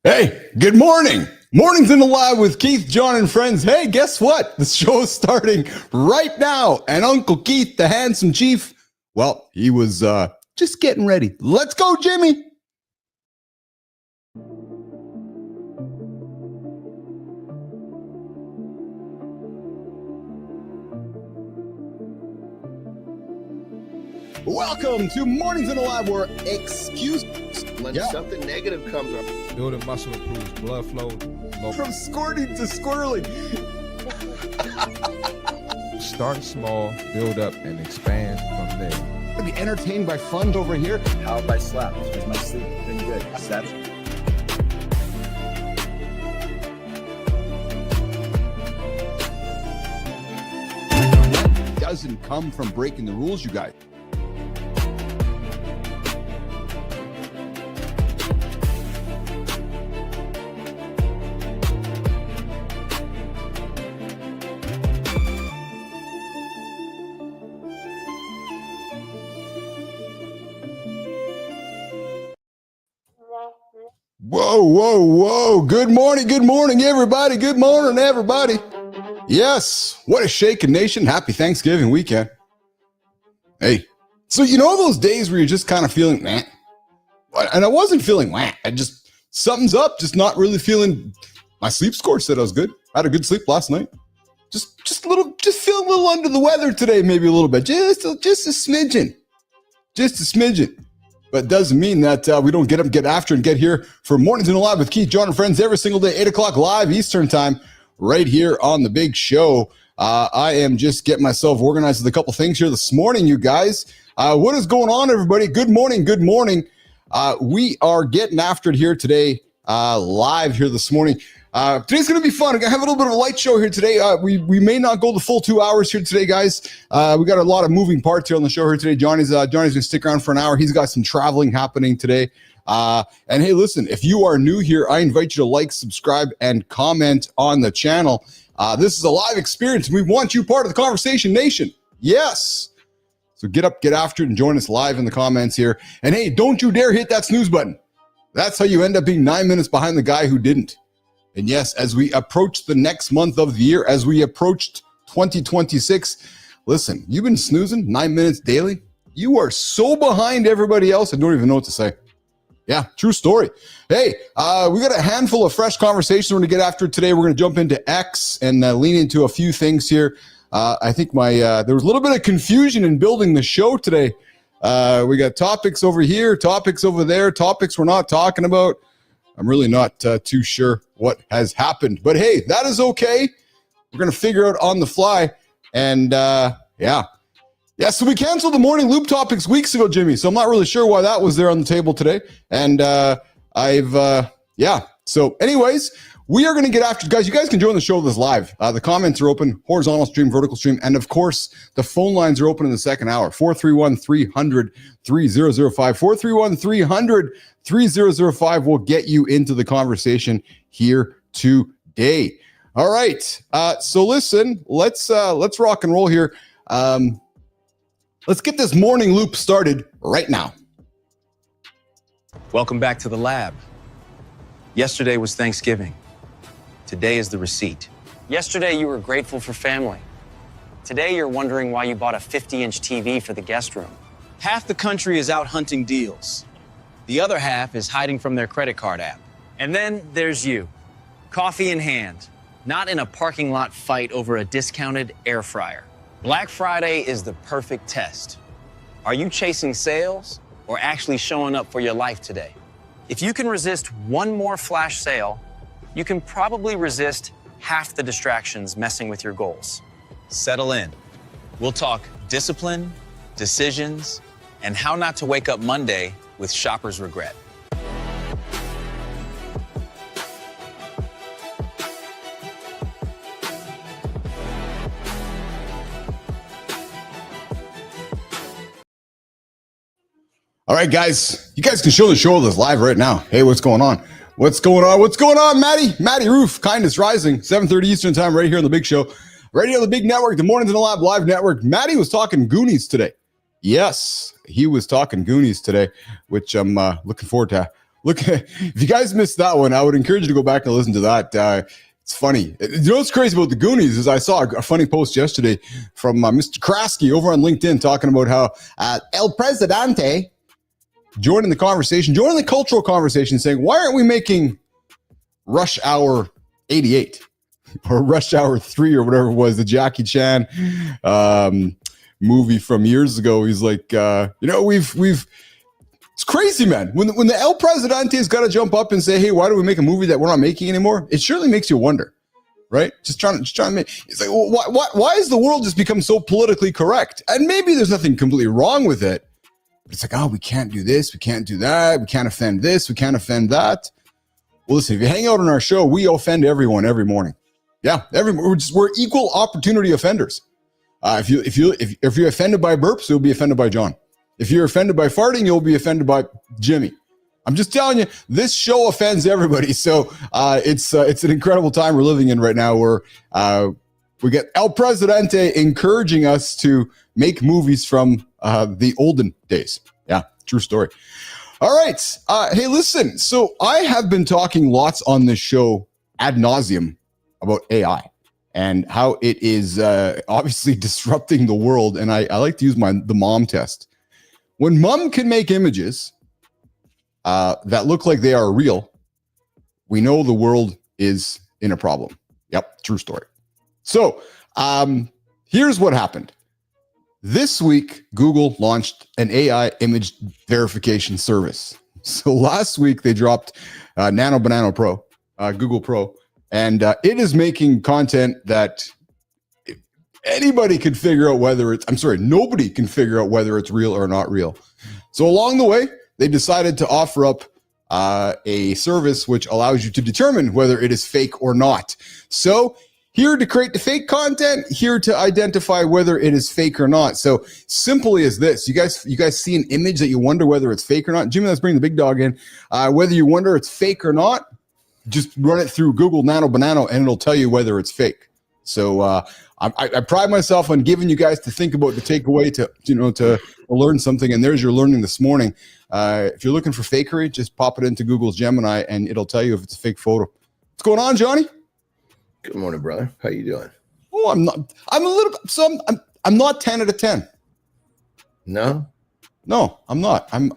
Hey, good morning. Mornings in the Lab with Keith, John, and friends. Hey, guess what? The show is starting right now. And Uncle Keith, the handsome chief, well, he was just getting ready. Let's go, Jimmy. Welcome to Mornings in the Lab, where excuses when something negative comes up. Building muscle improves blood flow. From squirting to squirreling. Start small, build up, and expand from there. Be entertained by fun over here. How have I slept? Has my sleep been good? That's doesn't come from breaking the rules, you guys. Whoa. Good morning, everybody. Good morning, everybody. Yes, what a shaken nation. Happy Thanksgiving weekend. Hey, so you know those days where you're just kind of feeling, man, and I wasn't feeling, man, I just, something's up, just not really feeling, my sleep score said I was good. I had a good sleep last night. Just feeling a little under the weather today, maybe a little bit, just a smidgen. But it doesn't mean that we don't get up, get after, and get here for Mornings in the Lab with Keith, John, and friends every single day, 8 o'clock live Eastern time, right here on the big show. I am just getting myself organized with a couple things here this morning, you guys. What is going on, everybody? Good morning. We are getting after it here today, live here this morning. Today's going to be fun. We're going to have a little bit of a light show here today. We may not go the full 2 hours here today, guys. We got a lot of moving parts here on the show here today. Johnny's going to stick around for an hour. He's got some traveling happening today. And hey, listen, if you are new here, I invite you to like, subscribe, and comment on the channel. This is a live experience, and we want you part of the conversation nation. Yes. So get up, get after it, and join us live in the comments here. And hey, don't you dare hit that snooze button. That's how you end up being 9 minutes behind the guy who didn't. And yes, as we approach the next month of the year, as we approached 2026, listen, you've been snoozing 9 minutes daily. You are so behind everybody else, I don't even know what to say. Yeah, true story. Hey, we got a handful of fresh conversations we're going to get after today. We're going to jump into X and lean into a few things here. I think there was a little bit of confusion in building the show today. We got topics over here, topics over there, topics we're not talking about. I'm really not too sure what has happened. But hey, that is okay. We're going to figure out on the fly. And yeah, Yeah, so we canceled the morning loop topics weeks ago, Jimmy. So I'm not really sure why that was there on the table today. And So anyways, we are going to get after, guys. You guys can join the show with us live. The comments are open, horizontal stream, vertical stream. And of course, the phone lines are open in the second hour, 431-300-3005. 431-300-3005 will get you into the conversation here today. All right. So listen, let's rock and roll here. Let's get this morning loop started right now. Welcome back to the lab. Yesterday was Thanksgiving. Today is the receipt. Yesterday, you were grateful for family. Today, you're wondering why you bought a 50-inch TV for the guest room. Half the country is out hunting deals. The other half is hiding from their credit card app. And then there's you, coffee in hand, not in a parking lot fight over a discounted air fryer. Black Friday is the perfect test. Are you chasing sales or actually showing up for your life today? If you can resist one more flash sale, you can probably resist half the distractions messing with your goals. Settle in. We'll talk discipline, decisions, and how not to wake up Monday with shopper's regret. All right, guys, you guys can show the show with us live right now. Hey, what's going on? What's going on? What's going on, Maddie? Maddie Roof, Kindness Rising, 7:30 Eastern time, right here on the Big Show, right here on the Big Network, the Mornings in the Lab live network. Maddie was talking Goonies today. Yes, he was talking Goonies today, which I'm looking forward to. Look, if you guys missed that one, I would encourage you to go back and listen to that. It's funny. You know what's crazy about the Goonies is I saw a funny post yesterday from Mr. Krasky over on LinkedIn talking about how El Presidente joining the conversation, joining the cultural conversation, saying, why aren't we making Rush Hour 88 or Rush Hour 3 or whatever it was, the Jackie Chan movie from years ago? He's like, we've it's crazy, man. When the El Presidente's got to jump up and say, hey, why do we make a movie that we're not making anymore? It surely makes you wonder, right? Just trying to make, it's like, well, why has the world just become so politically correct? And maybe there's nothing completely wrong with it. But it's like, oh, we can't do this, we can't do that, we can't offend this, we can't offend that. Well, listen, if you hang out on our show, we offend everyone every morning. Yeah, we're equal opportunity offenders. If you're offended by burps, you'll be offended by John. If you're offended by farting, you'll be offended by Jimmy. I'm just telling you, this show offends everybody. So it's an incredible time we're living in right now, where we get El Presidente encouraging us to make movies from the olden days. Yeah, true story. All right. Hey, listen. So I have been talking lots on this show ad nauseum about AI and how it is obviously disrupting the world. And I like to use the mom test. When mom can make images that look like they are real, we know the world is in a problem. Yep, true story. So here's what happened. This week, Google launched an AI image verification service. So last week, they dropped Nano Banana Pro, Google Pro, and it is making content that nobody can figure out whether it's real or not real. So along the way, they decided to offer up a service which allows you to determine whether it is fake or not. So here to create the fake content, here to identify whether it is fake or not. So simply as this, you guys see an image that you wonder whether it's fake or not. Jimmy, let's bring the big dog in. Whether you wonder it's fake or not, just run it through Google Nano Banana and it'll tell you whether it's fake. So I pride myself on giving you guys to think about, to take away, to learn something. And there's your learning this morning. If you're looking for fakery, just pop it into Google's Gemini and it'll tell you if it's a fake photo. What's going on, Johnny? Good morning, brother. How you doing? Oh, I'm not 10 out of 10. No, I'm not. I'm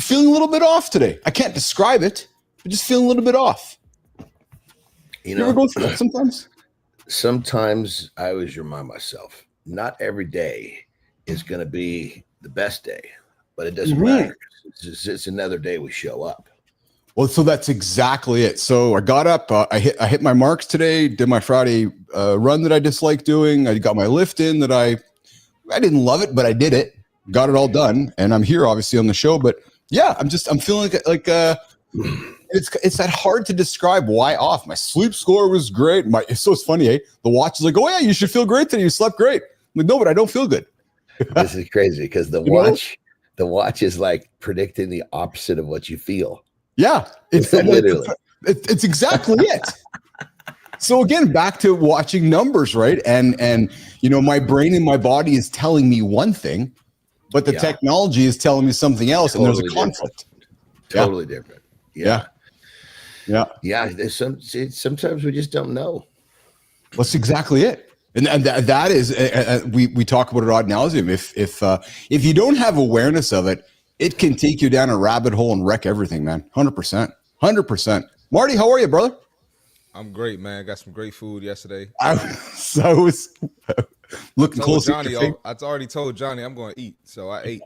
feeling a little bit off today. I can't describe it, but just feeling a little bit off. You ever go through that sometimes? Sometimes I always remind myself, not every day is going to be the best day, but it doesn't matter. It's another day we show up. Well, so that's exactly it. So I got up, I hit my marks today, did my Friday run that I dislike doing. I got my lift in that I I didn't love it, but I did it, got it all done. And I'm here obviously on the show, but yeah, I'm feeling like it's that hard to describe why off. My sleep score was great. It's funny, eh? The watch is like, oh yeah, you should feel great today. You slept great. I'm like, no, but I don't feel good. This is crazy because the watch is like predicting the opposite of what you feel. Yeah, it's literally. It's exactly it. So again, back to watching numbers, right? And my brain and my body is telling me one thing, but the technology is telling me something else, and there's a conflict. Totally different. Yeah. There's sometimes we just don't know. That's exactly it. And that is we talk about it ad nauseum. If you don't have awareness of it, it can take you down a rabbit hole and wreck everything, man. 100%. Marty, how are you, brother? I'm great, man. Got some great food yesterday. I was looking close. I already told Johnny I'm going to eat, so I ate.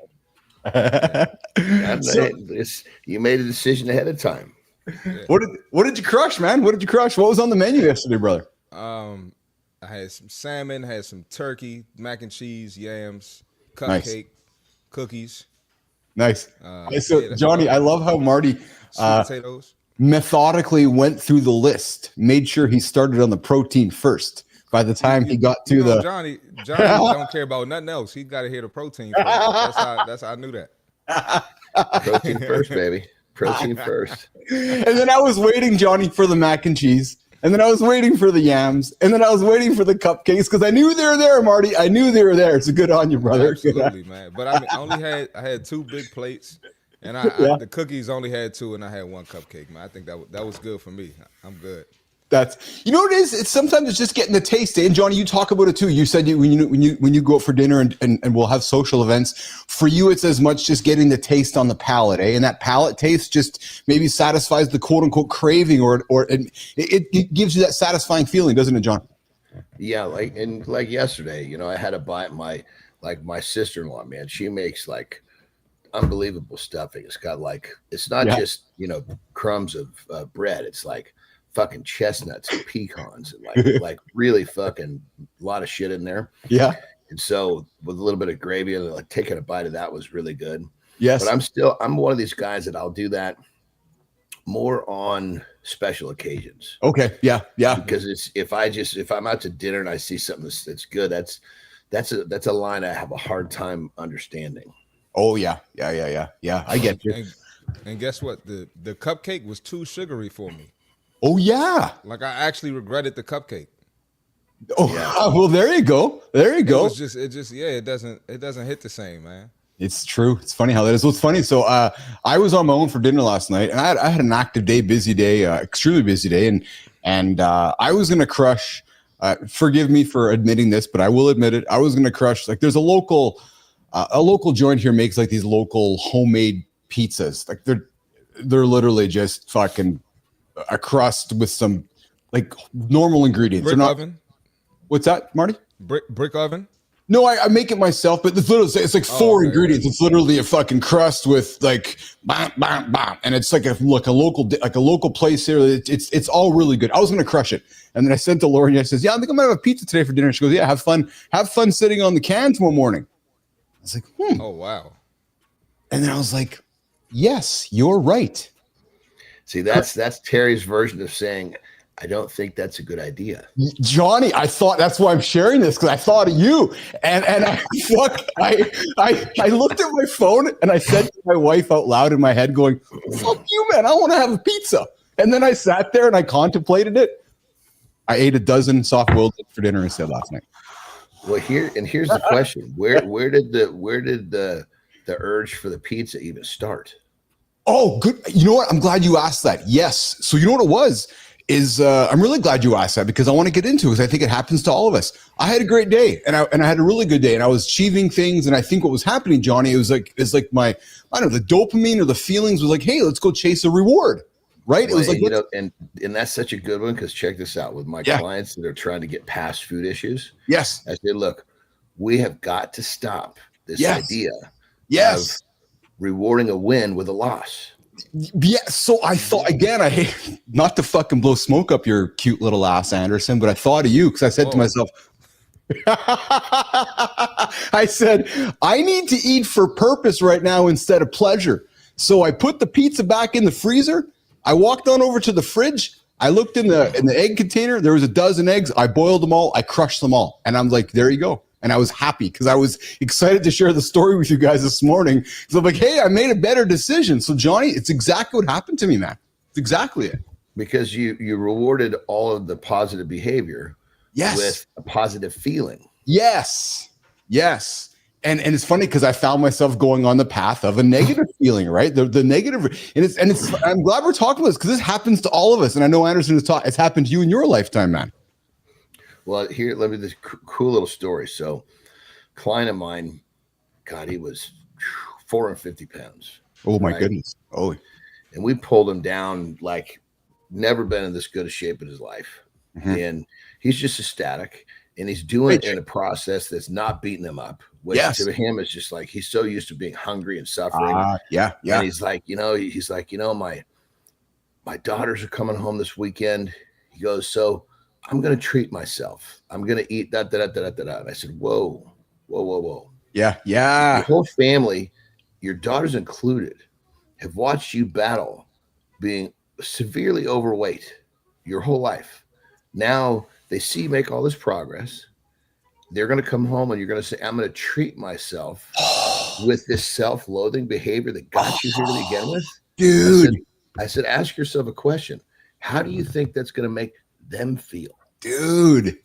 You made a decision ahead of time. Yeah. What did you crush, man? What did you crush? What was on the menu yesterday, brother? I had some salmon, had some turkey, mac and cheese, yams, cupcake, cookies. Nice. So Johnny, I love how Marty potatoes. Methodically went through the list, made sure he started on the protein first. By the time he got to the Johnny don't care about nothing else. He got to hear the protein first. That's how I knew that. Protein first, baby. Protein first. And then I was waiting, Johnny, for the mac and cheese. And then I was waiting for the yams. And then I was waiting for the cupcakes because I knew they were there, Marty. I knew they were there. It's a good on you, brother. Absolutely, man. But I had 2 big plates. And the cookies only had 2, and I had 1 cupcake, man. I think that was good for me. I'm good. That's what it is. It's sometimes it's just getting the taste. And Johnny, you talk about it too. You said when you go out for dinner and we'll have social events. For you, it's as much just getting the taste on the palate, eh? And that palate taste just maybe satisfies the quote unquote craving, or it gives you that satisfying feeling, doesn't it, John? Yeah, like yesterday, I had to buy my sister-in-law, man. She makes like unbelievable stuffing. It's got it's not just crumbs of bread. It's like fucking chestnuts and pecans and like really fucking a lot of shit in there. Yeah. And so with a little bit of gravy and taking a bite of that was really good. Yes. But I'm one of these guys that I'll do that more on special occasions. Okay. Yeah. Because if I'm out to dinner and I see something that's good, that's a line I have a hard time understanding. Oh yeah. I get you. And guess what? The cupcake was too sugary for me. Oh yeah. Like I actually regretted the cupcake. Oh yeah. Well, there you go. It doesn't hit the same, man. It's true. It's funny how that is. What's funny? So I was on my own for dinner last night, and I had an active day, busy day, extremely busy day, and I was gonna crush. Forgive me for admitting this, but I will admit it. I was gonna crush. Like, there's a local joint here makes like these local homemade pizzas. Like they're literally just fucking a crust with some like normal ingredients. Brick oven. What's that, Marty? Brick oven. No, I make it myself, but it's like 4 ingredients. It's literally a fucking crust with like bam, bam, bam, and it's like a local place here. It's all really good. I was gonna crush it, and then I sent to Lauren. I says, "Yeah, I think I'm gonna have a pizza today for dinner." She goes, "Yeah, have fun sitting on the can tomorrow morning." I was like, Oh wow. And then I was like, "Yes, you're right." See, that's Terry's version of saying, I don't think that's a good idea. Johnny, I thought that's why I'm sharing this, because I thought of you. And I looked at my phone and I said to my wife out loud in my head going, fuck you, man, I want to have a pizza. And then I sat there and I contemplated it. I ate a dozen soft-boiled eggs for dinner instead last night. Well, here's the question. Where did the urge for the pizza even start? Oh, good. You know what? I'm glad you asked that. Yes. So you know what it was? I'm really glad you asked that, because I want to get into it, because I think it happens to all of us. I had a great day, and I had a really good day, and I was achieving things, and I think what was happening, Johnny, it's like my, I don't know, the dopamine or the feelings was like, hey, let's go chase a reward, right? Well, it was like, and that's such a good one, because check this out with my clients that are trying to get past food issues. Yes. I said, look, we have got to stop this idea of rewarding a win with a loss. Yeah, so I thought, again, I hate not to fucking blow smoke up your cute little ass, Anderson, but I thought of you, because I said to myself, I said, I need to eat for purpose right now instead of pleasure. So I put the pizza back in the freezer. I walked on over to the fridge. I looked in the egg container. There was a dozen eggs. I boiled them all. I crushed them all. And I'm like, there you go. And I was happy because I was excited to share the story with you guys this morning. So I'm like, hey, I made a better decision. So Johnny, it's exactly what happened to me, man. It's exactly it. Because you rewarded all of the positive behavior with a positive feeling. Yes. And it's funny because I found myself going on the path of a negative feeling, right? The negative, and it's. I'm glad we're talking about this because this happens to all of us, and I know Andersen has taught. It's happened to you in your lifetime, man. Well, here, let me this cool little story. So, a client of mine, God, he was 450 pounds. Oh my goodness! Oh, and we pulled him down like never been in this good a shape in his life, and he's just ecstatic, and he's doing it in a process that's not beating him up. Which to him is just like he's so used to being hungry and suffering. And he's like, my daughters are coming home this weekend. He goes, so I'm gonna treat myself. I'm gonna eat that. And I said, whoa. Yeah. Your whole family, your daughters included, have watched you battle being severely overweight your whole life. Now they see you make all this progress. They're going to come home and you're going to say, I'm going to treat myself with this self-loathing behavior that got you here to begin with. Dude. I said, ask yourself a question. How do you think that's going to make them feel? Dude.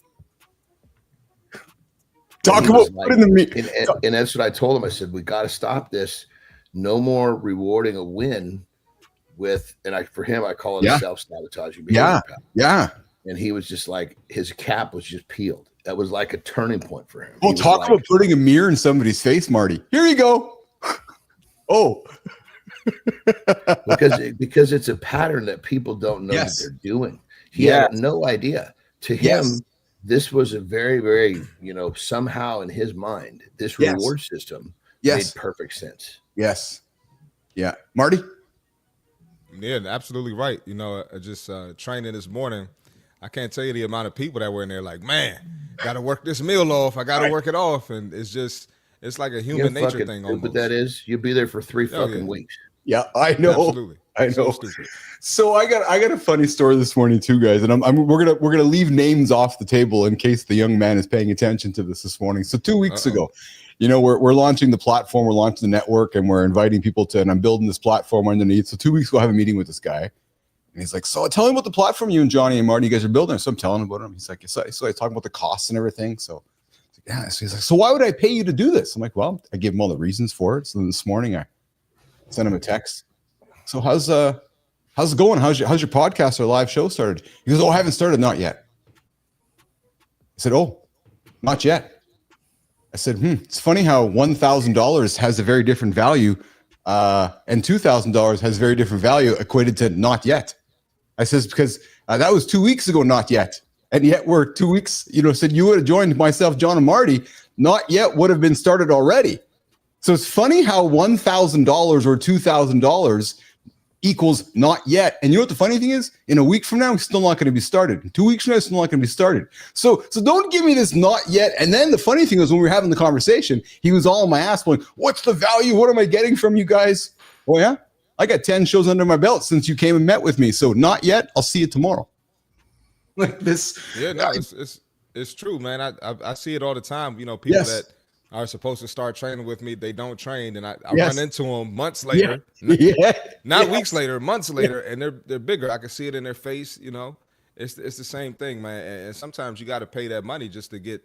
Talk about putting the meat. And that's what I told him. I said, we got to stop this. No more rewarding a win with, for him, I call it a self-sabotaging behavior. Yeah. And he was just like, his cap was just peeled. That was like a turning point for him. Well, talk about putting a mirror in somebody's face, Marty. Here you go. because it's a pattern that people don't know that they're doing. He had no idea. To him, this was a very, very, somehow in his mind, this reward system made perfect sense. Yes. Yeah. Marty? Yeah, absolutely right. Just training this morning, I can't tell you the amount of people that were in there like, man, got to work this meal off. I got to work it off. And it's like a human nature thing almost. But that is, you'll be there for 3 fucking weeks. Yeah, I know. Absolutely. I know. So I got a funny story this morning too, guys. And we're gonna leave names off the table in case the young man is paying attention to this morning. So 2 weeks ago, we're launching the platform, we're launching the network, and we're inviting people to, and I'm building this platform underneath. So 2 weeks ago, I have a meeting with this guy. And he's like, so tell me about the platform you and Johnny and Marty, you guys are building. So I'm telling him about him. He's like, so I talk about the costs and everything. So he's like, so why would I pay you to do this? I'm like, well, I gave him all the reasons for it. So then this morning I sent him a text. So how's it going? How's your podcast or live show started? He goes, oh, I haven't started. Not yet. I said, oh, not yet. I said, it's funny how $1,000 has a very different value and $2,000 has very different value equated to not yet. I says, because that was 2 weeks ago, not yet. And yet we're 2 weeks, said you would have joined myself, John and Marty, not yet would have been started already. So it's funny how $1,000 or $2,000 equals not yet. And you know what the funny thing is? In a week from now, it's still not going to be started. In 2 weeks from now, it's still not going to be started. So don't give me this not yet. And then the funny thing is when we were having the conversation, he was all on my ass going, what's the value? What am I getting from you guys? Oh yeah, I got 10 shows under my belt since you came and met with me. So not yet. I'll see you tomorrow. Like this. Yeah, no, it's true, man. I see it all the time. People that are supposed to start training with me, they don't train, and I run into them months later, not weeks later, months later, and they're bigger. I can see it in their face. It's the same thing, man. And sometimes you got to pay that money just to get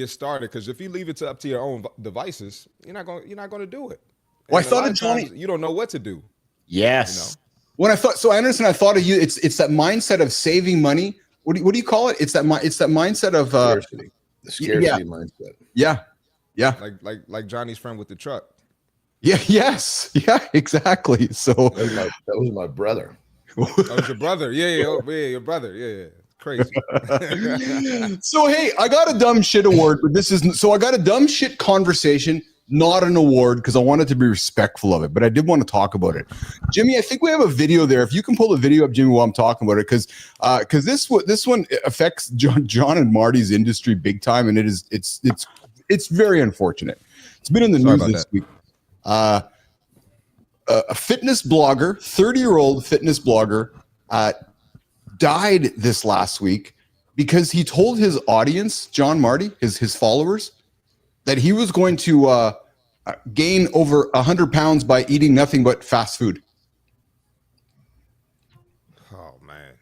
started. Because if you leave it up to your own devices, you're not going to do it. Well, I thought of Johnny. You don't know what to do. Yes. When I thought so, Andersen, I thought of you. It's that mindset of saving money. What do you call it? It's that mindset of scarcity. The scarcity mindset. Yeah. Yeah. Like Johnny's friend with the truck. Yeah. Yes. Yeah, exactly. So that was my brother. That was your brother. Yeah, your brother. Yeah. Crazy. So, hey, I got a dumb shit award, but this isn't. So I got a dumb shit conversation not an award because I wanted to be respectful of it, but I did want to talk about it. Jimmy, I think we have a video there. If you can pull the video up, Jimmy, while I'm talking about it, because this one affects John and Marty's industry big time, and it's very unfortunate. It's been in the news this week. A fitness blogger, 30-year-old fitness blogger, died this last week because he told his audience, John Marty, his followers, that he was going to gain over 100 pounds by eating nothing but fast food. Oh, man.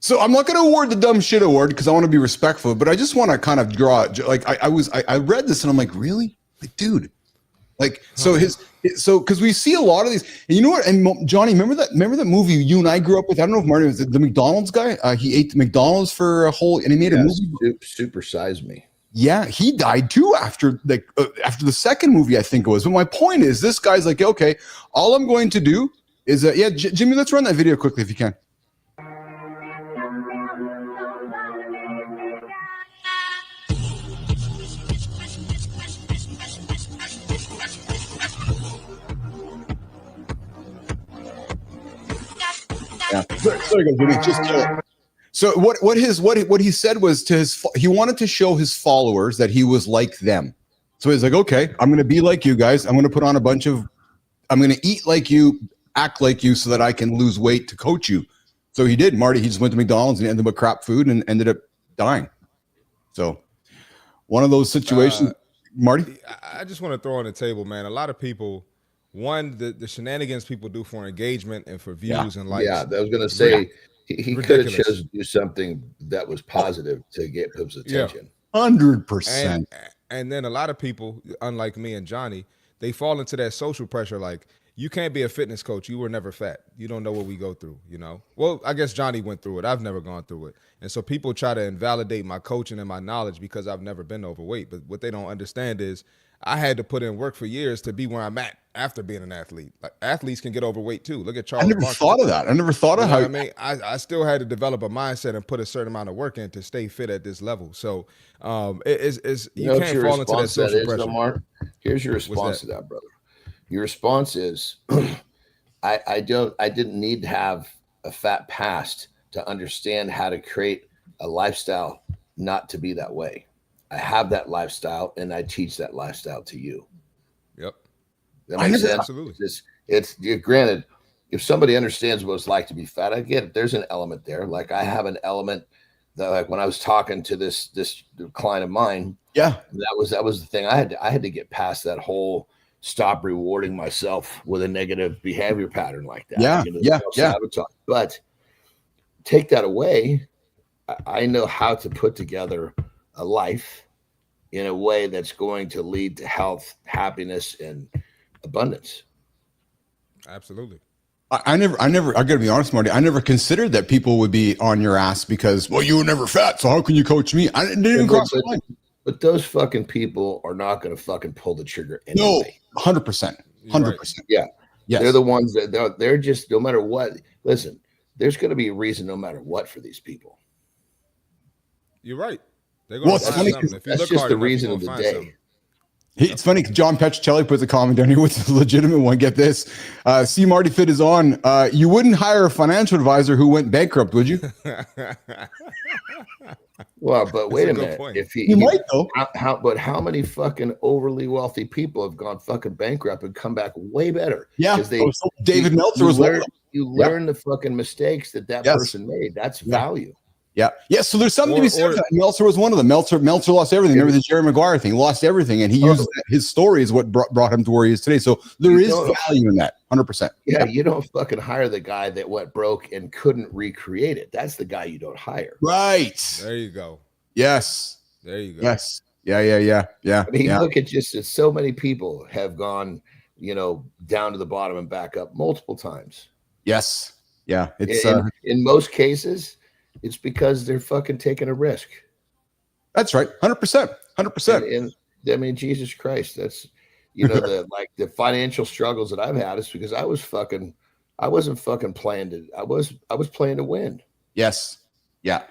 So I'm not going to award the dumb shit award because I want to be respectful, but I just want to kind of draw, like, I read this and I'm like, really? Like, dude. Like, so because we see a lot of these, and you know what? And Johnny, remember that movie you and I grew up with? I don't know if Marty was the McDonald's guy. He ate the McDonald's for a whole, and he made a movie. Super Size Me. Yeah, he died too after the second movie, I think it was. But my point is, this guy's like, okay, all I'm going to do is, Jimmy, let's run that video quickly if you can. Yeah, there you go, Jimmy. Just kill it. So what he said was he wanted to show his followers that he was like them. So he's like, okay, I'm going to be like you guys. I'm going to put on I'm going to eat like you, act like you, so that I can lose weight to coach you. So he did, Marty. He just went to McDonald's and ended up with crap food and ended up dying. So one of those situations, Marty. I just want to throw on the table, man. A lot of people. One, the shenanigans people do for engagement and for views and likes. Yeah, I was going to say he could have chosen to do something that was positive to get people's attention. 100%. And then a lot of people, unlike me and Johnny, they fall into that social pressure. Like, you can't be a fitness coach. You were never fat. You don't know what we go through, you know? Well, I guess Johnny went through it. I've never gone through it. And so people try to invalidate my coaching and my knowledge because I've never been overweight. But what they don't understand is I had to put in work for years to be where I'm at after being an athlete. Like, athletes can get overweight too. Look at Charles. I never thought of that. I never thought of how. I mean, I still had to develop a mindset and put a certain amount of work in to stay fit at this level. So you can't fall into that social pressure. Mark? Here's your response to that, brother. Your response is, I didn't need to have a fat past to understand how to create a lifestyle not to be that way. I have that lifestyle, and I teach that lifestyle to you. Yep. That makes sense. Absolutely. It's granted, if somebody understands what it's like to be fat, I get it. There's an element there. Like, I have an element that, like, when I was talking to this client of mine, that was the thing. I had to get past that whole stop rewarding myself with a negative behavior pattern like that. Yeah. But take that away, I know how to put together a life in a way that's going to lead to health, happiness, and abundance. Absolutely. I gotta be honest, Marty, I never considered that people would be on your ass because, well, you were never fat, so how can you coach me? I didn't even cross my mind. But those fucking people are not going to fucking pull the trigger anyway. No, 100%. 100%. Yeah. Yes. They're the ones that they're just, no matter what, listen, there's going to be a reason no matter what for these people. You're right. They're going to find something. That's just the reason of the day. It's funny. John Petrocelli puts a comment down here with a legitimate one. Get this. See, Marty Fit is on. You wouldn't hire a financial advisor who went bankrupt, would you? Well, but wait a minute. If you might though. How many fucking overly wealthy people have gone fucking bankrupt and come back way better? Yeah. David Meltzer was one of them. You learn the fucking mistakes that person made. That's value. Yeah. Yeah. So there's something to be said for that. Meltzer was one of them. Meltzer lost everything. Remember the Jerry Maguire thing? He lost everything. And he used his story is what brought him to where he is today. So there is value in that. 100%. Yeah. You don't fucking hire the guy that went broke and couldn't recreate it. That's the guy you don't hire. Right. There you go. Yes. There you go. Yes. Yeah. I mean, look at so many people have gone, down to the bottom and back up multiple times. Yes. Yeah. It's in most cases, it's because they're fucking taking a risk. That's right. 100%. 100%. And I mean, Jesus Christ, that's, the financial struggles that I've had is because I wasn't fucking playing I was playing to win. Yes. Yeah.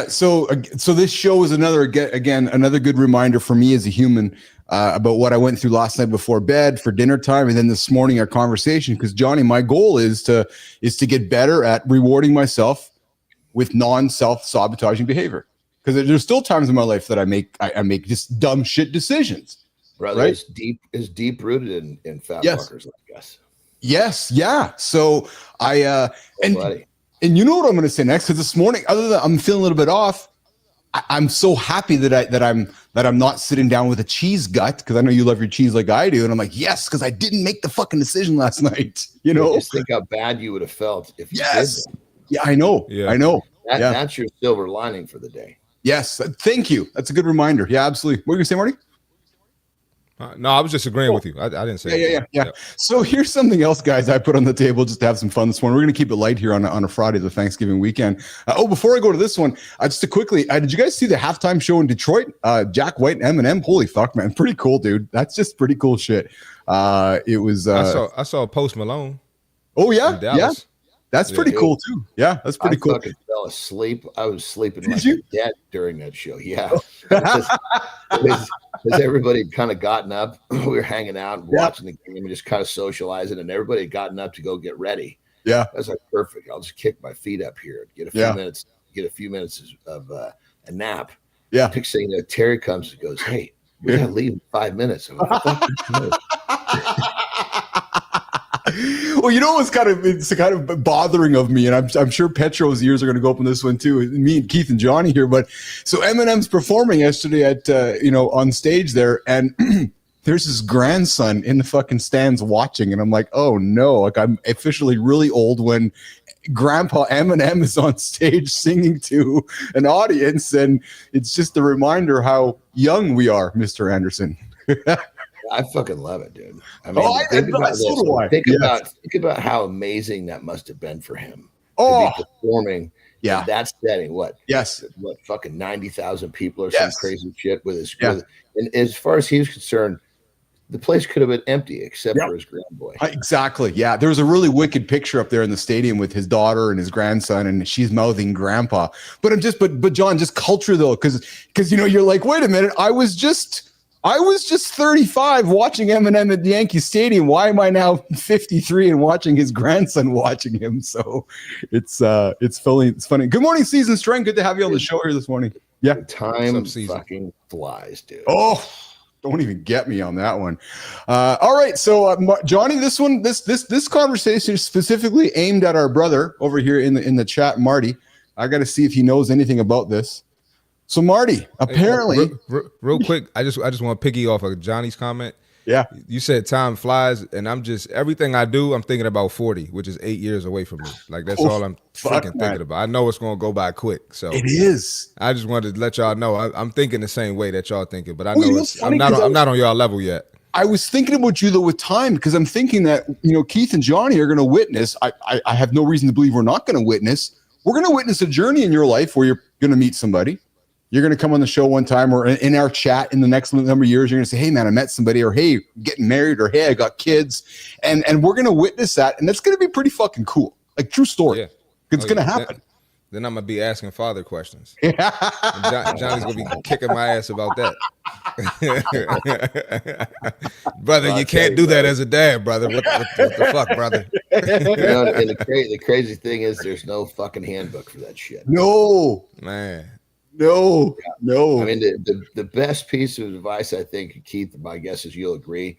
So this show is another good reminder for me as a human. about what I went through last night before bed for dinner time, and then this morning our conversation. Because Johnny, my goal is to get better at rewarding myself with non-self-sabotaging behavior. Because there's still times in my life that I make just dumb shit decisions. Brother, right? Is deep rooted in fat fuckers like us. Yes, yeah. So and you know what I'm going to say next? Because this morning, other than I'm feeling a little bit off, I'm so happy that I'm not sitting down with a cheese gut, because I know you love your cheese like I do, and I'm like, yes, because I didn't make the fucking decision last night. You know, just think how bad you would have felt if you did that. Yeah, I know. Yeah. I know. That's your silver lining for the day. Yes, thank you. That's a good reminder. Yeah, absolutely. What were you gonna say, Marty? No, I was just agreeing with you. I didn't say Yeah. So here's something else, guys, I put on the table just to have some fun this morning. We're going to keep it light here on a Friday, the Thanksgiving weekend. Before I go to this one, just to quickly, did you guys see the halftime show in Detroit? Jack White and Eminem. Holy fuck, man. Pretty cool, dude. That's just pretty cool shit. It was. I saw Post Malone. Oh, yeah. Yeah. That's pretty cool, too. Yeah, that's pretty cool. I fucking fell asleep. I was sleeping like dead during that show. Yeah. Because everybody had kind of gotten up. We were hanging out and watching the game and just kind of socializing, and everybody had gotten up to go get ready. Yeah. I was like, perfect. I'll just kick my feet up here, get a few minutes of a nap. Yeah. Next thing you know, Terry comes and goes, hey, we got to leave in 5 minutes. I'm like, well, you know what's kind of bothering of me, and I'm sure Petro's ears are going to go up on this one too. Me and Keith and Johnny here, but so Eminem's performing yesterday at on stage there, and there's his grandson in the fucking stands watching, and I'm like, oh no, like I'm officially really old when Grandpa Eminem is on stage singing to an audience, and it's just a reminder how young we are, Mr. Anderson. I fucking love it, dude. I mean, think about how amazing that must have been for him to be performing in that setting. What fucking 90,000 people or some crazy shit with his. And as far as he was concerned, the place could have been empty except for his grandboy. Exactly. Yeah, there was a really wicked picture up there in the stadium with his daughter and his grandson, and she's mouthing grandpa. But but John, just culture though, because you're like, wait a minute, I was just 35 watching Eminem at the Yankee Stadium. Why am I now 53 and watching his grandson watching him? So it's funny. Good morning, Season Strength. Good to have you on the show here this morning. Yeah. Time fucking flies, dude. Oh, don't even get me on that one. All right. So Johnny, this conversation is specifically aimed at our brother over here in the chat, Marty. I got to see if he knows anything about this. So Marty, apparently, real quick, I just want to piggy off of Johnny's comment. Yeah, you said time flies, and everything I do, I'm thinking about 40, which is 8 years away from me. Like that's all I'm freaking thinking about. I know it's gonna go by quick, so it is. I just wanted to let y'all know I'm thinking the same way that y'all thinking, but I know I'm not on y'all level yet. I was thinking about you though with time, because I'm thinking that Keith and Johnny are going to witness. I have no reason to believe we're not going to witness. We're going to witness a journey in your life where you're going to meet somebody. You're going to come on the show one time, or in our chat in the next number of years, you're going to say, hey, man, I met somebody, or hey, getting married, or hey, I got kids. And we're going to witness that. And that's going to be pretty fucking cool. Like, true story. Yeah. It's going to happen. Then I'm going to be asking father questions. Johnny's going to be kicking my ass about that. Brother, you can't do that as a dad, brother. What the fuck, brother? And the crazy thing is there's no fucking handbook for that shit. No. Man. No. I mean, the best piece of advice, I think, Keith, my guess is you'll agree.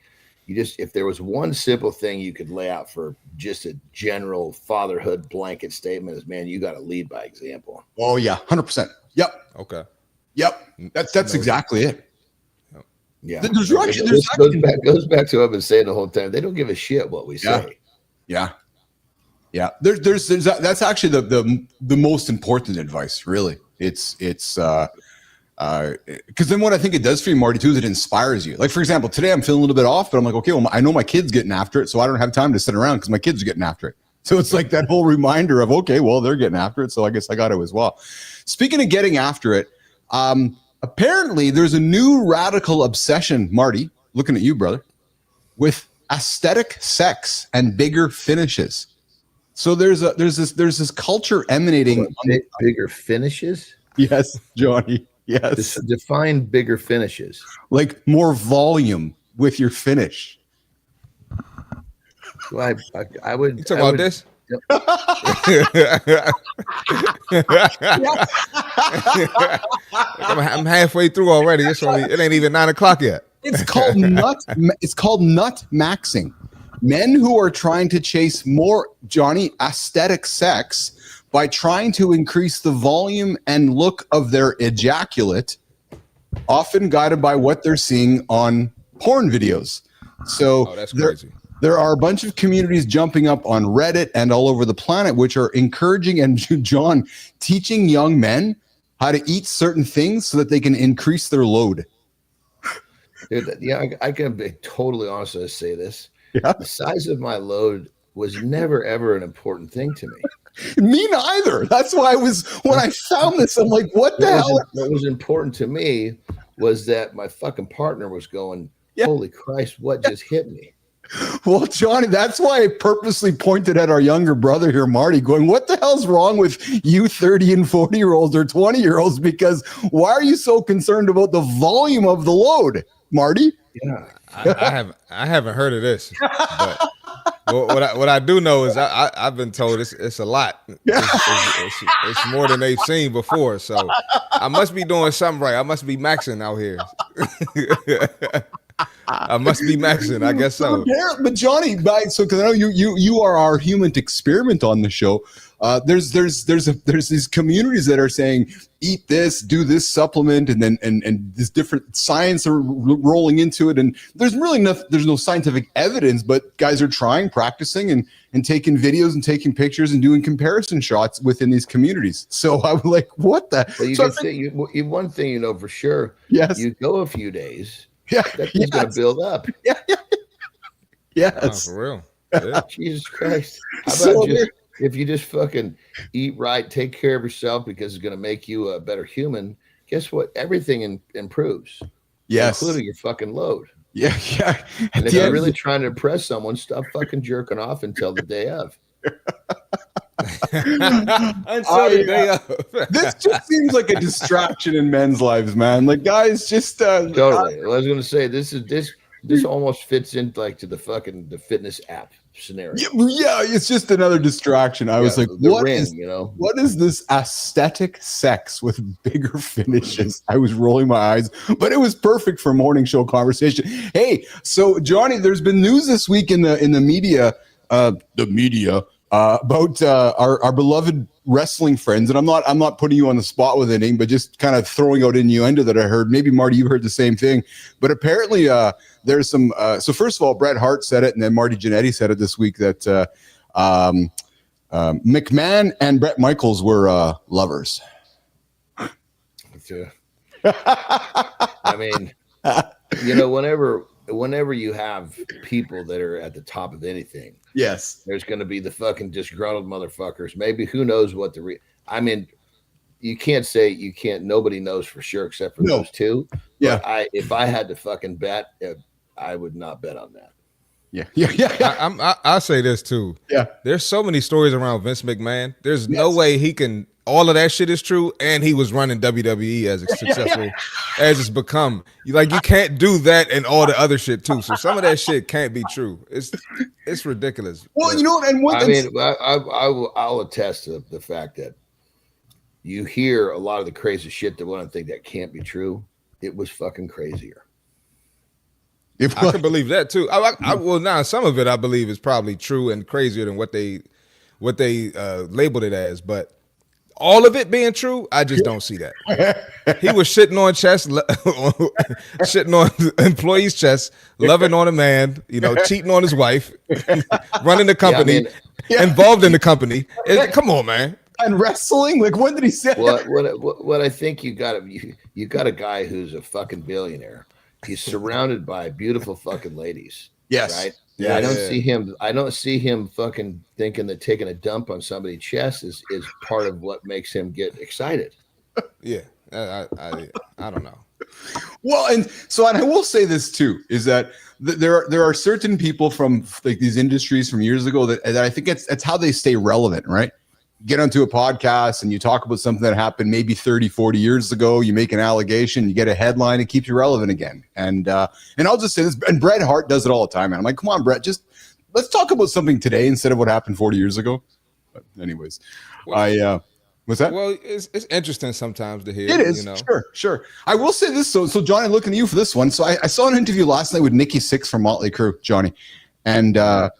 If there was one simple thing you could lay out for just a general fatherhood blanket statement, is, man, you got to lead by example. Oh yeah, 100%. Yep. Okay. Yep. That's exactly it. Yeah. Goes back to what I've been saying the whole time. They don't give a shit what we say. Yeah. There's that's actually the most important advice, really. It's because then what I think it does for you, Marty, too, is it inspires you. Like, for example, today I'm feeling a little bit off, but I'm like, okay, well, I know my kid's getting after it, so I don't have time to sit around because my kids are getting after it. So it's like that whole reminder of, okay, well, they're getting after it, so I guess I got to as well. Speaking of getting after it, apparently there's a new radical obsession, Marty, looking at you, brother, with aesthetic sex and bigger finishes. So there's this culture emanating bigger finishes. Yes, Johnny. Yes. Define bigger finishes. Like more volume with your finish. Well, I would. You talking about this? Yep. I'm halfway through already. It ain't even 9 o'clock yet. It's called nut maxing. Men who are trying to chase more, Johnny, aesthetic sex by trying to increase the volume and look of their ejaculate, often guided by what they're seeing on porn videos. So that's crazy. There are a bunch of communities jumping up on Reddit and all over the planet, which are encouraging and, John, teaching young men how to eat certain things so that they can increase their load. Dude, yeah, I can be totally honest and say this. Yeah. The size of my load was never, ever an important thing to me. Me neither. That's why when I found this, I'm like, what the hell? What was important to me was that my fucking partner was going, holy Christ, what just hit me? Well, Johnny, that's why I purposely pointed at our younger brother here, Marty, going, what the hell's wrong with you 30 and 40-year-olds or 20-year-olds? Because why are you so concerned about the volume of the load, Marty? Yeah, I haven't heard of this. But what I do know is I've been told it's a lot. It's more than they've seen before. So I must be doing something right. I must be maxing out here. I must be maxing. I guess so. Yeah, but Johnny, so because I know you are our human experiment on the show. There's these communities that are saying eat this, do this supplement, and then and this different science are rolling into it. And there's no scientific evidence, but guys are trying, practicing, and taking videos and taking pictures and doing comparison shots within these communities. So I'm like, what the? Well, you so can say one thing you know for sure. Yes. You go a few days. Yeah, that thing's gonna build up. Yeah. Yes. Oh, for real. Yeah. Jesus Christ. How about if you just fucking eat right, take care of yourself because it's gonna make you a better human, guess what? Everything improves. Yes. Including your fucking load. Yeah. And if you're really trying to impress someone, stop fucking jerking off until the day of. Until the day of. This just seems like a distraction in men's lives, man. Like guys just totally. I was gonna say this almost fits into like to the fitness app scenario. Yeah, it's just another distraction. I was like, what is this aesthetic sex with bigger finishes? I was rolling my eyes, but it was perfect for morning show conversation. Hey, so Johnny, there's been news this week in the media, about our beloved wrestling friends, and I'm not putting you on the spot with anything, but just kind of throwing out innuendo that I heard. Maybe Marty, you heard the same thing, but apparently there's some. So first of all, Bret Hart said it, and then Marty Jannetty said it this week that McMahon and Bret Michaels were lovers. I mean, whenever you have people that are at the top of anything, yes, there's going to be the fucking disgruntled motherfuckers. Maybe who knows what I mean, you can't. Nobody knows for sure except for those two. Yeah. But if I had to fucking bet, I would not bet on that. Yeah. I'll say this too. Yeah. There's so many stories around Vince McMahon. There's no way he can. All of that shit is true, and he was running WWE as successful as it's become. You can't do that and all the other shit too. So some of that shit can't be true. It's ridiculous. Well, you know, and I'll attest to the fact that you hear a lot of the crazy shit that one think that can't be true. It was fucking crazier. I can believe that too. Well, now some of it I believe is probably true and crazier than what they labeled it as, but all of it being true, I just don't see that. He was shitting on chest, shitting on employees' chest, loving on a man, cheating on his wife, running the company, involved in the company. Come on, man. And wrestling, like when did he say? What I think you got a guy who's a fucking billionaire. He's surrounded by beautiful fucking ladies. Yes. Right. Yeah. I don't see him fucking thinking that taking a dump on somebody's chest is part of what makes him get excited. Yeah. I don't know. Well, and I will say this too, is that there are certain people from like these industries from years ago that I think it's how they stay relevant, right? get onto a podcast and you talk about something that happened maybe 30, 40 years ago. You make an allegation, you get a headline, it keeps you relevant again. And I'll just say this, and Bret Hart does it all the time, man. I'm like, come on, Bret, just let's talk about something today instead of what happened 40 years ago. But anyways, what's that? Well, it's interesting sometimes to hear. It is, sure. I will say this, so Johnny, looking at you for this one. So I saw an interview last night with Nikki Sixx from Motley Crue, Johnny, and they're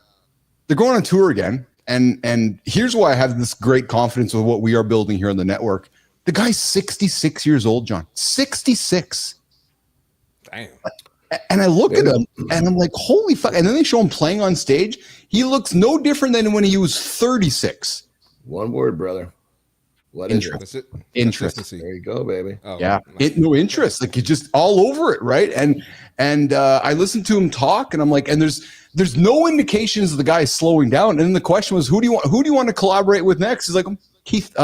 going on tour again. And here's why I have this great confidence with what we are building here on the network. The guy's 66 years old, John. 66. Damn. And I look at him and I'm like, holy fuck. And then they show him playing on stage. He looks no different than when he was 36. One word, brother. What interest. is it? Interest. There you go, baby. Oh, yeah. No interest. Like, he's just all over it, right? And I listened to him talk and I'm like, and there's no indications of the guy slowing down. And then the question was, who do you want to collaborate with next? He's like, Keith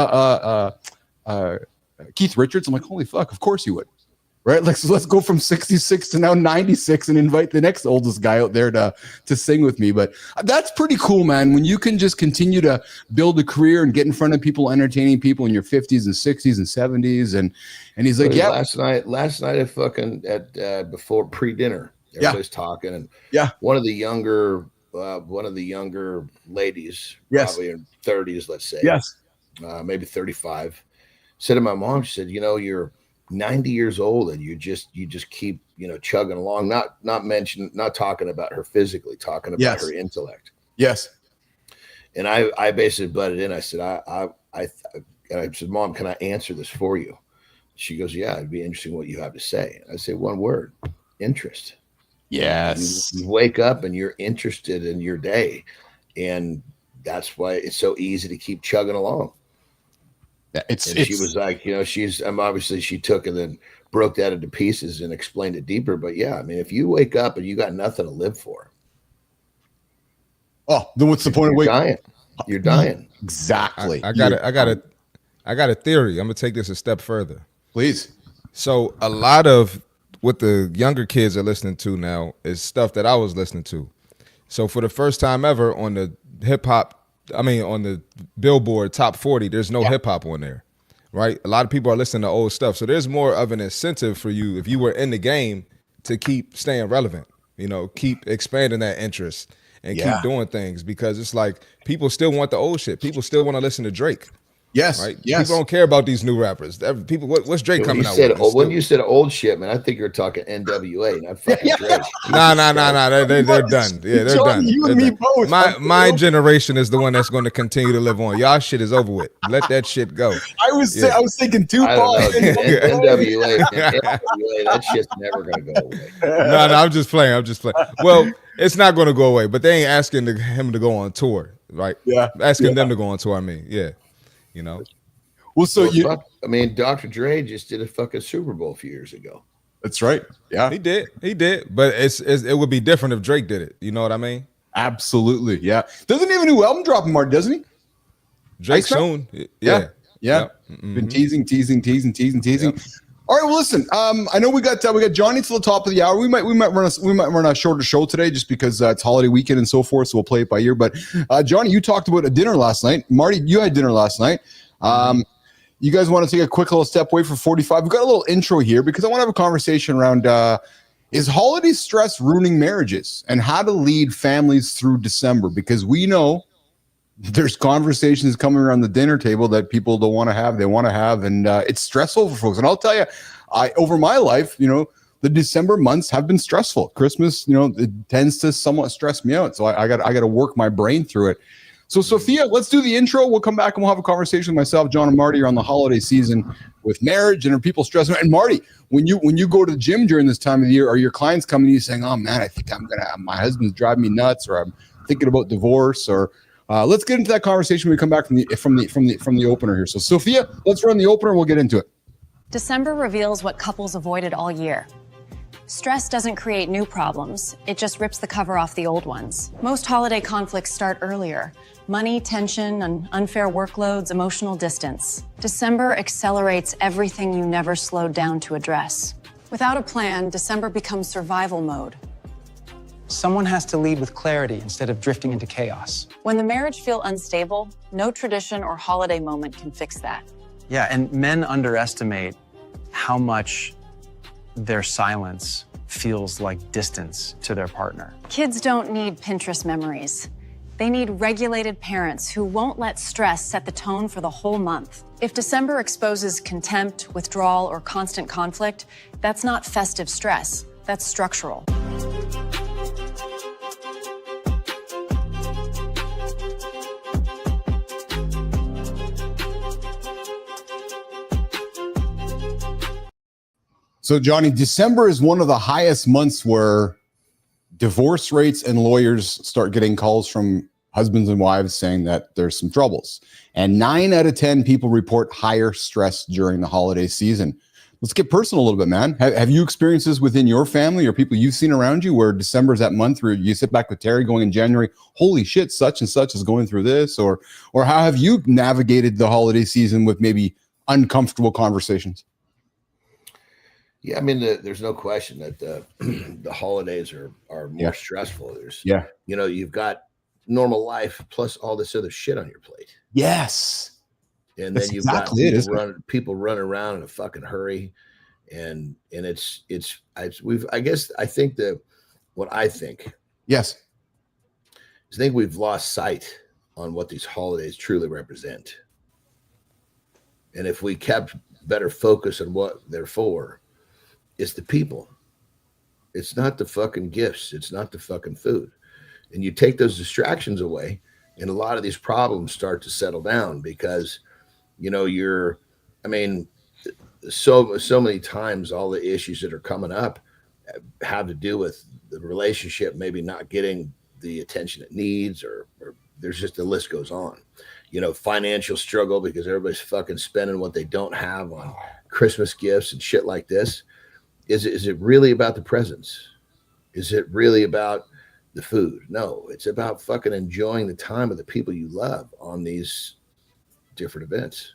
Richards. I'm like, holy fuck, of course you would. Right? Like, so let's go from 66 to now 96 and invite the next oldest guy out there to sing with me. But that's pretty cool, man. When you can just continue to build a career and get in front of people, entertaining people in your 50s and 60s and 70s. And he's like, yeah. Last night at before pre-dinner, everybody's talking, and one of the younger ladies, probably in 30s, let's say, maybe 35, said to my mom, she said, you're 90 years old and you just keep chugging along, not talking about her physically, talking about her intellect. And I basically butted in. I said, I said, Mom, can I answer this for you? She goes, yeah, it'd be interesting what you have to say. I say, one word: interest. Yes. You wake up and you're interested in your day, and that's why it's so easy to keep chugging along. She was like, obviously she took and then broke that into pieces and explained it deeper. But yeah, I mean, if you wake up and you got nothing to live for, then what's the point of waking up? You're dying. Exactly. I got a theory. I'm gonna take this a step further. Please. So a lot of what the younger kids are listening to now is stuff that I was listening to. So for the first time ever on the on the Billboard Top 40, there's no hip hop on there, right? A lot of people are listening to old stuff. So there's more of an incentive for you, if you were in the game, to keep staying relevant, keep expanding that interest and keep doing things, because it's like people still want the old shit. People still want to listen to Drake. Yes. Right. Yes. People don't care about these new rappers. People, what's Drake coming out with? When you said old shit, man, I think you're talking NWA, not fucking Drake. Nah. They're done. Yeah, they're done. You and me both. My generation is the one that's going to continue to live on. Y'all shit is over with. Let that shit go. I was thinking Tupac. NWA, that shit's never gonna go away. No, I'm just playing. Well, it's not going to go away, but they ain't asking him to go on tour, right? Yeah. Asking them to go on tour. I mean, yeah. Well, Dr. Dre just did a fucking Super Bowl a few years ago. That's right. Yeah, he did. But it would be different if Drake did it. You know what I mean? Absolutely. Yeah. Doesn't he have a new album dropping, Mark? Doesn't he? Drake soon. Yeah. Mm-hmm. Been teasing. Yep. All right. Well, listen. I know we got Johnny to the top of the hour. We might run a shorter show today just because it's holiday weekend and so forth. So we'll play it by ear. But Johnny, you talked about a dinner last night. Marty, you had dinner last night. You guys want to take a quick little step away for 45? We've got a little intro here because I want to have a conversation around is holiday stress ruining marriages and how to lead families through December, because we know there's conversations coming around the dinner table that people don't want to have. They want to have, and it's stressful for folks. And I'll tell you, over my life, the December months have been stressful. Christmas, it tends to somewhat stress me out. So I got to work my brain through it. So Sophia, let's do the intro. We'll come back and we'll have a conversation with myself, John, and Marty on the holiday season with marriage and are people stressing. And Marty, when you go to the gym during this time of the year, are your clients coming to you saying, "Oh man, I think my husband's driving me nuts," or "I'm thinking about divorce," or let's get into that conversation when we come back from the opener here. So Sophia, let's run the opener and we'll get into it. December reveals what couples avoided all year. Stress doesn't create new problems, it just rips the cover off the old ones. Most holiday conflicts start earlier. Money, tension, and unfair workloads, emotional distance. December accelerates everything you never slowed down to address. Without a plan, December becomes survival mode. Someone has to lead with clarity instead of drifting into chaos. When the marriage feels unstable, no tradition or holiday moment can fix that. Yeah, and men underestimate how much their silence feels like distance to their partner. Kids don't need Pinterest memories. They need regulated parents who won't let stress set the tone for the whole month. If December exposes contempt, withdrawal, or constant conflict, that's not festive stress, that's structural. So, Johnny, December is one of the highest months where divorce rates and lawyers start getting calls from husbands and wives saying that there's some troubles. And 9 out of 10 people report higher stress during the holiday season. Let's get personal a little bit, man. Have you experienced this within your family or people you've seen around you where December is that month where you sit back with Terry going in January, holy shit, such and such is going through this? Or how have you navigated the holiday season with maybe uncomfortable conversations? Yeah, I mean, there's no question that the holidays are more stressful. There's, you've got normal life plus all this other shit on your plate. Yes. And then you've got people running around in a fucking hurry. And I think we've lost sight on what these holidays truly represent. And if we kept better focus on what they're for, it's the people. It's not the fucking gifts. It's not the fucking food. And you take those distractions away, and a lot of these problems start to settle down because, so many times all the issues that are coming up have to do with the relationship maybe not getting the attention it needs, or there's just the list goes on. Financial struggle because everybody's fucking spending what they don't have on Christmas gifts and shit like this. Is it really about the presents? Is it really about the food? No, it's about fucking enjoying the time of the people you love on these different events.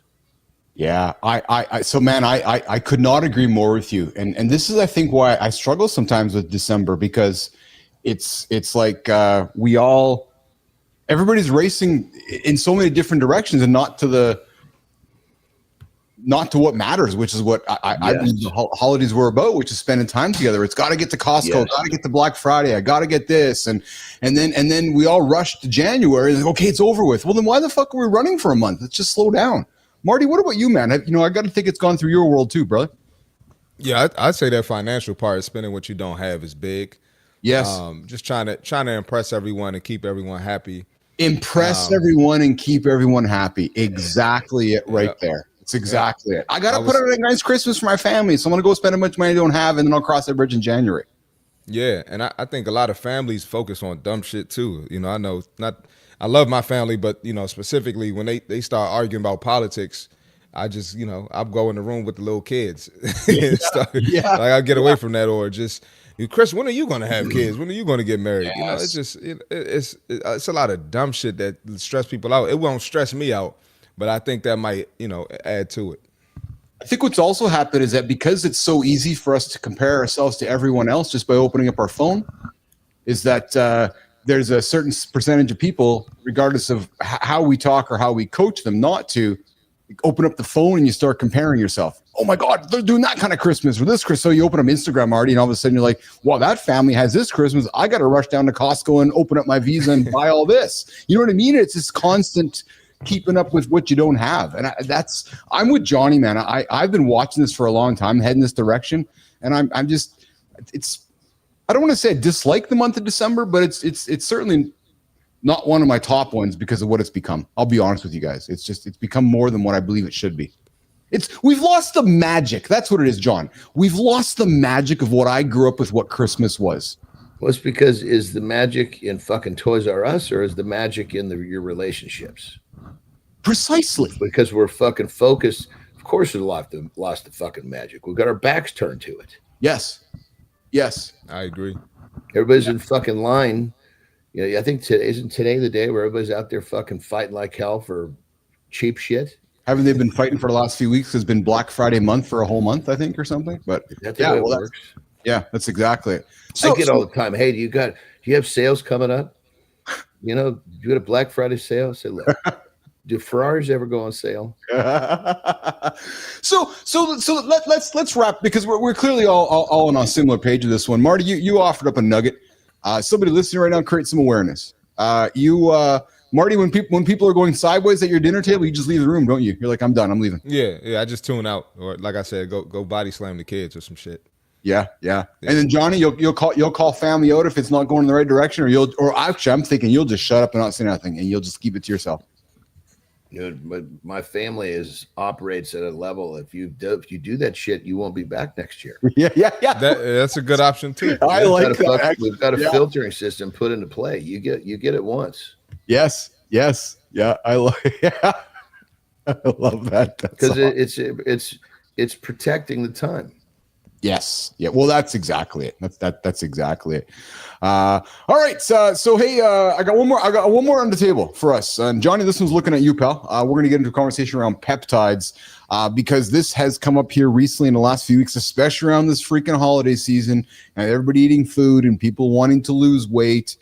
Yeah, I could not agree more with you. And this is, I think, why I struggle sometimes with December, because it's like everybody's racing in so many different directions and not to what matters, which is what I believe the holidays were about, which is spending time together. It's got to get to Costco, got to get to Black Friday, I got to get this, and then we all rush to January. And okay, it's over with. Well, then why the fuck are we running for a month? Let's just slow down. Marty, what about you, man? I got to think it's gone through your world too, brother. Yeah, I'd say that financial part, spending what you don't have, is big. Yes, just trying to impress everyone and keep everyone happy. Impress everyone and keep everyone happy. Exactly it right there. It's exactly it. I got to put on a nice Christmas for my family, so I'm going to go spend how much money I don't have, and then I'll cross that bridge in January. Yeah, and I think a lot of families focus on dumb shit too. I love my family, but specifically when they start arguing about politics, I just I'll go in the room with the little kids. I get away from that, or just, Chris, when are you going to have kids? When are you going to get married? Yes. It's a lot of dumb shit that stress people out. It won't stress me out, but I think that might add to it. I think what's also happened is that because it's so easy for us to compare ourselves to everyone else just by opening up our phone, is that there's a certain percentage of people, regardless of how we talk or how we coach them, not to open up the phone and you start comparing yourself. Oh my God, they're doing that kind of Christmas or this Christmas. So you open up Instagram, Marty, and all of a sudden you're like, wow, that family has this Christmas. I got to rush down to Costco and open up my Visa and buy all this. You know what I mean? It's this constant keeping up with what you don't have. And I'm with Johnny, man. I've been watching this for a long time, heading this direction. And I'm just, I don't want to say I dislike the month of December, but it's certainly not one of my top ones because of what it's become. It's become more than what I believe it should be. We've lost the magic. That's what it is, John. We've lost the magic of what I grew up with, what Christmas was. Well, it's because, is the magic in fucking Toys R Us, or is the magic in your relationships? Precisely. Because we're fucking focused. Of course we lost the fucking magic. We've got our backs turned to it. Yes. I agree. Everybody's in fucking line. I think isn't today the day where everybody's out there fucking fighting like hell for cheap shit? Haven't they been fighting for the last few weeks? It's been Black Friday month for a whole month, I think, or something. But it works. Yeah, that's exactly it. So I get all the time. Hey, do you have sales coming up? You know, you got a Black Friday sale? I say, look, do Ferraris ever go on sale? so let's wrap, because we're clearly all on a similar page of this one. Marty, you offered up a nugget. Somebody listening right now, create some awareness. Marty, when people are going sideways at your dinner table, you just leave the room, don't you? You're like, I'm done, I'm leaving. Yeah, I just tune out, or like I said, go body slam the kids or some shit. Yeah. And then Johnny, you'll call family out if it's not going in the right direction, or actually, I'm thinking you'll just shut up and not say nothing, and you'll just keep it to yourself. Dude, but my family operates at a level. If you do that shit, you won't be back next year. Yeah. That's a good option too. I like that. We've got a filtering system put into play. You get it once. Yes. Yeah. I love that, because it's protecting the time. Yes. Yeah. Well, that's exactly it. That's exactly it. All right. So hey, I got one more on the table for us. And Johnny, this one's looking at you, pal. We're going to get into a conversation around peptides, because this has come up here recently in the last few weeks, especially around this freaking holiday season, and everybody eating food and people wanting to lose weight.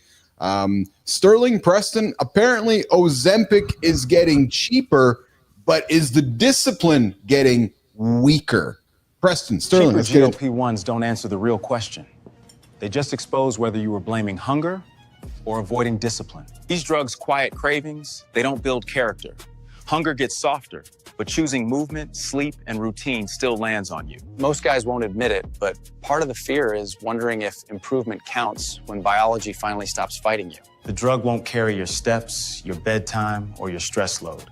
Sterling, Preston, apparently Ozempic is getting cheaper, but is the discipline getting weaker? Preston, Sterling, cheaper GLP-1s don't answer the real question. They just expose whether you were blaming hunger or avoiding discipline. These drugs quiet cravings, they don't build character. Hunger gets softer, but choosing movement, sleep, and routine still lands on you. Most guys won't admit it, but part of the fear is wondering if improvement counts when biology finally stops fighting you. The drug won't carry your steps, your bedtime, or your stress load.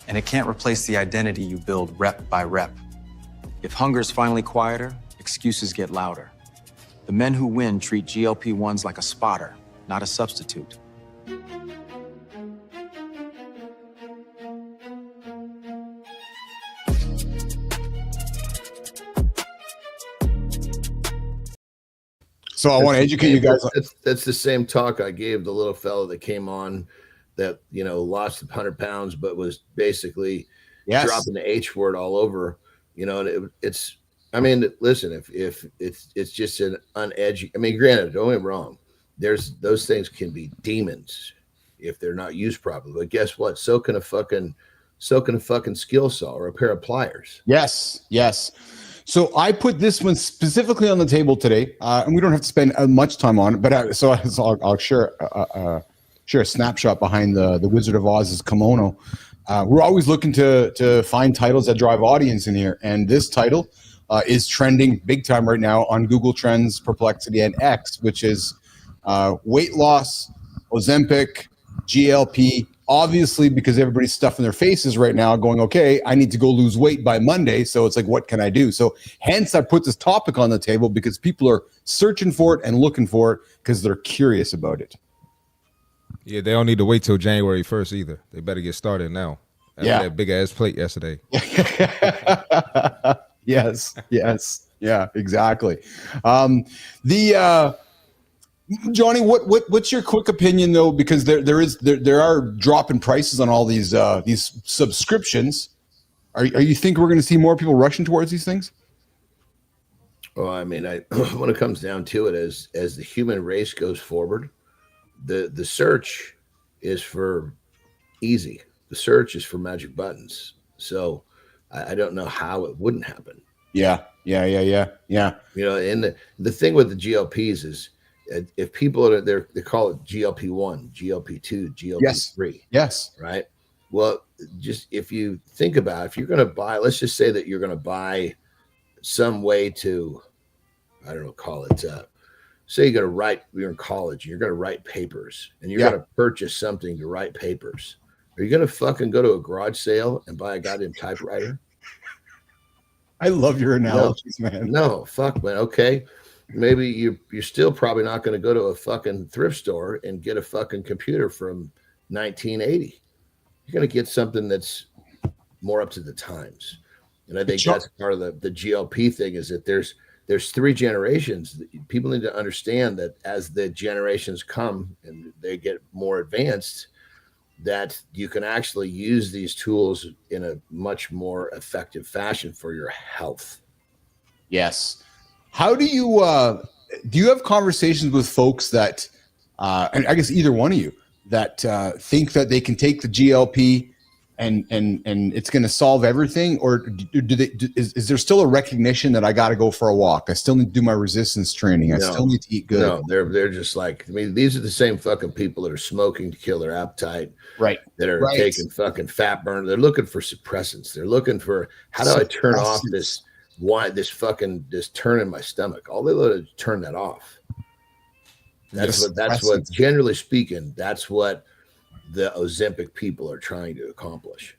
And it can't replace the identity you build rep by rep. If hunger's finally quieter, excuses get louder. The men who win treat GLP-1s like a spotter, not a substitute. So I want to educate you guys. That's the same talk I gave the little fellow that came on that, lost 100 pounds, but was basically dropping the H word all over. And listen, if it's just an uneducated, granted, don't get me wrong, those things can be demons if they're not used properly. But guess what? So can a fucking skill saw or a pair of pliers. Yes. So I put this one specifically on the table today, and we don't have to spend much time on it. But I'll share a snapshot behind the Wizard of Oz's kimono. We're always looking to find titles that drive audience in here, and this title is trending big time right now on Google Trends, Perplexity, and X, which is weight loss, Ozempic, GLP. Obviously, because everybody's stuffing their faces right now going, okay, I need to go lose weight by Monday. So it's like, what can I do? So hence I put this topic on the table, because people are searching for it and looking for it because they're curious about it. Yeah, they don't need to wait till January 1st either. They better get started now. After that big ass plate yesterday. Yes. Yeah, exactly. Johnny, what's your quick opinion though? Because there are dropping prices on all these subscriptions. Are you think we're going to see more people rushing towards these things? Well, when it comes down to it, as the human race goes forward, the search is for easy. The search is for magic buttons. So I don't know how it wouldn't happen. Yeah. And the thing with the GLPs is, if people are there, they call it GLP-1, GLP-2, GLP-3. Yes. Right. Well, just if you think about, if you're going to buy, let's just say that you're going to buy some way to, I don't know, call it, say you're in college, and you're going to write papers, and you're going to purchase something to write papers. Are you going to fucking go to a garage sale and buy a goddamn typewriter? I love your analogies, man. No, fuck, man. Okay. Maybe you're still probably not going to go to a fucking thrift store and get a fucking computer from 1980. You're going to get something that's more up to the times. And I think that's part of the GLP thing, is that there's three generations. People need to understand that as the generations come and they get more advanced, that you can actually use these tools in a much more effective fashion for your health. Yes. How do you have conversations with folks that, and I guess either one of you, that think that they can take the GLP and it's going to solve everything, or is there still a recognition that I got to go for a walk? I still need to do my resistance training. I still need to eat good. No, they're just like, I mean, these are the same fucking people that are smoking to kill their appetite, right? That are taking fucking fat burn. They're looking for suppressants. They're looking for, how do I turn off this turn in my stomach? All they do is turn that off. That's what generally speaking, that's what the Ozempic people are trying to accomplish.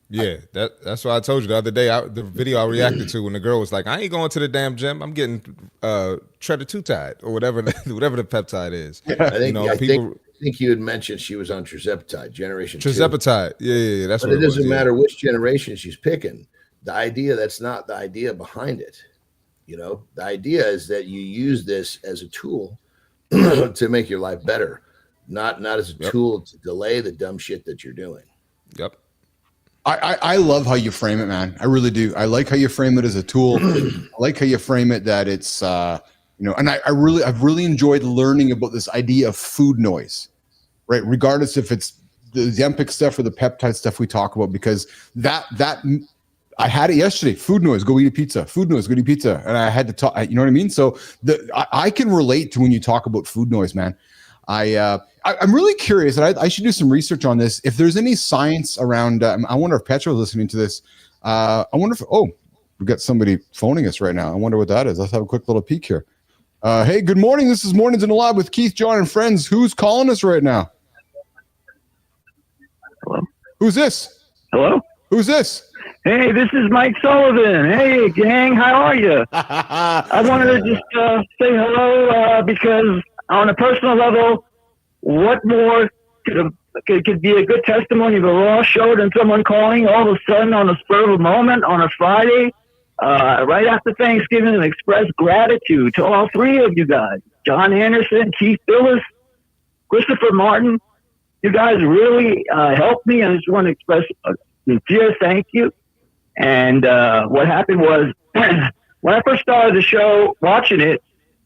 Yeah, that's why I told you the other day, the video I reacted to when the girl was like, I ain't going to the damn gym. I'm getting Tretitutide or whatever the peptide is. I think you had mentioned she was on Tirzepatide, generation 2. Tirzepatide. Yeah, that's but what it doesn't matter which generation she's picking. The idea, that's not the idea behind it. The idea is that you use this as a tool to make your life better, not as a tool to delay the dumb shit that you're doing. Yep. I love how you frame it, man. I really do. I like how you frame it as a tool. I like how you frame it that it's, and I've really enjoyed learning about this idea of food noise, right? Regardless if it's the Ozempic stuff or the peptide stuff we talk about, because that I had it yesterday. Food noise, go eat a pizza. Food noise, go eat a pizza. And I had to talk, you know what I mean? So I can relate to when you talk about food noise, man. I'm really curious, and I should do some research on this. If there's any science around, I wonder if Petro's listening to this. I wonder if, we've got somebody phoning us right now. I wonder what that is. Let's have a quick little peek here. Hey, good morning. This is Mornings in the Lab with Keith, John, and friends. Who's calling us right now? Hello. Who's this? Hello. Who's this? Hey, this is Mike Sullivan. Hey, gang, how are you? I wanted to just say hello because on a personal level, what more could be a good testimony of a raw show than someone calling all of a sudden on the spur of a moment on a Friday, right after Thanksgiving, and express gratitude to all three of you guys, John Andersen, Keith Bilous, Christopher Martin. You guys really helped me, and I just want to express a sincere thank you. And what happened was, when I first started the show, watching it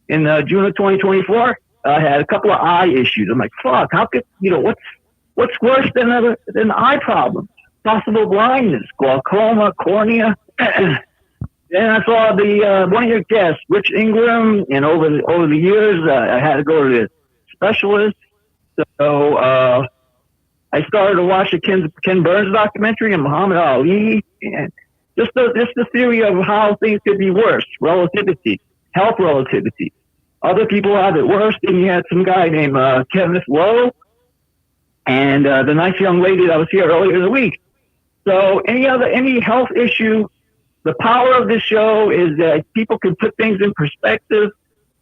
in June of 2024, I had a couple of eye issues. I'm like, fuck, how could, what's worse than eye problems? Possible blindness, glaucoma, cornea. Then I saw one of your guests, Rich Ingram, and over the years, I had to go to the specialist. So I started to watch the Ken Burns documentary and Muhammad Ali, and just the theory of how things could be worse, relativity, health relativity. Other people have it worse. Then you had some guy named Kenneth Lowe, and the nice young lady that was here earlier in the week. So any health issue, the power of this show is that people can put things in perspective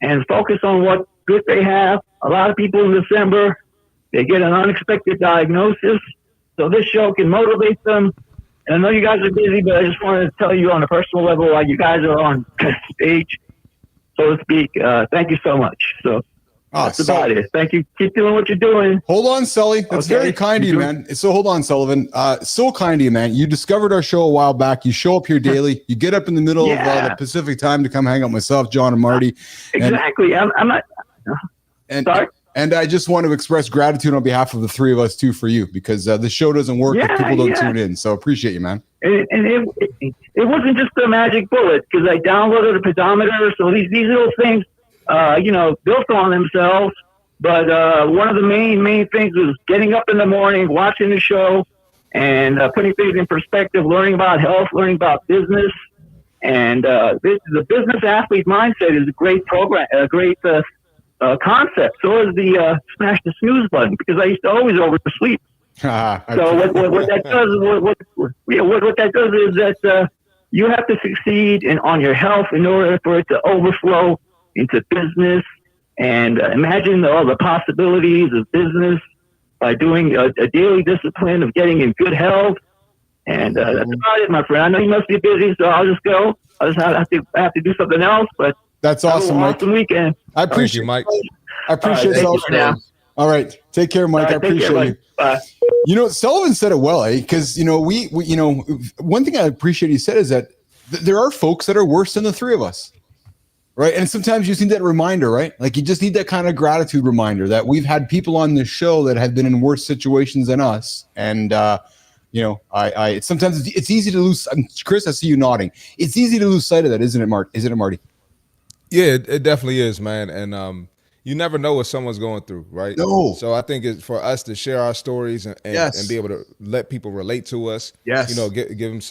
and focus on what good they have. A lot of people in December, they get an unexpected diagnosis. So this show can motivate them. And I know you guys are busy, but I just wanted to tell you on a personal level while you guys are on stage, so to speak, thank you so much. So that's about it. Thank you. Keep doing what you're doing. Hold on, Sully. That's very kind of you, man. So hold on, Sullivan. So kind of you, man. You discovered our show a while back. You show up here daily. You get up in the middle of the Pacific time to come hang out with myself, John, and Marty. Exactly. I'm not. Sorry. And I just want to express gratitude on behalf of the three of us too for you, because the show doesn't work if people don't tune in. So appreciate you, man. And it wasn't just a magic bullet, because I downloaded a pedometer. So these little things, built on themselves. But one of the main things was getting up in the morning, watching the show, and putting things in perspective, learning about health, learning about business. And the business athlete mindset is a great program, a great concept. So is the smash the snooze button, because I used to always oversleep. So what that does is that you have to succeed on your health in order for it to overflow into business. And imagine all the possibilities of business by doing a daily discipline of getting in good health. And that's about it, my friend. I know you must be busy, so I'll just go. I have to do something else, but that's awesome, Mike. Awesome weekend. I appreciate you, Mike. I appreciate it. All right. Take care, Mike. I appreciate you. Bye. Sullivan said it well, because, we one thing I appreciate he said is that there are folks that are worse than the three of us. Right. And sometimes you just need that reminder, right? Like you just need that kind of gratitude reminder that we've had people on this show that have been in worse situations than us. And, I sometimes it's easy to lose. Chris, I see you nodding. It's easy to lose sight of that, isn't it, Mark? Isn't it, Marty? Yeah, it definitely is, man. And you never know what someone's going through, right? No. So I think it's for us to share our stories and be able to let people relate to us. Yes. Give them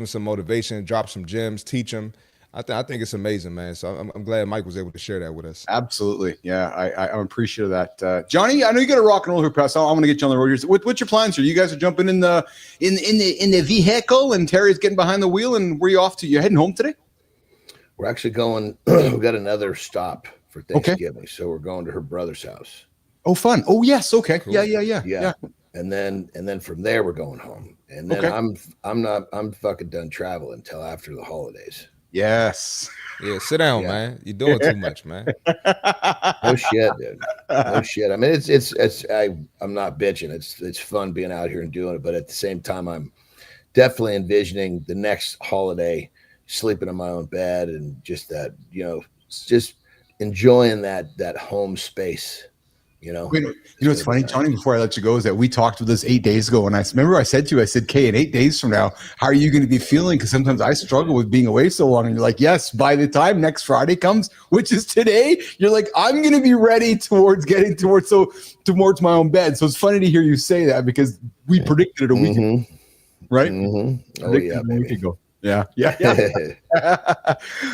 some motivation, drop some gems, teach them. I think it's amazing, man. So I'm glad Mike was able to share that with us. Absolutely. Yeah, I'm appreciative of that. Johnny, I know you got a rock and roll here, press. I want to get you on the road here. What's your plans here? You guys are jumping in the vehicle, and Terry's getting behind the wheel. And where are you off to? You heading home today? We're actually going. We've got another stop for Thanksgiving, so we're going to her brother's house. Oh, fun. Oh, yes. Okay. Cool. Yeah. And then from there we're going home. And then I'm fucking done traveling until after the holidays. Yes. Yeah, sit down, man. You're doing too much, man. No shit, dude. No shit. I mean, I'm not bitching. It's fun being out here and doing it, but at the same time, I'm definitely envisioning the next holiday, sleeping in my own bed, and just that, just enjoying that home space. What's funny, Johnny, before I let you go, is that we talked with this 8 days ago. And I said to you, Kay, in 8 days from now, how are you going to be feeling? Because sometimes I struggle with being away so long. And you're like, yes, by the time next Friday comes, which is today, you're like, I'm going to be ready towards getting towards my own bed. So it's funny to hear you say that because we predicted it a week ago, right? Mm-hmm. Oh, yeah, baby. A week ago. Yeah.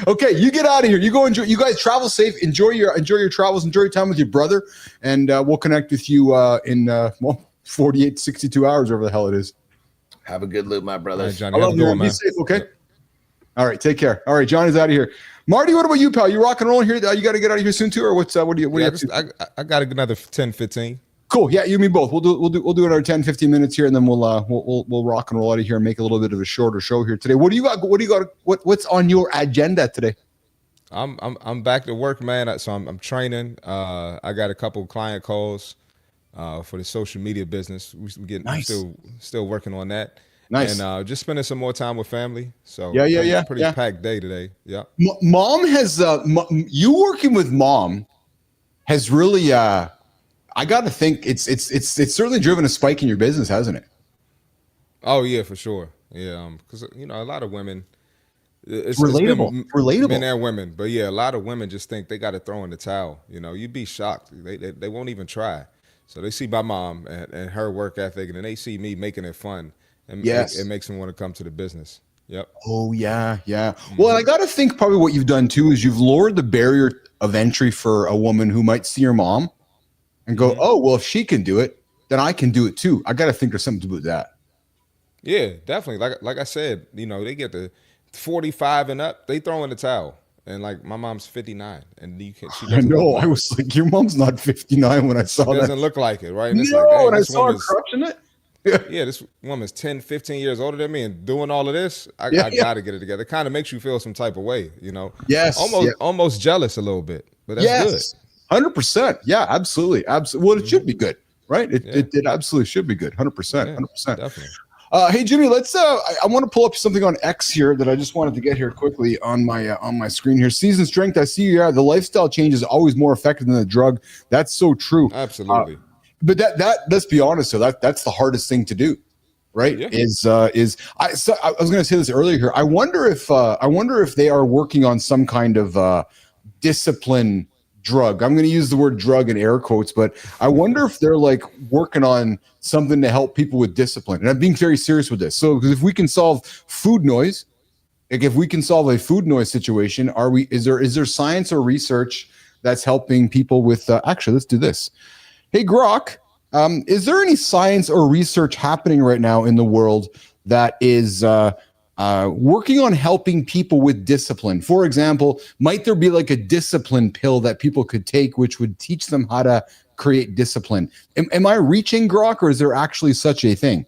Okay, you get out of here. You go enjoy. You guys travel safe. Enjoy your travels. Enjoy your time with your brother, and we'll connect with you in 48, 62 hours, whatever the hell it is. Have a good loop, my brothers. Right, Johnny, I love you, man. Be safe, okay? All right, take care. All right, Johnny's out of here. Marty, what about you, pal? You rock and rolling here? You got to get out of here soon too, or what's what do you up to? I got another 10, 15. Cool. Yeah, you and me both. We'll do another 10, 15 minutes here, and then we'll rock and roll out of here and make a little bit of a shorter show here today. What do you got? What's on your agenda today? I'm back to work, man. So I'm training. I got a couple client calls for the social media business. We getting nice. Still working on that. Nice. And just spending some more time with family. So pretty packed day today. Yeah. Mom has you working with mom has really I got to think it's certainly driven a spike in your business, hasn't it? Oh yeah, for sure. Yeah, because a lot of women, it's relatable, men and women. But yeah, a lot of women just think they got to throw in the towel. You'd be shocked. They won't even try. So they see my mom and her work ethic, and then they see me making it fun, and it makes them want to come to the business. Yep. Oh yeah. Mm-hmm. Well, I got to think probably what you've done too is you've lowered the barrier of entry for a woman who might see her mom and go, oh, well, if she can do it, then I can do it too. I got to think there's something to do with that. Yeah, definitely. Like I said, they get to 45 and up, they throw in the towel. And like my mom's 59, and I know. I was like, your mom's not 59 when I saw that. It doesn't look like it, right? And and I saw her crushing it. Yeah, this woman's 10, 15 years older than me and doing all of this. I got to get it together. It kind of makes you feel some type of way, Yes. Almost jealous a little bit, but that's good. 100%. Yeah, absolutely. Well, it should be good, right? It absolutely should be good. 100%. 100%. Definitely. Hey, Jimmy, let's. I want to pull up something on X here that I just wanted to get here quickly on my screen here. Season strength. I see you. The lifestyle change is always more effective than the drug. That's so true. Absolutely. But that let's be honest. So that's the hardest thing to do, right? Yeah. I was going to say this earlier here. I wonder if they are working on some kind of discipline drug. I'm going to use the word drug in air quotes, but I wonder if they're like working on something to help people with discipline. And I'm being very serious with this. So, because if we can solve food noise, like if we can solve a food noise situation, is there science or research that's helping people with, actually, let's do this. Hey, Grok, is there any science or research happening right now in the world that is, working on helping people with discipline? For example, might there be like a discipline pill that people could take which would teach them how to create discipline? Am I reaching, Grok, or is there actually such a thing?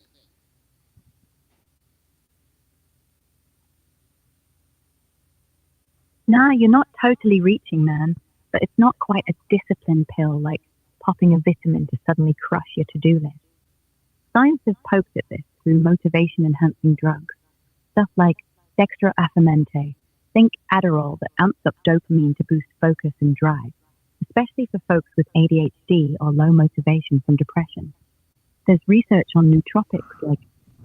Nah, you're not totally reaching, man. But it's not quite a discipline pill like popping a vitamin to suddenly crush your to-do list. Science has poked at this through motivation-enhancing drugs. Stuff like Dextroaffamente. Think Adderall that amps up dopamine to boost focus and drive, especially for folks with ADHD or low motivation from depression. There's research on nootropics like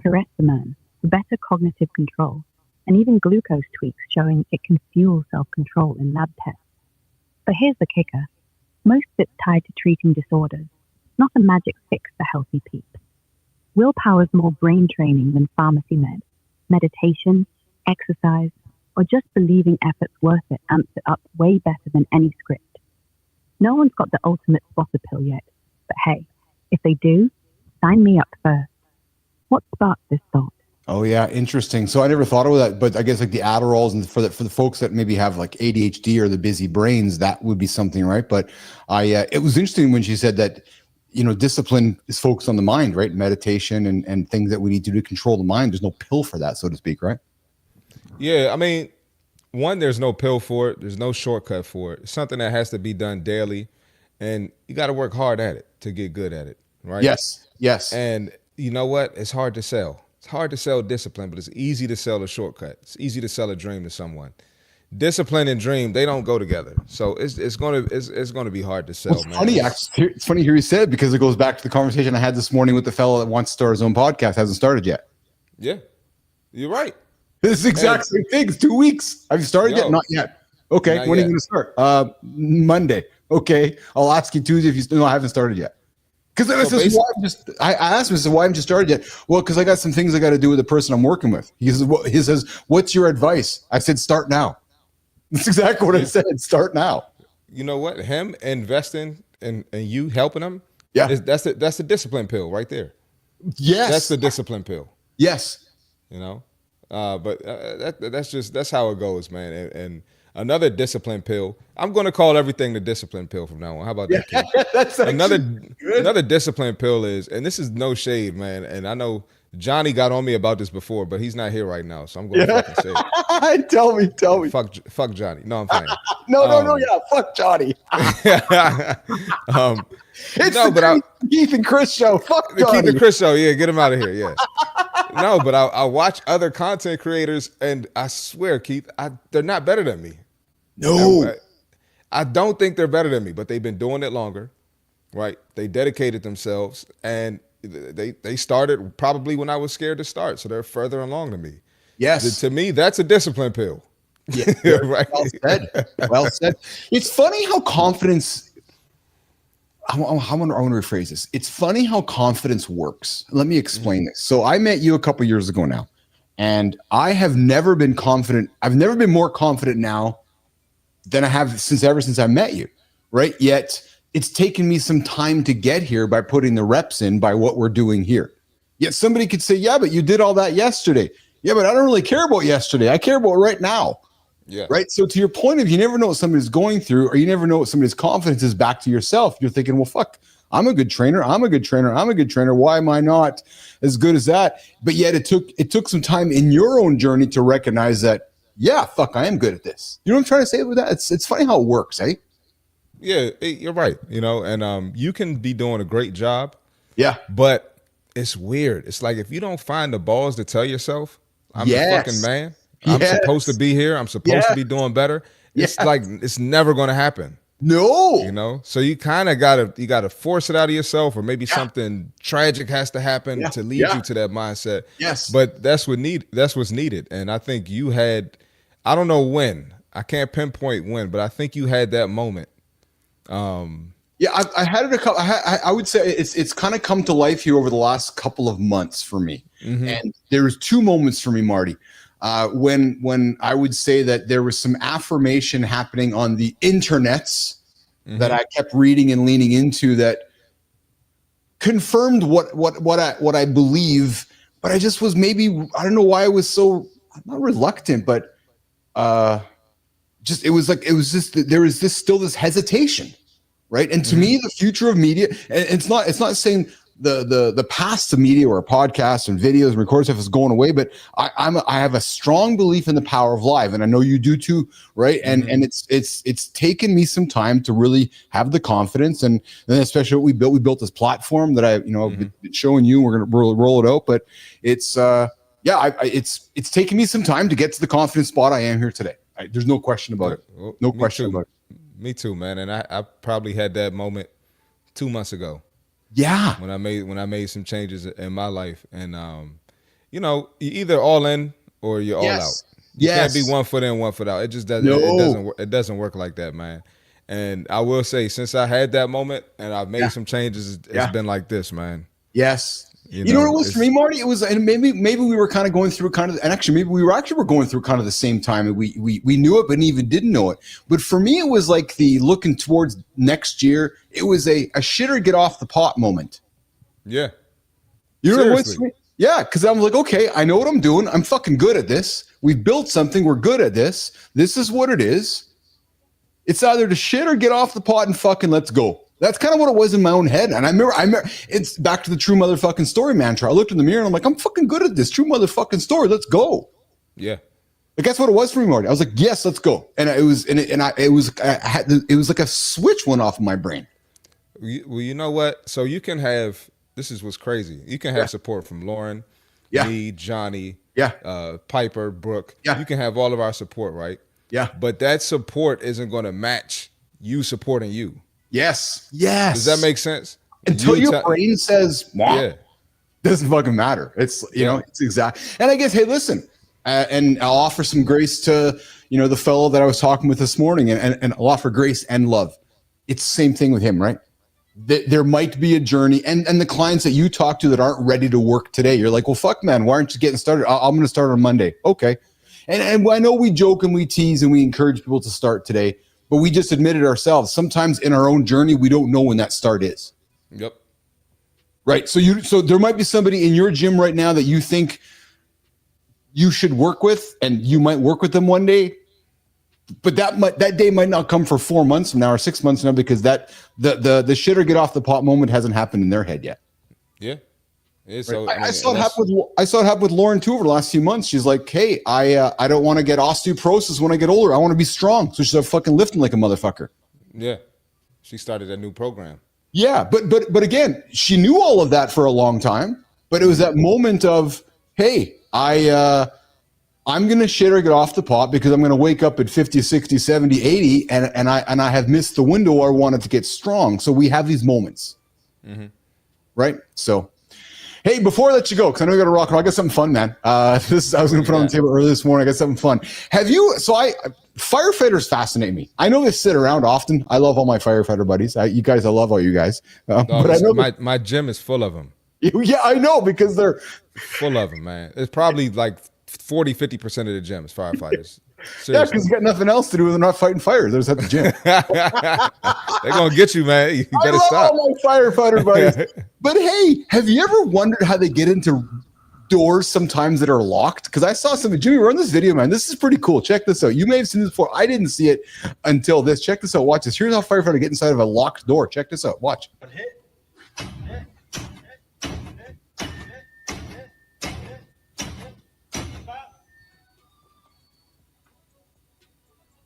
pyrazinamide for better cognitive control, and even glucose tweaks showing it can fuel self-control in lab tests. But here's the kicker. Most of it's tied to treating disorders, not a magic fix for healthy peeps. Willpower's more brain training than pharmacy med. Meditation, exercise, or just believing effort's worth it amps it up way better than any script. No one's got the ultimate spotter pill yet, but hey, if they do, sign me up first. What sparked this thought? Oh yeah, interesting. So I never thought of that, but I guess like the Adderalls and for the folks that maybe have like ADHD or the busy brains, that would be something, right? But it was interesting when she said that, you know, discipline is focused on the mind, right? Meditation and things that we need to do to control the mind. There's no pill for that, so to speak, right? Yeah, I mean, one, there's no pill for it. There's no shortcut for it. It's something that has to be done daily, and you got to work hard at it to get good at it, right? Yes. And you know what? It's hard to sell. It's hard to sell discipline, but it's easy to sell a shortcut. It's easy to sell a dream to someone. Discipline and dream, they don't go together. So it's gonna be hard to sell. Well, it's funny here you said, because it goes back to the conversation I had this morning with the fellow that wants to start his own podcast, hasn't started yet. Yeah, you're right. This exact same thing. It's 2 weeks. Have you started yet? Not yet. Okay. Not when yet. are you going to start? Monday. Okay. I'll ask you Tuesday if you still. No, I haven't started yet. Because I asked him, I said, why haven't you started yet? Well, because I got some things I got to do with the person I'm working with. He says, what's your advice? I said, start now. That's exactly what I said. Start now. You know what? Him investing and you helping him. Yeah. That's the discipline pill right there. Yes. That's the discipline pill. Yes. You know, but that's how it goes, man. And another discipline pill. I'm going to call everything the discipline pill from now on. How about that? Yeah, that's another discipline pill is, and this is no shade, man. And I know Johnny got on me about this before, but he's not here right now, so I'm going to fucking say it. Tell me. Fuck Johnny. No, I'm fine. No. Yeah, fuck Johnny. It's the Keith and Chris show. Fuck Johnny. The Keith and Chris show. Yeah, get him out of here. Yeah. No, but I watch other content creators, and I swear, Keith, they're not better than me. No. I don't think they're better than me, but they've been doing it longer, right? They dedicated themselves, and they started probably when I was scared to start, so they're further along than me. Yes. To me, that's a discipline pill. Yeah, right. Well said. It's funny how confidence. I want to rephrase this. It's funny how confidence works. Let me explain this. So I met you a couple years ago now, and I have never been confident. I've never been more confident now than I have ever since I met you, right? Yet it's taken me some time to get here by putting the reps in by what we're doing here. Yet somebody could say, yeah, but you did all that yesterday. Yeah, but I don't really care about yesterday. I care about right now. Yeah. Right. So to your point of, you never know what somebody's going through, or you never know what somebody's confidence is back to yourself. You're thinking, well, fuck, I'm a good trainer. Why am I not as good as that? But yet it took some time in your own journey to recognize that, yeah, fuck, I am good at this. You know what I'm trying to say with that? It's funny how it works, eh? Yeah, you're right. You know, and you can be doing a great job. Yeah. But it's weird. It's like if you don't find the balls to tell yourself, I'm the fucking man. I'm supposed to be here. I'm supposed to be doing better. It's like it's never going to happen. No, you know. So you kind of gotta force it out of yourself, or maybe something tragic has to happen to lead you to that mindset. Yes, but that's what's needed. And I think you had. I don't know when. I can't pinpoint when, but I think you had that moment. Yeah, I had it a couple. I would say it's kind of come to life here over the last couple of months for me. Mm-hmm. And there was two moments for me, Marty. When I would say that there was some affirmation happening on the internets that I kept reading and leaning into that confirmed what I believe, but I just was maybe, I don't know why I was so, I'm not reluctant, but there was still this hesitation, right? And to me, the future of media, and it's not saying the past of media or podcasts and videos and recording stuff is going away, but I have a strong belief in the power of live, and I know you do too, right? And it's taken me some time to really have the confidence, and then especially what we built this platform that I've been showing you. We're gonna roll it out, but it's yeah, it's taken me some time to get to the confident spot I am here today. There's no question about it. No question about it. Me too, man. And I probably had that moment 2 months ago. Yeah. When I made some changes in my life. And you know, you're either all in or you're all out. You can't be 1 foot in, 1 foot out. It just doesn't it doesn't work like that, man. And I will say, since I had that moment and I've made some changes, it's been like this, man. Yes. You know what it was for me, Marty? It was, and maybe we were kind of going through and actually maybe we were going through kind of the same time, and we knew it, but even didn't know it. But for me, it was like the looking towards next year. It was a shit or get off the pot moment. Yeah. You know what it was? Yeah, because I'm like, okay, I know what I'm doing. I'm fucking good at this. We've built something. We're good at this. This is what it is. It's either to shit or get off the pot and fucking let's go. That's kind of what it was in my own head. And I remember it's back to the true motherfucking story mantra. I looked in the mirror and I'm like, I'm fucking good at this. True motherfucking story. Let's go. Yeah. Like, that's what it was for me, Marty. I was like, yes, let's go. And it was like a switch went off in my brain. Well, you know what? So you can have, this is what's crazy. You can have support from Lauren, me, Johnny, Piper, Brooke. Yeah. You can have all of our support, right? Yeah. But that support isn't going to match you supporting you. Yes. Yes. Does that make sense? Until your brain says, doesn't fucking matter. It's, you know, it's exact. And I guess, hey, listen, and I'll offer some grace to, you know, the fellow that I was talking with this morning, and I'll offer grace and love. It's the same thing with him, right? There might be a journey, and the clients that you talk to that aren't ready to work today, you're like, well, fuck, man, why aren't you getting started? I'm going to start on Monday. Okay. And I know we joke and we tease and we encourage people to start today, but we just admitted ourselves, sometimes in our own journey, we don't know when that start is. Yep. Right. So there might be somebody in your gym right now that you think you should work with, and you might work with them one day, but that day might not come for 4 months from now or 6 months from now, because the shit or get off the pot moment hasn't happened in their head yet. Yeah. So, I saw it happen with Lauren too over the last few months. She's like, hey, I don't want to get osteoporosis when I get older. I want to be strong. So she's fucking lifting like a motherfucker. Yeah. She started a new program. Yeah. But again, she knew all of that for a long time, but it was that moment of, hey, I'm going to shit or get off the pot because I'm going to wake up at 50, 60, 70, 80, and I have missed the window where I wanted to get strong. So we have these moments. Mm-hmm. Right? So, hey, before I let you go, because I know you got to rock and roll, I got something fun, man. I was going to put on the table earlier this morning. I got something fun. Firefighters fascinate me. I know they sit around often. I love all my firefighter buddies. I love all you guys. But I know my gym is full of them. Yeah, I know, because they're full of them, man. It's probably like 40, 50% of the gym is firefighters. Seriously. Yeah, because you got nothing else to do when they're not fighting fires. They're just at the gym. They're going to get you, man. You got to stop. I love all my firefighter buddies. But hey, have you ever wondered how they get into doors sometimes that are locked? Because I saw something. Jimmy, run this video, man. This is pretty cool. Check this out. You may have seen this before. I didn't see it until this. Check this out. Watch this. Here's how firefighters get inside of a locked door. Check this out. Watch.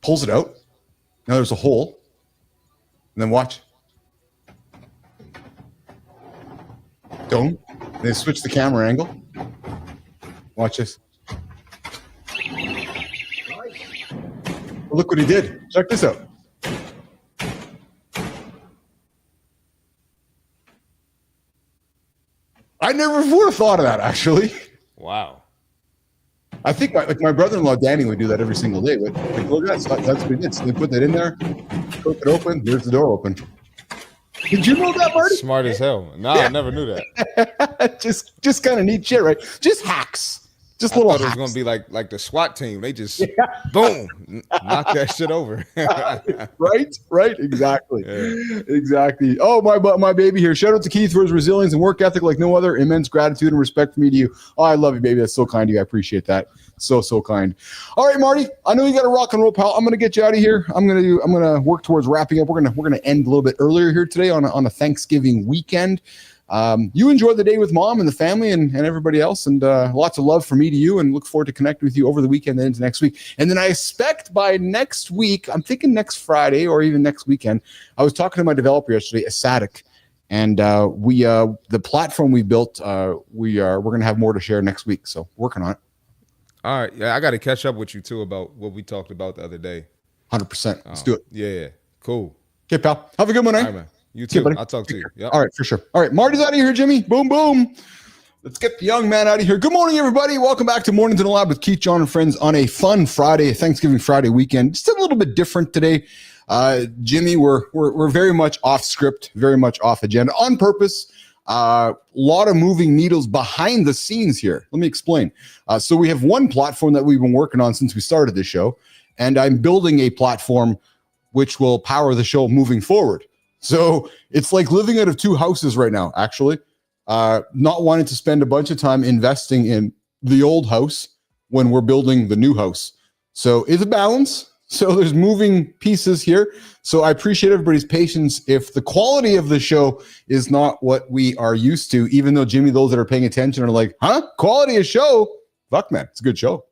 Pulls it out. Now there's a hole. And then watch. Don't. They switch the camera angle. Watch this. Look what he did. Check this out. I never would have thought of that, actually. Wow. I think my brother-in-law Danny would do that every single day. But like, look at that. That's what he did. So they put that in there, broke it open. There's the door open. Did you know that, Marty? Smart as hell. No, I never knew that. just kind of neat shit, right? Just hacks. Just little hacks. I thought it was going to be like the SWAT team. They just, boom, knock that shit over. Right. Exactly. Yeah. Exactly. Oh, my baby here. Shout out to Keith for his resilience and work ethic like no other. Immense gratitude and respect for me to you. Oh, I love you, baby. That's so kind of you. I appreciate that. So kind. All right, Marty. I know you got a rock and roll, pal. I'm gonna get you out of here. I'm gonna work towards wrapping up. We're gonna end a little bit earlier here today on a Thanksgiving weekend. You enjoy the day with mom and the family and everybody else, and lots of love from me to you, and look forward to connecting with you over the weekend and into next week. And then I expect by next week, I'm thinking next Friday or even next weekend. I was talking to my developer yesterday, Asatic, And the platform we built, we're going to have more to share next week. So working on it. All right. Yeah, I got to catch up with you too about what we talked about the other day. 100%. Let's do it. Yeah. Cool. Okay, pal. Have a good one, eh? All right, man. You too. Okay, I'll talk to you. Yep. All right, for sure. All right, Marty's out of here, Jimmy. Boom, boom. Let's get the young man out of here. Good morning, everybody. Welcome back to Mornings in the Lab with Keith, John, and friends on a fun Friday, Thanksgiving Friday weekend. Just a little bit different today. Jimmy, we're very much off script, very much off agenda on purpose. A lot of moving needles behind the scenes here. Let me explain. So we have one platform that we've been working on since we started this show, and I'm building a platform which will power the show moving forward. So it's like living out of two houses right now, actually. Not wanting to spend a bunch of time investing in the old house when we're building the new house. So it's a balance. So there's moving pieces here. So I appreciate everybody's patience if the quality of the show is not what we are used to, even though, Jimmy, those that are paying attention are like, huh? Quality of show? Fuck, man. It's a good show.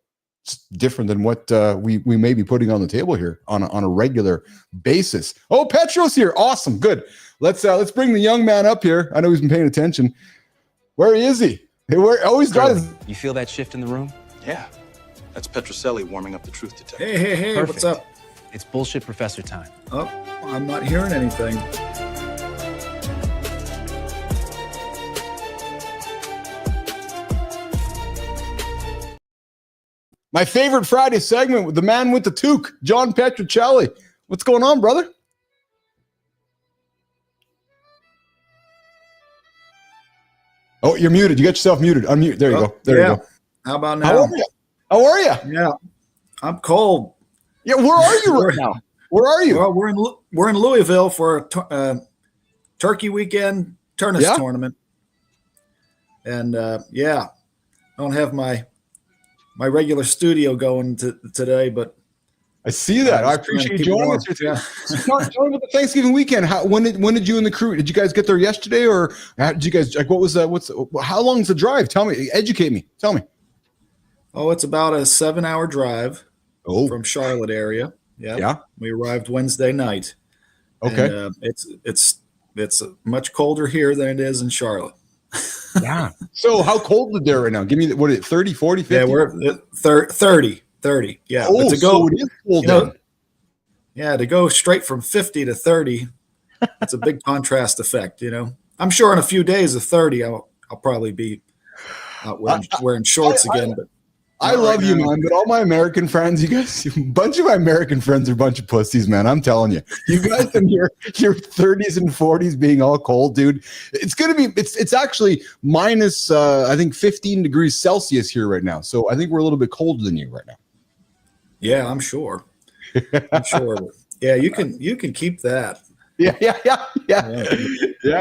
It's different than what we may be putting on the table here on a regular basis. Oh, Petro's here. Awesome. Good. Let's bring the young man up here. I know he's been paying attention. Where is he? He's got his... You feel that shift in the room? Yeah. That's Petrocelli warming up the truth detector. Hey, Perfect. what's up? It's bullshit professor time. Oh, I'm not hearing anything. My favorite Friday segment with the man with the toque, John Petrocelli. What's going on, brother? Oh, you're muted. You got yourself muted. Unmute. There you go. There you go. How about now? How are you? Yeah, I'm cold. Yeah, where are you right now? Where are you? Well, we're in Louisville for a Turkey weekend tennis tournament, and I don't have my regular studio going today, but I see that. I appreciate you joining us. Yeah. Talk about the Thanksgiving weekend. When did you and the crew? Did you guys get there yesterday, or did you guys like? What was that? How long is the drive? Tell me. Educate me. Tell me. Oh, it's about a 7-hour drive from Charlotte area. Yeah. We arrived Wednesday night. Okay. And, it's much colder here than it is in Charlotte. Yeah. So how cold is there right now? Give me what is it? 30, 40, 50? Yeah, we're at 30. Yeah. Oh, but so it is cold. To go straight from 50 to 30, it's a big contrast effect. I'm sure in a few days of 30, I'll probably be wearing shorts again. But I love you, man. But all my American friends, you guys, a bunch of my American friends are a bunch of pussies, man. I'm telling you, you guys in your 30s and 40s being all cold, dude. It's going to be, it's actually minus, I think 15 degrees Celsius here right now. So I think we're a little bit colder than you right now. Yeah, I'm sure. Yeah, you can keep that. Yeah.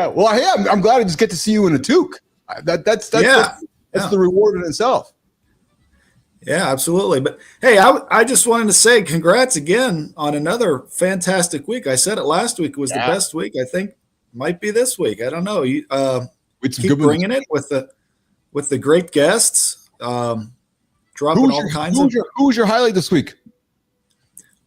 Well, hey, I'm glad I just get to see you in a toque. That's the reward in itself. Yeah, absolutely. But hey, I just wanted to say congrats again on another fantastic week. I said it last week was the best week. I think might be this week. I don't know. You keep bringing it with the great guests, dropping all kinds of. Who was your highlight this week?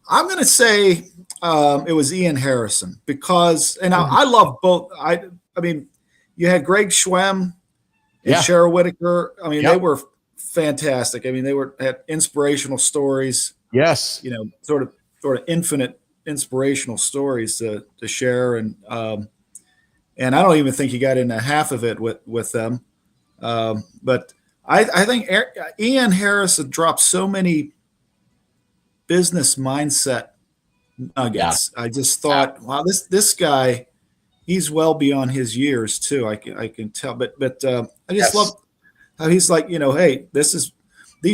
I'm going to say it was Ian Harrison because, and I love both. I mean, you had Greg Schwemm and Cheryl Whitaker. I mean, they were fantastic. I mean, they had inspirational stories. Yes. Sort of infinite inspirational stories to share. And I don't even think he got into half of it with them. But I think Ian Harrison dropped so many business mindset nuggets. I just thought, wow, this guy, he's well beyond his years too. I can tell, but I just love how he's like, hey, these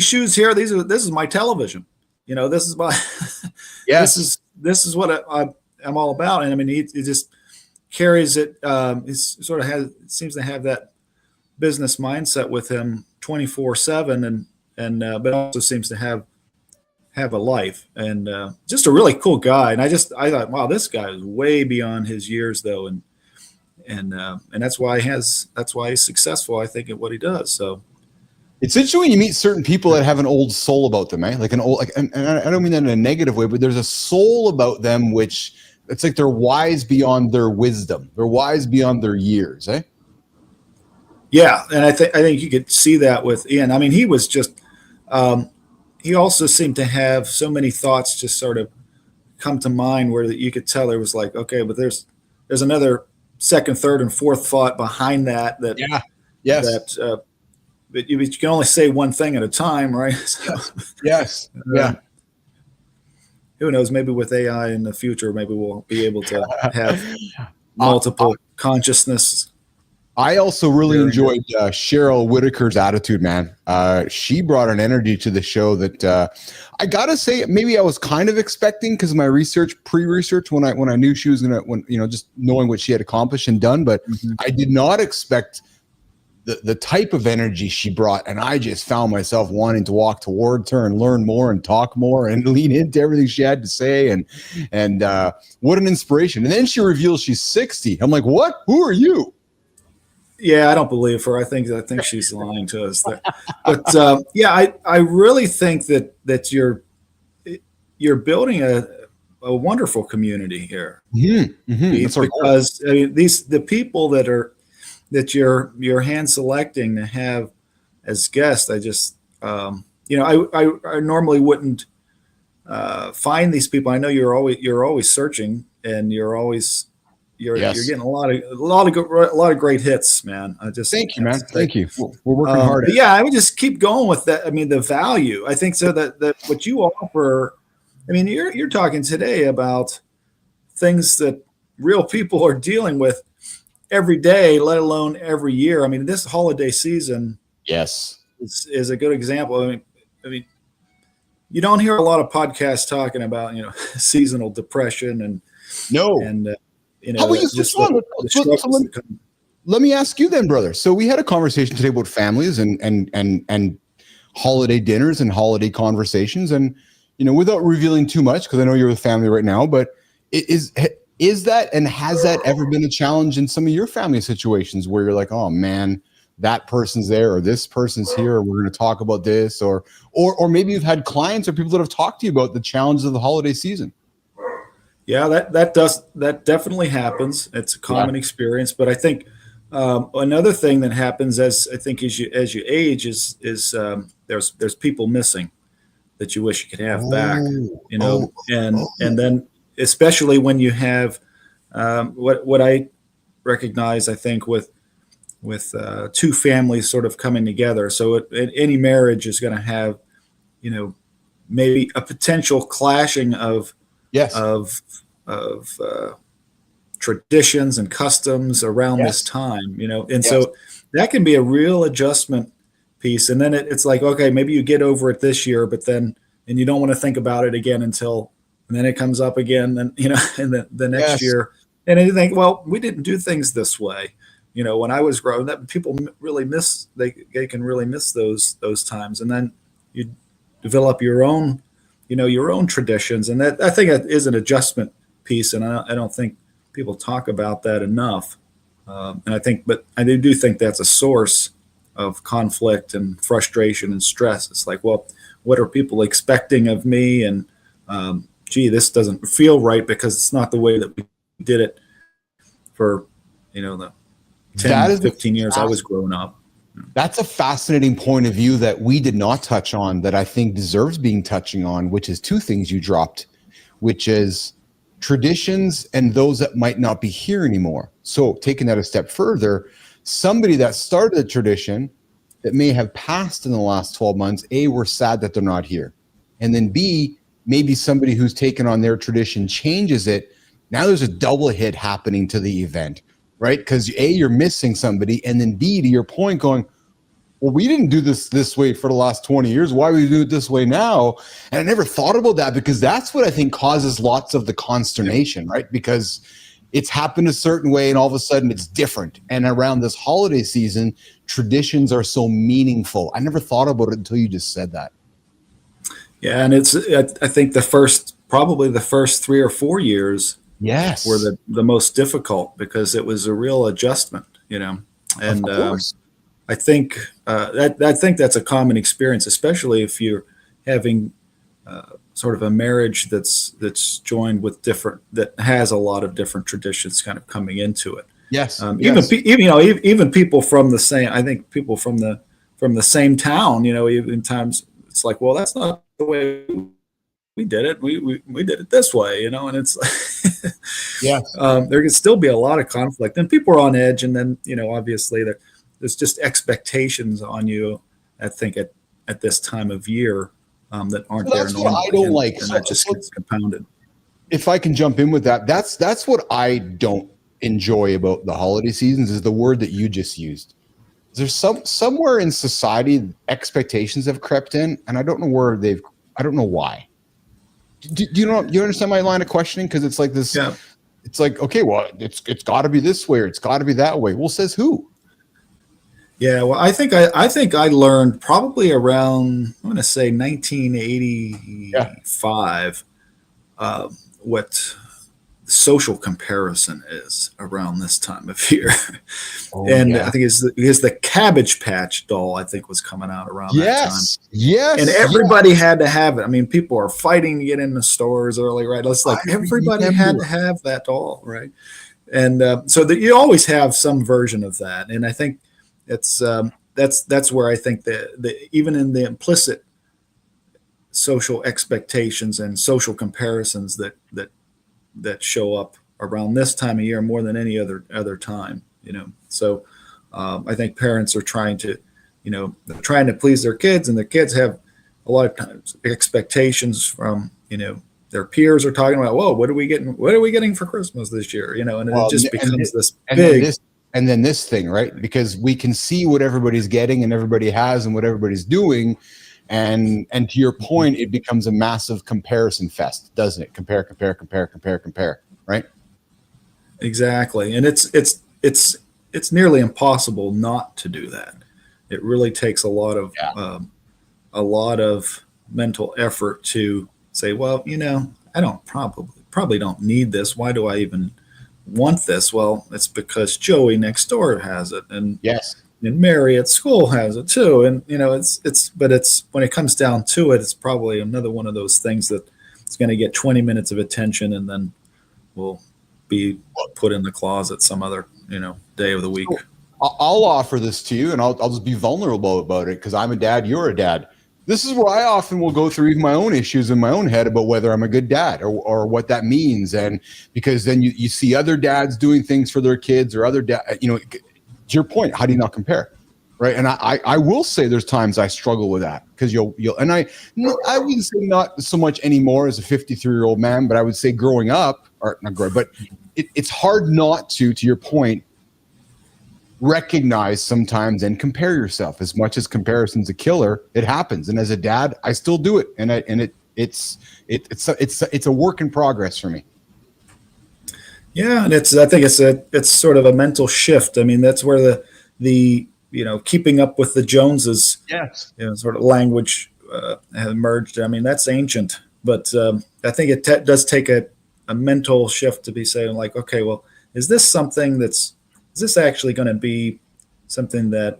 shoes here. This is my television. This is my, this is what I'm all about. And I mean, he just carries it. He seems to have that business mindset with him 24/7 but also seems to have a life and just a really cool guy. And I thought, wow, this guy is way beyond his years though. And that's why he's successful, I think, at what he does. So it's interesting when you meet certain people that have an old soul about them, eh? Like an old, and I don't mean that in a negative way, but there's a soul about them which it's like they're wise beyond their wisdom. They're wise beyond their years, eh? Yeah, and I think you could see that with Ian. I mean, he was just he also seemed to have so many thoughts just sort of come to mind where you could tell there was like, okay, but there's another second, third, and fourth thought behind that. Yeah. Yes. But you can only say one thing at a time, right? So, yes. Yeah. Who knows? Maybe with AI in the future, maybe we'll be able to have multiple consciousness. I also really enjoyed Cheryl Whitaker's attitude, man. She brought an energy to the show that I gotta say, maybe I was kind of expecting because of my pre-research when I knew she was gonna, just knowing what she had accomplished and done. But I did not expect the type of energy she brought, and I just found myself wanting to walk towards her and learn more and talk more and lean into everything she had to say. And what an inspiration! And then she reveals she's 60. I'm like, what? Who are you? Yeah, I don't believe her. I think she's lying to us. But I really think that you're building a wonderful community here. Because I mean, the people that you're hand selecting to have as guests, I just I normally wouldn't find these people. I know you're always searching, and you're getting a lot of great hits, man. Thank you, man. Thank you. We're working hard. Yeah, I would just keep going with that. I mean, the value. I think so that what you offer. I mean, you're talking today about things that real people are dealing with every day, let alone every year. I mean, this holiday season, yes, is a good example. I mean, you don't hear a lot of podcasts talking about seasonal depression and how about you switch on? Let me ask you then, brother. So we had a conversation today about families and holiday dinners and holiday conversations, and without revealing too much, because I know you're with family right now, but is that, and has that ever been a challenge in some of your family situations where you're like, oh man, that person's there, or this person's here, or we're going to talk about this, or maybe you've had clients or people that have talked to you about the challenges of the holiday season? Yeah, that definitely happens. It's a common experience, but I think another thing that happens as you age is there's people missing that you wish you could have back, and then especially when you have what I recognize, I think with two families sort of coming together. So any marriage is going to have maybe a potential clashing of traditions and customs around this time, and so that can be a real adjustment piece. And then it's like, okay, maybe you get over it this year, but then, and you don't want to think about it again and then it comes up again, and and the next year, and then you think, well, we didn't do things this way. When I was growing up, people really they can really miss those times, and then you develop your own traditions, and that, I think, that is an adjustment piece, and I don't think people talk about that enough. And I do think that's a source of conflict and frustration and stress. It's like, well, what are people expecting of me? And this doesn't feel right because it's not the way that we did it for the 10, 15 years I was growing up. That's a fascinating point of view that we did not touch on, that I think deserves being touching on, which is two things you dropped, which is traditions and those that might not be here anymore. So taking that a step further, somebody that started a tradition that may have passed in the last 12 months, A, we're sad that they're not here. And then B, maybe somebody who's taken on their tradition changes it. Now there's a double hit happening to the event, right? Because A, you're missing somebody, and then B, to your point, going, well, we didn't do this way for the last 20 years. Why would we do it this way now? And I never thought about that, because that's what I think causes lots of the consternation, right? Because it's happened a certain way and all of a sudden it's different. And around this holiday season, traditions are so meaningful. I never thought about it until you just said that. Yeah, and I think probably the first 3 or 4 years were the most difficult, because it was a real adjustment, and I think that's a common experience, especially if you're having sort of a marriage that's joined with that has a lot of different traditions kind of coming into it. Yes. Even people from the same, I think people from the same town, even times it's like, well, that's not the way we did it. We did it this way, and it's yes. There can still be a lot of conflict, and people are on edge, and then obviously there's just expectations on you. I think at this time of year that aren't there normally. I don't like, and that just gets compounded. If I can jump in with that, that's what I don't enjoy about the holiday seasons is the word that you just used. There's somewhere in society expectations have crept in, and I don't know I don't know why. Do you understand my line of questioning? Because it's like this. Yeah. It's like, okay, well, it's got to be this way or it's got to be that way. Well, says who? Yeah, well, I think I learned probably around, I'm going to say 1985, what social comparison is around this time of year. I think it's the Cabbage Patch doll, I think, was coming out around that time. Yes. And everybody had to have it. I mean, people are fighting to get in the stores early, right? It's like everybody had to have that doll, right? And so that you always have some version of that. And I think that's where I think that even in the implicit social expectations and social comparisons that show up around this time of year more than any other time, So I think parents are trying to please their kids, and the kids have a lot of times expectations from their peers are talking about, whoa, what are we getting for Christmas this year? And it just becomes this big. And then this thing, right? Because we can see what everybody's getting and everybody has and what everybody's doing. And to your point, it becomes a massive comparison fest, doesn't it? Compare, right? Exactly. And it's nearly impossible not to do that. It really takes a lot of mental effort to say, well, I don't probably don't need this. Why do I even want this? Well, it's because Joey next door has it, and and Mary at school has it too. And it's when it comes down to it, it's probably another one of those things that it's going to get 20 minutes of attention, and then will be put in the closet some other day of the week. I'll offer this to you, and I'll just be vulnerable about it because I'm a dad. You're a dad. This is where I often will go through even my own issues in my own head about whether I'm a good dad or what that means. And because then you see other dads doing things for their kids or other dad, to your point, how do you not compare? Right. And I will say there's times I struggle with that because and I wouldn't say not so much anymore as a 53-year-old man, but I would say growing up, or not growing, but it's hard not to your point, recognize sometimes and compare yourself. As much as comparison's a killer, it happens. And as a dad, I still do it. And it's a work in progress for me. Yeah. And I think it's sort of a mental shift. I mean, that's where the keeping up with the Joneses, sort of language has emerged. I mean, that's ancient, but I think it does take a mental shift to be saying like, okay, well, is this actually going to be something that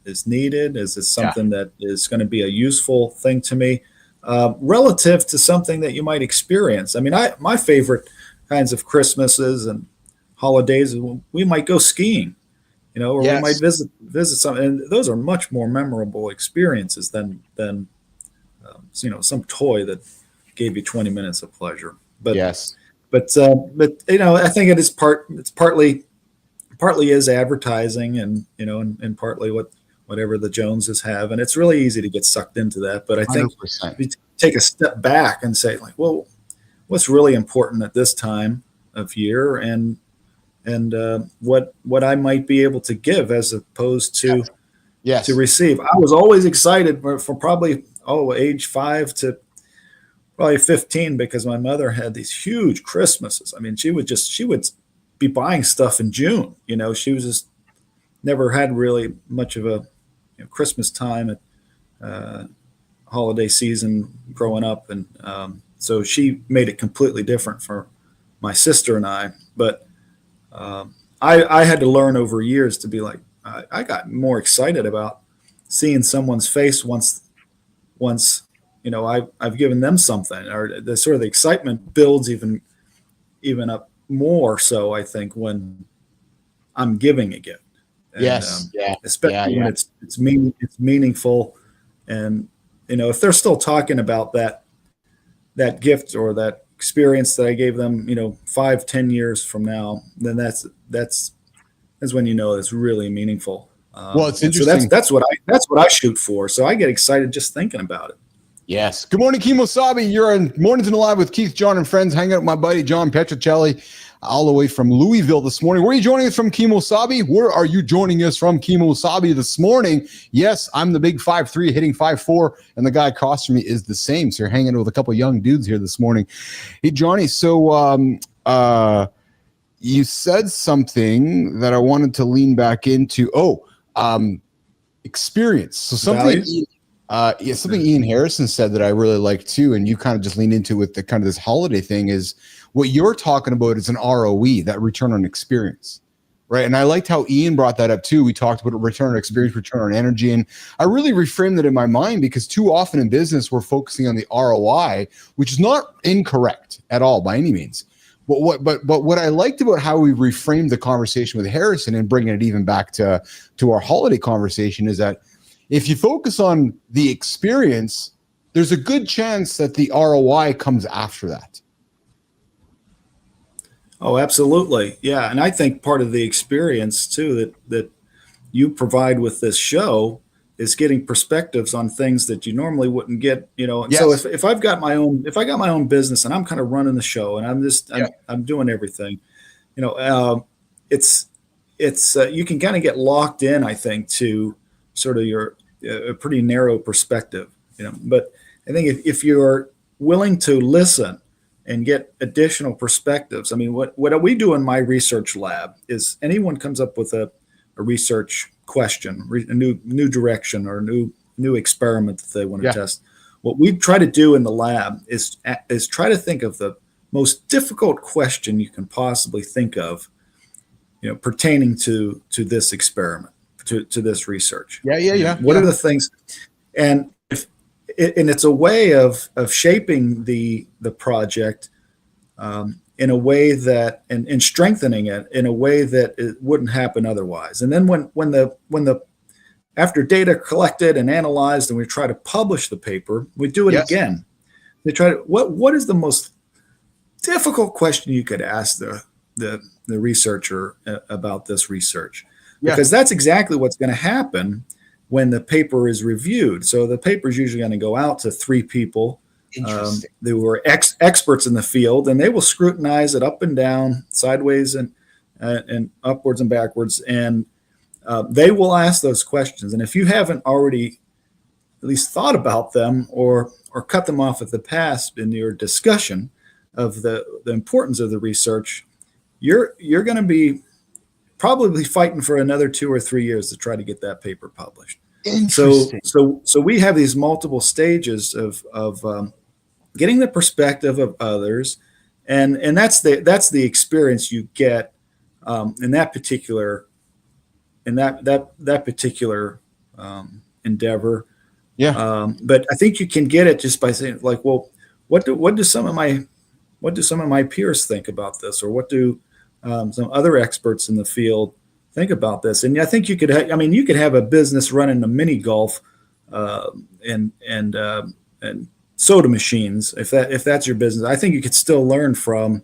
is needed? Is this something that is going to be a useful thing to me relative to something that you might experience? I mean, my favorite kinds of Christmases and holidays, we might go skiing, or we might visit something. And those are much more memorable experiences than some toy that gave you 20 minutes of pleasure. But I think it's partly is advertising and partly whatever the Joneses have. And it's really easy to get sucked into that. But I think 100%. If you take a step back and say like, well, what's really important at this time of year and what I might be able to give as opposed to to receive. I was always excited from probably age 5 to probably 15 because my mother had these huge Christmases. I mean, she would be buying stuff in June. She was just never had really much of a Christmas time at holiday season growing up. And so she made it completely different for my sister and I. But I had to learn over years to be like, I got more excited about seeing someone's face once I've given them something, or the sort of the excitement builds even up more so, I think, when I'm giving a gift. And, especially when it's meaningful. And, if they're still talking about that gift or that experience that I gave them, 5-10 years from now, then that's when it's really meaningful. Well, it's interesting. So that's what I shoot for. So I get excited just thinking about it. Yes. Good morning, Kimosabi. You're on Mornings in the Live with Keith, John, and friends. Hanging out with my buddy John Petrocelli, all the way from Louisville this morning. Where are you joining us from, Kimosabi? Where are you joining us from, Kimosabi, this morning? Yes, I'm the big 5'3", hitting 5'4", and the guy across from me is the same. So you're hanging with a couple of young dudes here this morning. Hey, Johnny. So you said something that I wanted to lean back into. Experience. So something. Something Ian Harrison said that I really like too, and you kind of just lean into with the kind of this holiday thing, is what you're talking about is an ROE, that return on experience, right? And I liked how Ian brought that up too. We talked about return on experience, return on energy, and I really reframed it in my mind, because too often in business we're focusing on the ROI, which is not incorrect at all by any means. But what I liked about how we reframed the conversation with Harrison and bringing it even back to our holiday conversation is that if you focus on the experience, there's a good chance that the ROI comes after that. Oh, absolutely. Yeah. And I think part of the experience too that you provide with this show is getting perspectives on things that you normally wouldn't get, And so if I got my own business and I'm kind of running the show and I'm doing everything, it's you can kind of get locked in, I think, to sort of a pretty narrow perspective, but I think if you're willing to listen and get additional perspectives, I mean, what we do in my research lab is anyone comes up with a research question, a new direction or new experiment that they want to test. What we try to do in the lab is try to think of the most difficult question you can possibly think of, pertaining to this experiment. To this research. What are the things? And it's a way of shaping the project in a way that and strengthening it in a way that it wouldn't happen otherwise. And then when the after data collected and analyzed and we try to publish the paper, we do it again. They try to what is the most difficult question you could ask the researcher about this research? Because that's exactly what's going to happen when the paper is reviewed. So the paper is usually going to go out to 3 people who were experts in the field, and they will scrutinize it up and down, sideways and upwards and backwards, and they will ask those questions. And if you haven't already at least thought about them or cut them off at the pass in your discussion of the importance of the research, you're going to be probably fighting for another 2 or 3 years to try to get that paper published. So we have these multiple stages of getting the perspective of others, and that's the experience you get in that particular endeavor. But I think you can get it just by saying, like, well, what do some of my peers think about this, or what do some other experts in the field think about this? And I think you could have a business running a mini golf and soda machines. If that's your business, I think you could still learn from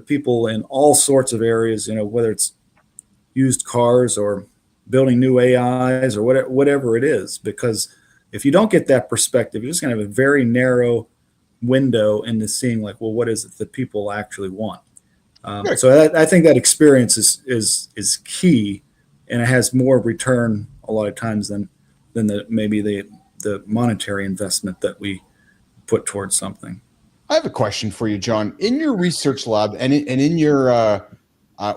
people in all sorts of areas. Whether it's used cars or building new AIs or whatever it is. Because if you don't get that perspective, you're just going to have a very narrow window into seeing, like, well, what is it that people actually want? So I think that experience is key, and it has more return a lot of times than maybe the monetary investment that we put towards something. I have a question for you, John. In your research lab and in your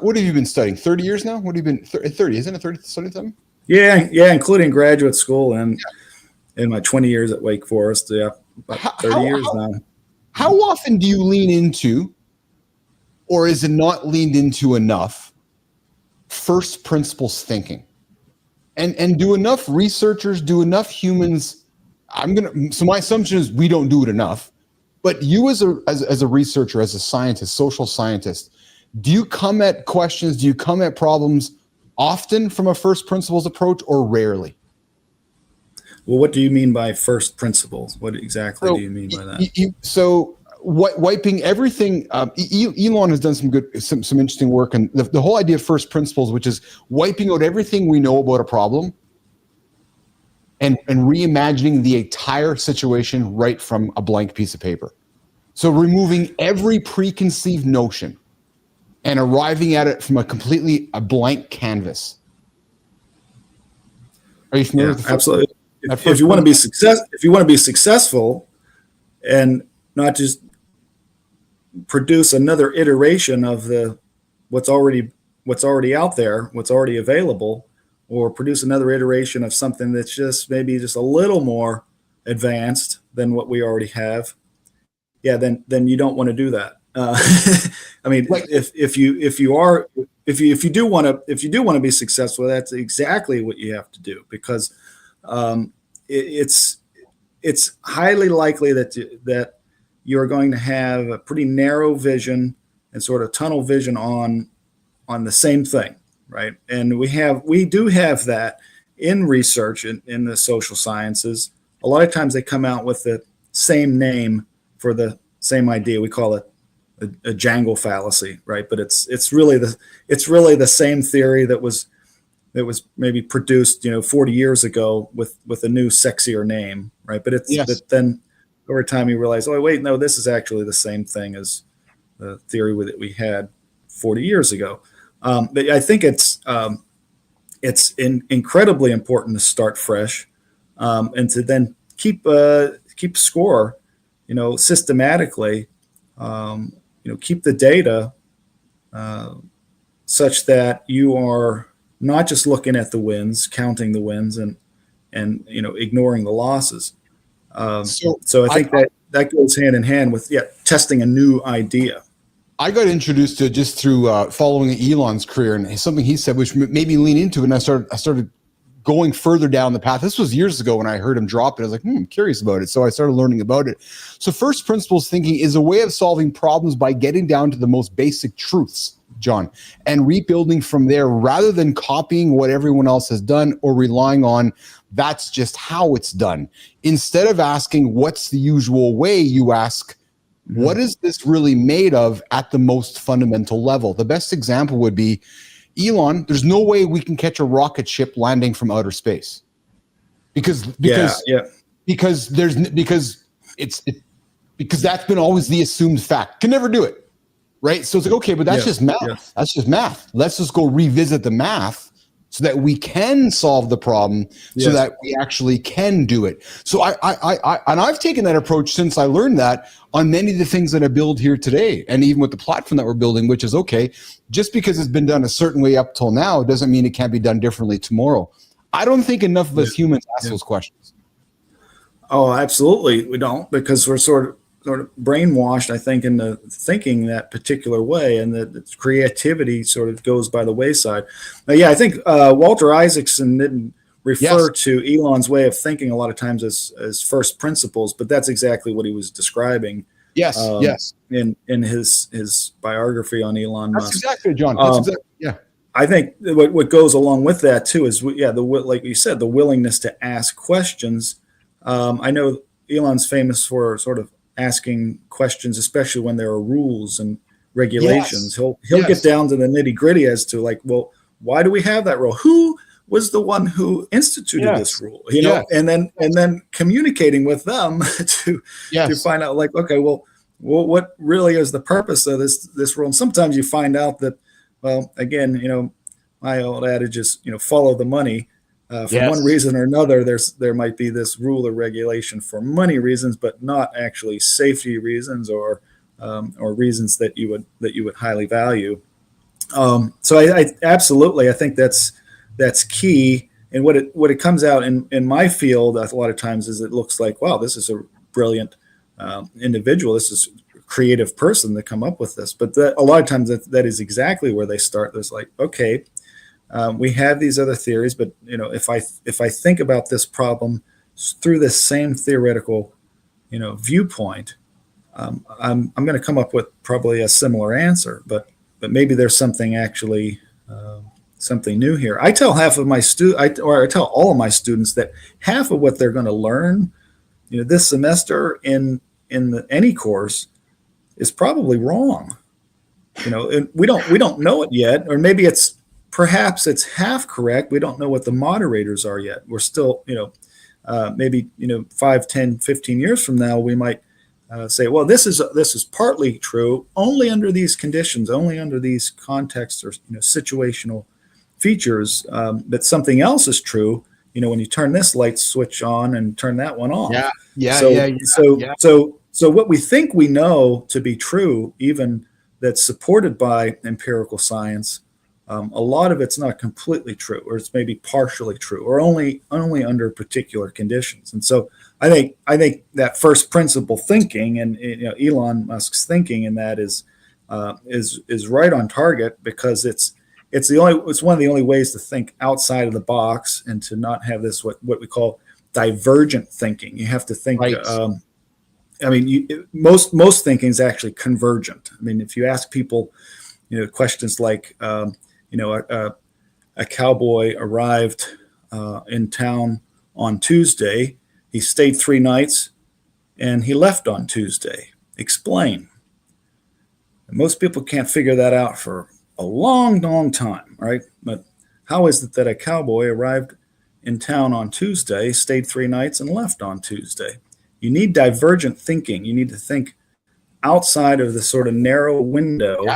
what have you been studying? 30 years now? What have you been 30? Isn't it 30 studying something? Yeah, including graduate school and in my 20 years at Wake Forest. Yeah, about 30 years now. How often do you lean into, or is it not leaned into enough, first principles thinking? And do enough researchers, do enough humans So my assumption is we don't do it enough. But you as a researcher, as a scientist, social scientist, do you come at questions, do you come at problems often from a first principles approach or rarely? Well, what do you mean by first principles? What exactly do you mean by that? Wiping everything. Elon has done some interesting work, and the whole idea of first principles, which is wiping out everything we know about a problem, and reimagining the entire situation right from a blank piece of paper. So removing every preconceived notion and arriving at it from a blank canvas. Are you familiar with the absolutely? If you want to be successful, and not just produce another iteration of what's already out there, what's already available, or produce another iteration of something that's maybe just a little more advanced than what we already have, then you don't want to do that. I mean, if you do want to be successful, that's exactly what you have to do, because it's highly likely that you're going to have a pretty narrow vision and sort of tunnel vision on the same thing, right? And we do have that in research in the social sciences. A lot of times they come out with the same name for the same idea. We call it a jangle fallacy, right? But it's really the same theory that was maybe produced 40 years ago with a new sexier name, right? But but then over time you realize, oh wait, no, this is actually the same thing as the theory that we had 40 years ago. But I think it's incredibly important to start fresh, and to then keep score, systematically, keep the data such that you are not just looking at the wins, counting the wins, and ignoring the losses. So I think that goes hand in hand with testing a new idea. I got introduced to it just through following Elon's career, and something he said which made me lean into it, and I started going further down the path. This was years ago when I heard him drop it. I was like, I'm curious about it. So I started learning about it. So first principles thinking is a way of solving problems by getting down to the most basic truths, John, and rebuilding from there rather than copying what everyone else has done or relying on that's just how it's done. Instead of asking what's the usual way, you ask, what is this really made of at the most fundamental level? The best example would be Elon. There's no way we can catch a rocket ship landing from outer space because that's been always the assumed fact. Can never do it, right? So it's like, okay, but that's just math. Yeah. That's just math. Let's just go revisit the math so that we can solve the problem, so that we actually can do it. So I've taken that approach since I learned that on many of the things that I build here today, and even with the platform that we're building, which is okay, just because it's been done a certain way up till now doesn't mean it can't be done differently tomorrow. I don't think enough of us humans ask those questions. Oh, absolutely, we don't, because we're sort of brainwashed, I think, into thinking that particular way, and that creativity sort of goes by the wayside. I think Walter Isaacson didn't refer to Elon's way of thinking a lot of times as first principles, but that's exactly what he was describing. Yes. In his biography on Elon Musk. That's exactly, John. That's exactly. I think what goes along with that too is like you said, the willingness to ask questions. I know Elon's famous for sort of asking questions, especially when there are rules and regulations. He'll get down to the nitty gritty as to like, well, why do we have that rule? Who was the one who instituted this rule? And then communicating with them to find out, like, okay, well, what really is the purpose of this rule? And sometimes you find out that, well, again, my old adage is, follow the money. For one reason or another, there might be this rule or regulation for money reasons, but not actually safety reasons or reasons that you would highly value. So I absolutely, I think that's key. And what it comes out in my field a lot of times is it looks like, wow, this is a brilliant individual. This is a creative person to come up with this. But a lot of times that is exactly where they start. There's like, okay. We have these other theories, but if I think about this problem through this same theoretical, viewpoint, I'm going to come up with probably a similar answer, but maybe there's something actually something new here. I tell half of my I tell all of my students that half of what they're going to learn, this semester in any course is probably wrong. And we don't know it yet, or maybe perhaps it's half correct. We don't know what the moderators are yet. We're still, maybe 5, 10, 15 years from now, we might say, well, this is partly true, only under these conditions, only under these contexts or situational features. But something else is true. When you turn this light switch on and turn that one off. So what we think we know to be true, even that's supported by empirical science, a lot of it's not completely true, or it's maybe partially true, or only under particular conditions. And so I think that first principle thinking, and Elon Musk's thinking in that is right on target, because it's one of the only ways to think outside of the box and to not have this what we call divergent thinking. You have to think. Right. Most thinking is actually convergent. If you ask people, questions like, a cowboy arrived in town on Tuesday. He stayed 3 nights, and he left on Tuesday. Explain. And most people can't figure that out for a long, long time, right? But how is it that a cowboy arrived in town on Tuesday, stayed 3 nights, and left on Tuesday? You need divergent thinking. You need to think outside of the sort of narrow window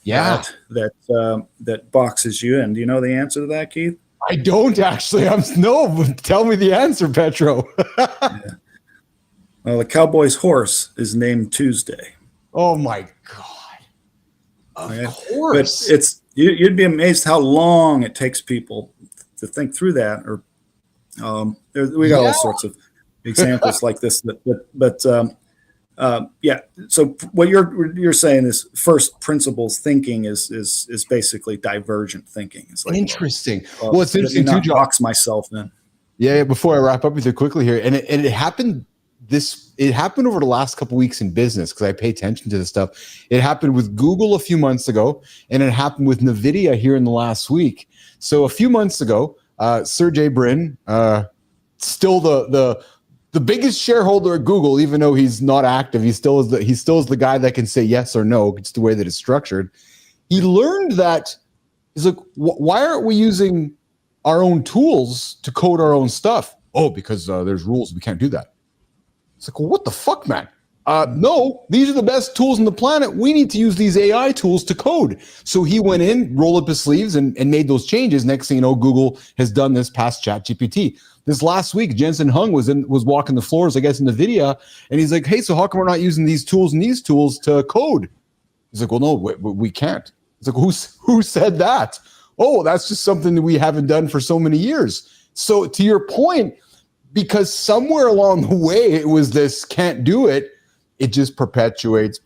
that boxes you in. Do you know the answer to that, Keith? I don't actually. Tell me the answer, Petro. Yeah. Well, the cowboy's horse is named Tuesday. Oh my God! Of course. But you'd be amazed how long it takes people to think through that. Or we got all sorts of examples like this. So what you're saying is first principles thinking is basically divergent thinking. It's like, interesting. Well, it's interesting too, John. Box myself in. Yeah. Before I wrap up with you quickly here, and it happened. It happened over the last couple of weeks in business, because I pay attention to this stuff. It happened with Google a few months ago, and it happened with NVIDIA here in the last week. So a few months ago, Sergey Brin, still the biggest shareholder at Google, even though he's not active, he still is the guy that can say yes or no. It's the way that it's structured. He learned that he's like, why aren't we using our own tools to code our own stuff? Oh, because there's rules. We can't do that. It's like, well, what the fuck, man? No, these are the best tools on the planet. We need to use these AI tools to code. So he went in, rolled up his sleeves, and made those changes. Next thing you know, Google has done this past ChatGPT. This last week, Jensen Hung was walking the floors, I guess, in the video, and he's like, hey, so how come we're not using these tools and these tools to code? He's like, well, no, we can't. It's like, who said that? Oh, that's just something that we haven't done for so many years. So to your point, because somewhere along the way, it was this can't do it, it just perpetuates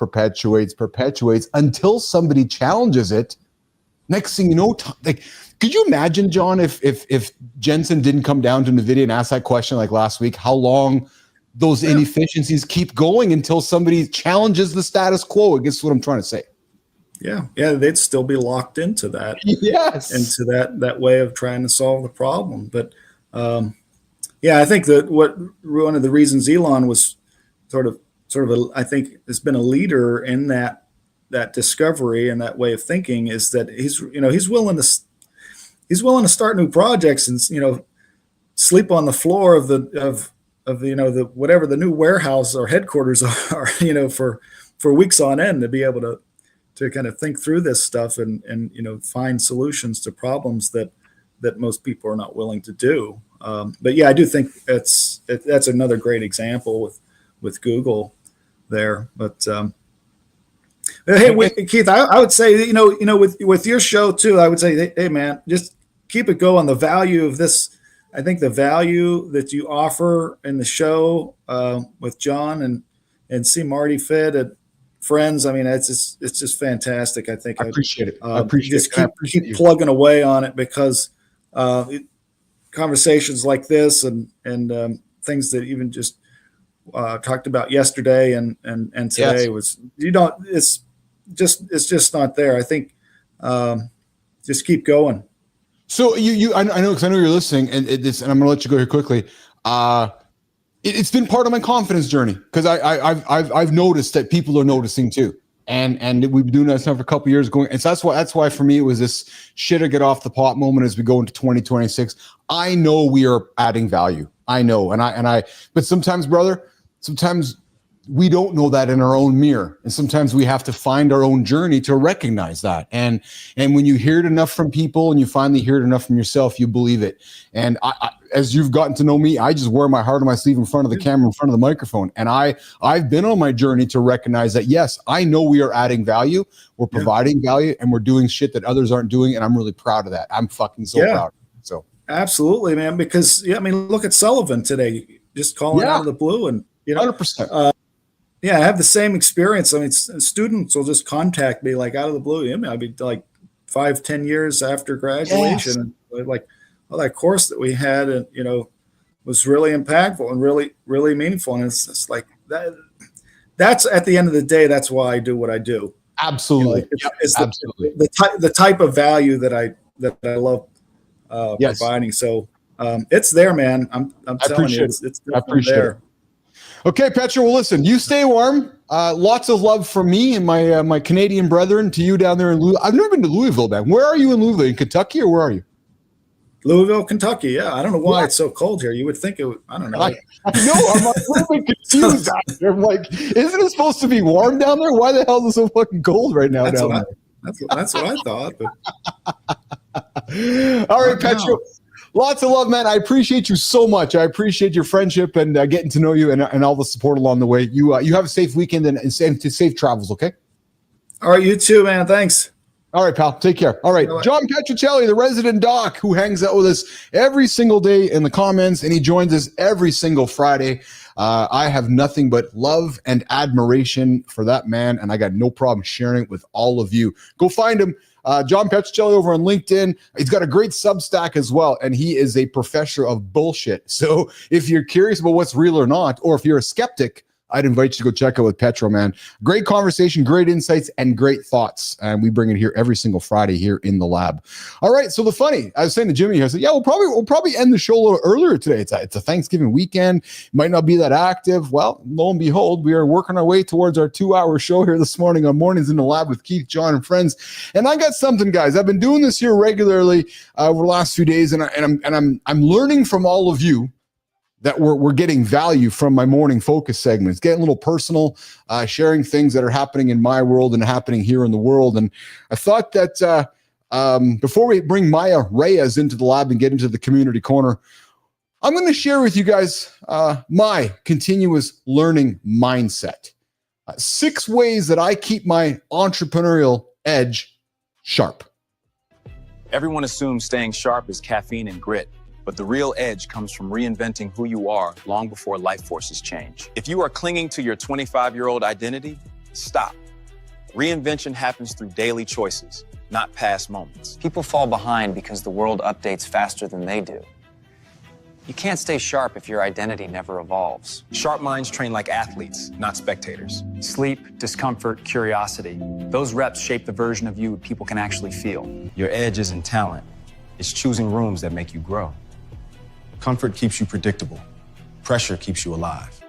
until somebody challenges it. Next thing you know, could you imagine, John, if Jensen didn't come down to NVIDIA and ask that question like last week, how long those inefficiencies keep going until somebody challenges the status quo? I guess what I'm trying to say. Yeah, they'd still be locked into that. Yes, into that way of trying to solve the problem. But I think that one of the reasons Elon was sort of I think has been a leader in that discovery and that way of thinking is that he's willing to start new projects and sleep on the floor of the whatever the new warehouse or headquarters are for weeks on end to be able to kind of think through this stuff and find solutions to problems that most people are not willing to do. But yeah, I do think that's another great example with Google there. But hey, Keith, I would say with your show too, I would say, hey man, just keep it going. The value of this, I think the value that you offer in the show with John and see Marty Fit at Friends. I mean, it's just fantastic. I think I appreciate it. I appreciate it. Keep plugging away on it because conversations like this and things that even just talked about yesterday and today was, it's just not there. I think just keep going. So I know, because I know you're listening, and I'm going to let you go here quickly. It's been part of my confidence journey, because I've noticed that people are noticing too. And we've been doing that stuff for a couple of years going. And so that's why for me, it was this shit or get off the pot moment as we go into 2026. I know we are adding value. I know. But sometimes, brother, we don't know that in our own mirror. And sometimes we have to find our own journey to recognize that. And when you hear it enough from people and you finally hear it enough from yourself, you believe it. And I as you've gotten to know me, I just wear my heart on my sleeve in front of the camera, in front of the microphone. And I've been on my journey to recognize that, yes, I know we are adding value. We're providing value, and we're doing shit that others aren't doing. And I'm really proud of that. I'm fucking so proud. So absolutely, man. Because I mean, look at Sullivan today, just calling out of the blue, and 100%. Yeah, I have the same experience. I mean, students will just contact me like out of the blue. I mean, I'd be like 5-10 years after graduation, and like, well, that course that we had, and was really impactful and really, really meaningful. And it's just like that. That's at the end of the day. That's why I do what I do. Absolutely, it's absolutely the type of value that I love providing. So it's there, man. I'm telling you, it's definitely there. Okay, Petro, well, listen, you stay warm. Lots of love from me and my Canadian brethren to you down there in Louisville. I've never been to Louisville, man. Where are you in Louisville? In Kentucky, or where are you? Louisville, Kentucky. Yeah, I don't know why it's so cold here. You would think it would, I don't know. I know, I'm like, a little bit confused. I'm like, isn't it supposed to be warm down there? Why the hell is it so fucking cold right now down there? That's what I thought. But. All right, Petro. Lots of love, man. I appreciate you so much. I appreciate your friendship and getting to know you and all the support along the way. You have a safe weekend and safe travels, okay? All right, you too, man. Thanks. All right, pal. Take care. All right. John Petrocelli, the resident doc who hangs out with us every single day in the comments, and he joins us every single Friday. I have nothing but love and admiration for that man, and I got no problem sharing it with all of you. Go find him. John Petrocelli over on LinkedIn. He's got a great Substack as well, and he is a professor of bullshit. So if you're curious about what's real or not, or if you're a skeptic, I'd invite you to go check out with Petro, man. Great conversation, great insights, and great thoughts. And we bring it here every single Friday here in the lab. All right. So I was saying to Jimmy, I said, yeah, we'll probably end the show a little earlier today. It's a Thanksgiving weekend. Might not be that active. Well, lo and behold, we are working our way towards our 2-hour show here this morning on Mornings in the Lab with Keith, John, and friends. And I got something, guys. I've been doing this here regularly over the last few days, and I'm learning from all of you that we're getting value from my morning focus segments, getting a little personal, sharing things that are happening in my world and happening here in the world. And I thought that before we bring Maya Reyes into the lab and get into the community corner, I'm going to share with you guys my continuous learning mindset. 6 ways that I keep my entrepreneurial edge sharp. Everyone assumes staying sharp is caffeine and grit. But the real edge comes from reinventing who you are long before life forces change. If you are clinging to your 25-year-old identity, stop. Reinvention happens through daily choices, not past moments. People fall behind because the world updates faster than they do. You can't stay sharp if your identity never evolves. Sharp minds train like athletes, not spectators. Sleep, discomfort, curiosity. Those reps shape the version of you people can actually feel. Your edge isn't talent. It's choosing rooms that make you grow. Comfort keeps you predictable. Pressure keeps you alive.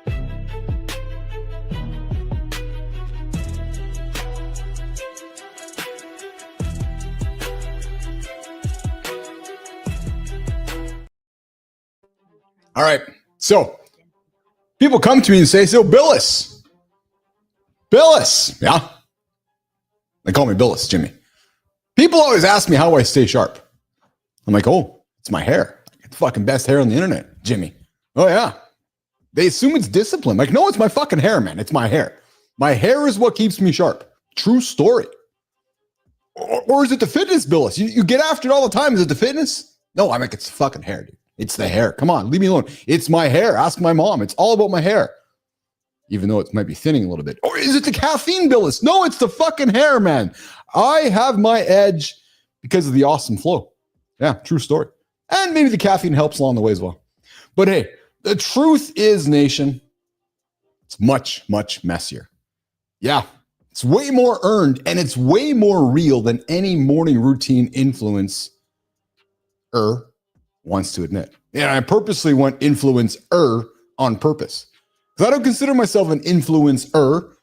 All right. So people come to me and say, so Bilous, yeah. They call me Bilous, Jimmy. People always ask me how I stay sharp. I'm like, oh, it's my hair. Fucking best hair on the internet, Jimmy. Oh yeah. They assume it's discipline. Like, no, it's my fucking hair, man. It's my hair. My hair is what keeps me sharp. True story. Or is it the fitness, Billis? You get after it all the time. Is it the fitness? No, I'm like, it's the fucking hair, dude. It's the hair. Come on, leave me alone. It's my hair. Ask my mom. It's all about my hair. Even though it might be thinning a little bit. Or is it the caffeine, Billis? No, it's the fucking hair, man. I have my edge because of the awesome flow. Yeah, true story. And maybe the caffeine helps along the way as well. But hey, The truth is, nation, it's much, much messier. Yeah, it's way more earned and it's way more real than any morning routine influencer wants to admit. And I purposely went influencer on purpose because I don't consider myself an influencer.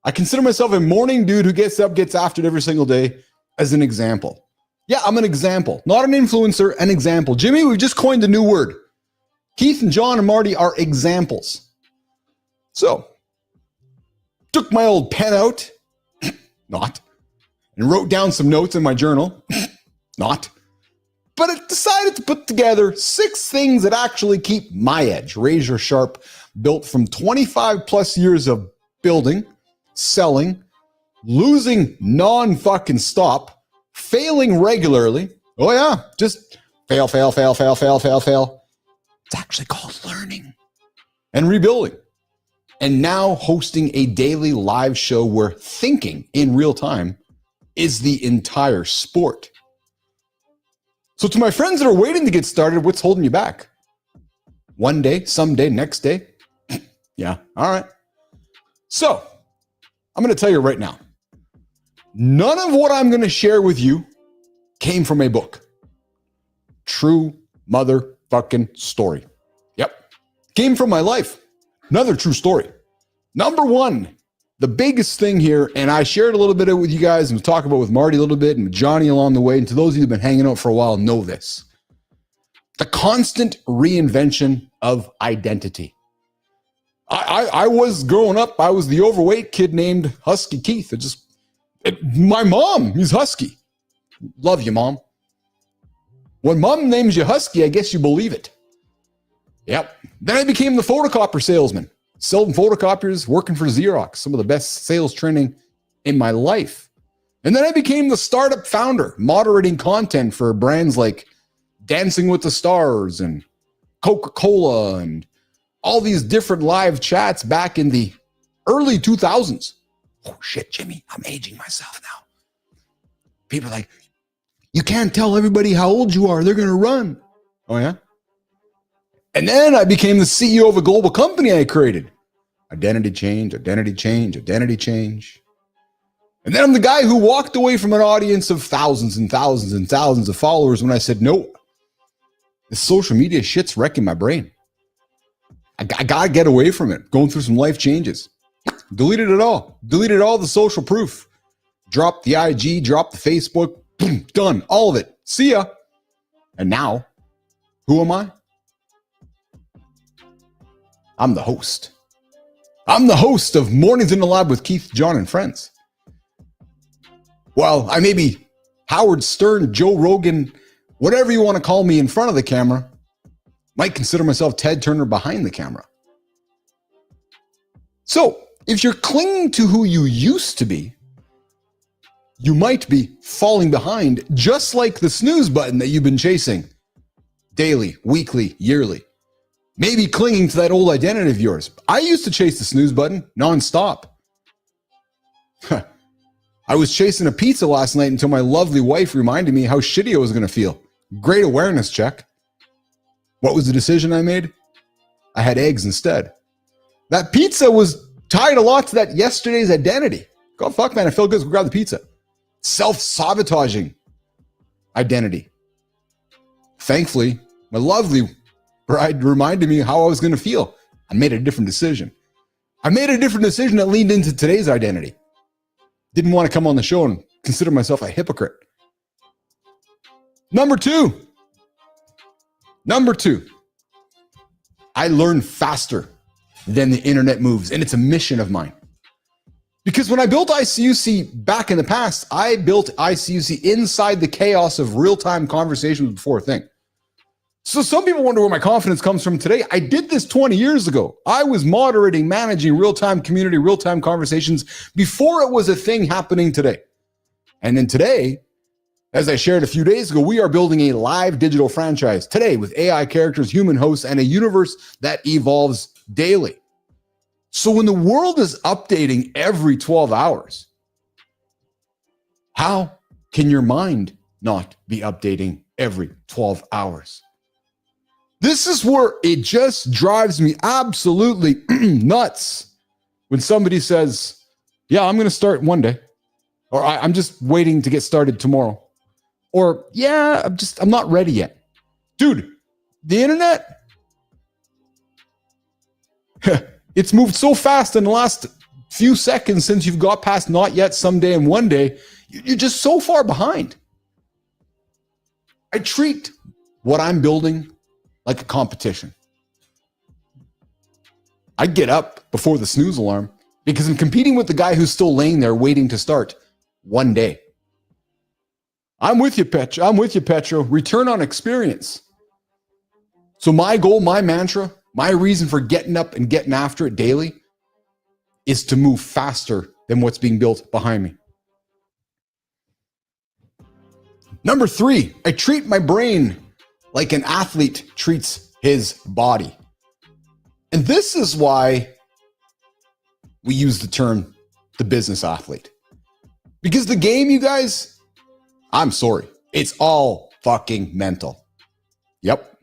I consider myself a morning dude who gets up, gets after it every single day as an example. Yeah, I'm an example, not an influencer, an example. Jimmy, we've just coined a new word. Keith and John and Marty are examples. So, took my old pen out, not, and wrote down some notes in my journal, not, but I decided to put together 6 things that actually keep my edge razor sharp, built from 25 plus years of building, selling, losing non-fucking stop, failing regularly. Oh yeah, just fail. It's actually called learning and rebuilding. And now hosting a daily live show where thinking in real time is the entire sport. So to my friends that are waiting to get started, what's holding you back? One day, someday, next day? Yeah, all right. So I'm going to tell you right now, none of what I'm going to share with you came from a book. True motherfucking story. Yep. Came from my life. Another true story. Number 1, the biggest thing here, and I shared a little bit of it with you guys and talked about with Marty a little bit and with Johnny along the way, and to those of you who've been hanging out for a while know this. The constant reinvention of identity. I was growing up, I was the overweight kid named Husky Keith. My mom is Husky. Love you, Mom. When Mom names you Husky, I guess you believe it. Yep. Then I became the photocopier salesman, selling photocopiers, working for Xerox, some of the best sales training in my life. And then I became the startup founder, moderating content for brands like Dancing with the Stars and Coca-Cola and all these different live chats back in the early 2000s. Oh shit, Jimmy, I'm aging myself now. People are like, you can't tell everybody how old you are. They're going to run. Oh yeah? And then I became the CEO of a global company I created. Identity change. And then I'm the guy who walked away from an audience of thousands and thousands and thousands of followers when I said, no, this social media shit's wrecking my brain. I got to get away from it. Going through some life changes. Deleted it all. Deleted all the social proof. Dropped the IG, dropped the Facebook. Boom, done. All of it. See ya. And now, who am I? I'm the host. I'm the host of Mornings in the Lab with Keith, John, and Friends. Well, I may be Howard Stern, Joe Rogan, whatever you want to call me in front of the camera, might consider myself Ted Turner behind the camera. So, if you're clinging to who you used to be, you might be falling behind, just like the snooze button that you've been chasing daily, weekly, yearly. Maybe clinging to that old identity of yours. I used to chase the snooze button nonstop. I was chasing a pizza last night until my lovely wife reminded me how shitty I was going to feel. Great awareness check. What was the decision I made? I had eggs instead. That pizza was tied a lot to that yesterday's identity. Oh, fuck, man, I feel good. Let's go grab the pizza. Self-sabotaging identity. Thankfully, my lovely bride reminded me how I was going to feel. I made a different decision. I made a different decision that leaned into today's identity. Didn't want to come on the show and consider myself a hypocrite. Number two, I learn faster than the internet moves, and it's a mission of mine. Because when I built ICUC back in the past, I built ICUC inside the chaos of real-time conversations before a thing. So some people wonder where my confidence comes from today. I did this 20 years ago. I was moderating, managing real-time community, real-time conversations before it was a thing happening today. And then today, as I shared a few days ago, we are building a live digital franchise today with AI characters, human hosts, and a universe that evolves daily. So when the world is updating every 12 hours, how can your mind not be updating every 12 hours? This is where it just drives me absolutely nuts when somebody says, yeah, I'm going to start one day, or I'm just waiting to get started tomorrow, or yeah, I'm not ready yet. Dude, the internet, it's moved so fast in the last few seconds since you've got past not yet, someday, and one day. You're just so far behind. I treat what I'm building like a competition. I get up before the snooze alarm because I'm competing with the guy who's still laying there waiting to start one day. I'm with you, Petro. Return on experience. So my goal, my mantra, my reason for getting up and getting after it daily is to move faster than what's being built behind me. Number 3, I treat my brain like an athlete treats his body. And this is why we use the term the business athlete. Because the game, you guys, I'm sorry, it's all fucking mental. Yep.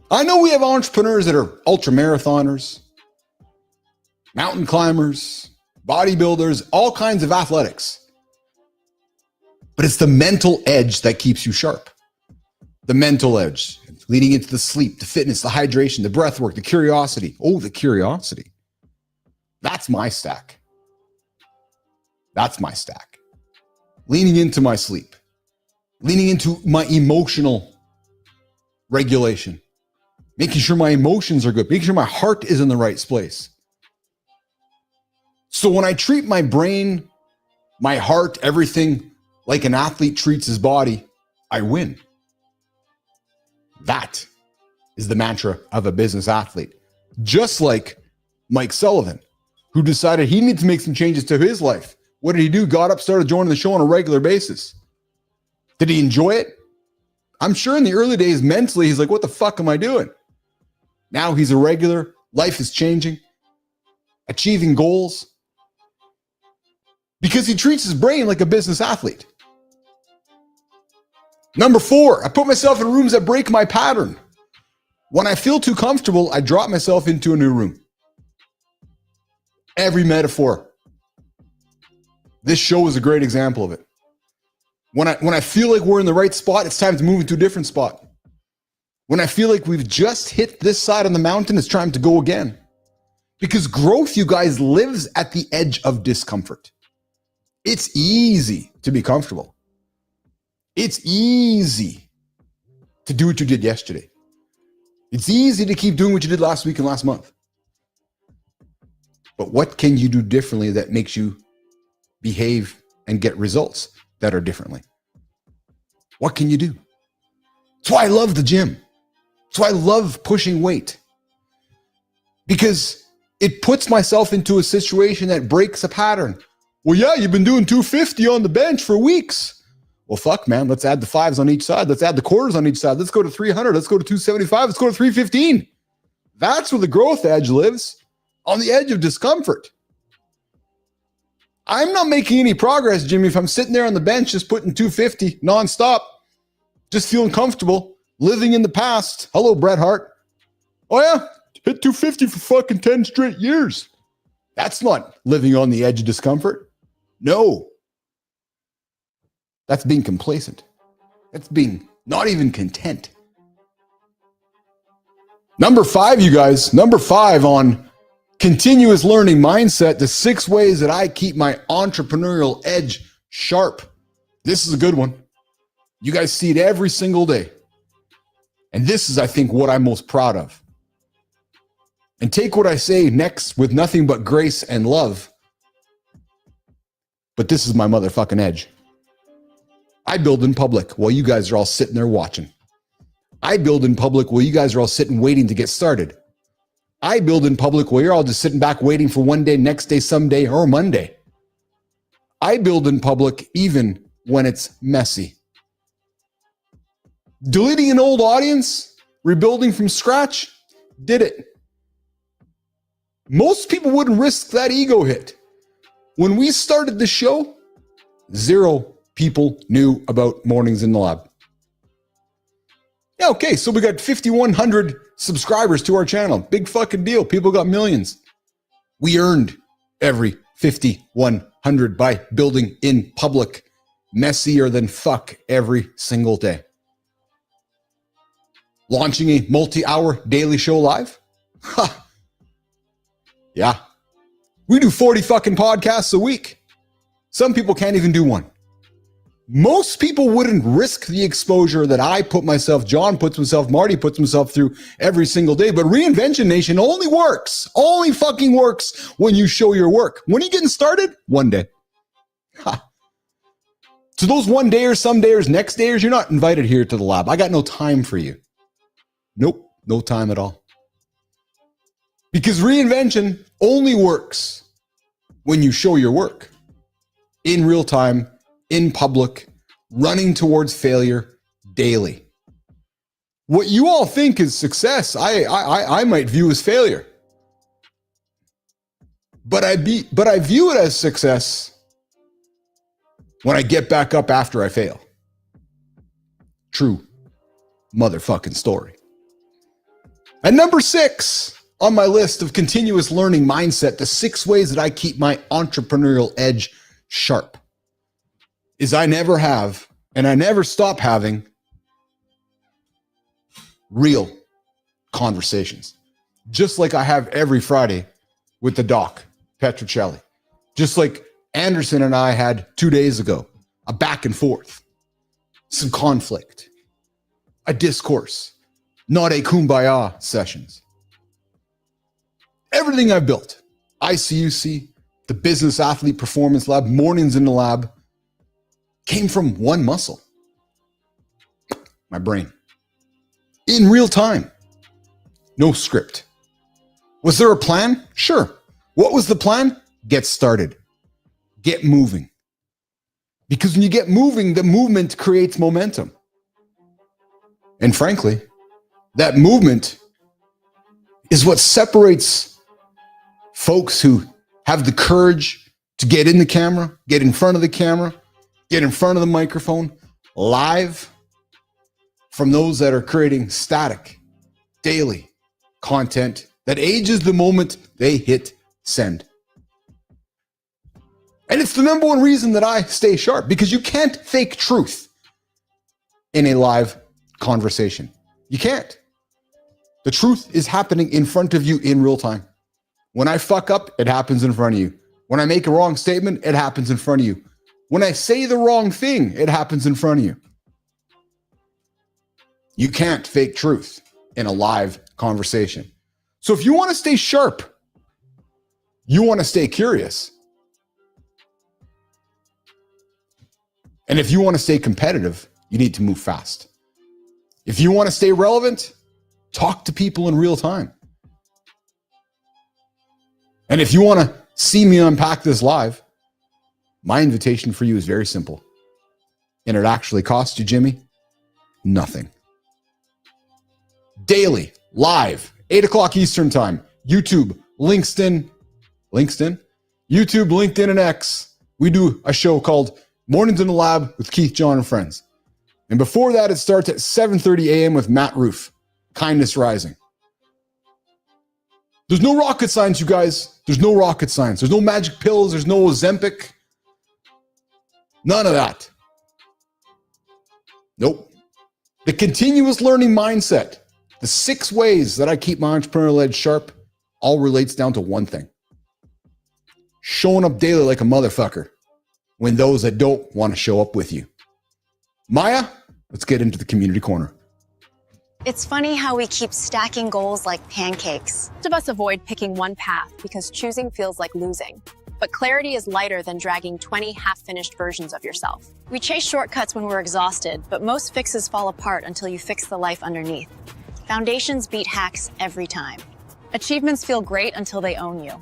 I know we have entrepreneurs that are ultra marathoners, mountain climbers, bodybuilders, all kinds of athletics. But it's the mental edge that keeps you sharp. The mental edge, leading into the sleep, the fitness, the hydration, the breath work, the curiosity. Oh, the curiosity. That's my stack. That's my stack. Leaning into my sleep, leaning into my emotional regulation, making sure my emotions are good, making sure my heart is in the right place. So when I treat my brain, my heart, everything like an athlete treats his body, I win. That is the mantra of a business athlete. Just like Mike Sullivan, who decided he needed to make some changes to his life. What did he do? Got up, started joining the show on a regular basis. Did he enjoy it? I'm sure in the early days, mentally, he's like, what the fuck am I doing? Now he's a regular. Life is changing, achieving goals, because he treats his brain like a business athlete. Number 4, I put myself in rooms that break my pattern. When I feel too comfortable, I drop myself into a new room. Every metaphor. This show is a great example of it. When I feel like we're in the right spot, it's time to move into a different spot. When I feel like we've just hit this side of the mountain, it's time to go again. Because growth, you guys, lives at the edge of discomfort. It's easy to be comfortable. It's easy to do what you did yesterday. It's easy to keep doing what you did last week and last month. But what can you do differently that makes you behave and get results that are differently? What can you do? That's why I love the gym. That's why I love pushing weight. Because it puts myself into a situation that breaks a pattern. Well, yeah, you've been doing 250 on the bench for weeks. Well, fuck, man, let's add the 5s on each side. Let's add the quarters on each side. Let's go to 300. Let's go to 275. Let's go to 315. That's where the growth edge lives, on the edge of discomfort. I'm not making any progress, Jimmy, if I'm sitting there on the bench just putting 250 nonstop, just feeling comfortable, living in the past. Hello, Bret Hart. Oh, yeah, hit 250 for fucking 10 straight years. That's not living on the edge of discomfort. No. That's being complacent. That's being not even content. Number 5, you guys. Number 5 on continuous learning mindset, the 6 ways that I keep my entrepreneurial edge sharp. This is a good one. You guys see it every single day. And this is, I think, what I'm most proud of. And take what I say next with nothing but grace and love. But this is my motherfucking edge. I build in public while you guys are all sitting there watching. I build in public while you guys are all sitting waiting to get started. I build in public while you're all just sitting back waiting for one day, next day, someday, or Monday. I build in public even when it's messy. Deleting an old audience, rebuilding from scratch, did it. Most people wouldn't risk that ego hit. When we started the show, 0 people knew about Mornings in the Lab. Yeah, okay, so we got 5,100 subscribers to our channel. Big fucking deal. People got millions. We earned every 5,100 by building in public, messier than fuck every single day. Launching a multi-hour daily show live? Ha! Yeah. We do 40 fucking podcasts a week. Some people can't even do one. Most people wouldn't risk the exposure that I put myself, John puts himself, Marty puts himself through every single day. But Reinvention Nation only fucking works when you show your work. When are you getting started? One day. Ha. So those one dayers, some dayers, next dayers, you're not invited here to the lab. I got no time for you. Nope, no time at all. Because reinvention only works when you show your work in real time, in public, running towards failure daily. What you all think is success, I might view as failure. But I view it as success when I get back up after I fail. True motherfucking story. And number 6 on my list of continuous learning mindset, the 6 ways that I keep my entrepreneurial edge sharp, is I never have, and I never stop having, real conversations. Just like I have every Friday with the doc, Petrocelli. Just like Andersen and I had 2 days ago, a back and forth, some conflict, a discourse, not a kumbaya sessions. Everything I've built, ICUC, the Business Athlete Performance Lab, Mornings in the Lab, came from one muscle, my brain. In real time, no script. Was there a plan? Sure. What was the plan? Get started. Get moving. Because when you get moving, the movement creates momentum. And frankly, that movement is what separates folks who have the courage to get in the camera, get in front of the camera, get in front of the microphone live from those that are creating static, daily content that ages the moment they hit send. And it's the number one reason that I stay sharp, because you can't fake truth in a live conversation. You can't. The truth is happening in front of you in real time. When I fuck up, it happens in front of you. When I make a wrong statement, it happens in front of you. When I say the wrong thing, it happens in front of you. You can't fake truth in a live conversation. So if you want to stay sharp, you want to stay curious. And if you want to stay competitive, you need to move fast. If you want to stay relevant, talk to people in real time. And if you want to see me unpack this live, my invitation for you is very simple. And it actually costs you, Jimmy, nothing. Daily, live, 8 o'clock Eastern time, YouTube, YouTube, LinkedIn, and X. We do a show called Mornings in the Lab with Keith, John, and Friends. And before that, it starts at 7:30 a.m. with Matt Roof, Kindness Rising. There's no rocket science, you guys. There's no rocket science. There's no magic pills. There's no Ozempic. None of that. Nope. The continuous learning mindset, the 6 ways that I keep my entrepreneurial edge sharp, all relates down to one thing. Showing up daily like a motherfucker when those that don't want to show up with you. Maya, let's get into the community corner. It's funny how we keep stacking goals like pancakes. Most of us avoid picking one path because choosing feels like losing. But clarity is lighter than dragging 20 half-finished versions of yourself. We chase shortcuts when we're exhausted, but most fixes fall apart until you fix the life underneath. Foundations beat hacks every time. Achievements feel great until they own you.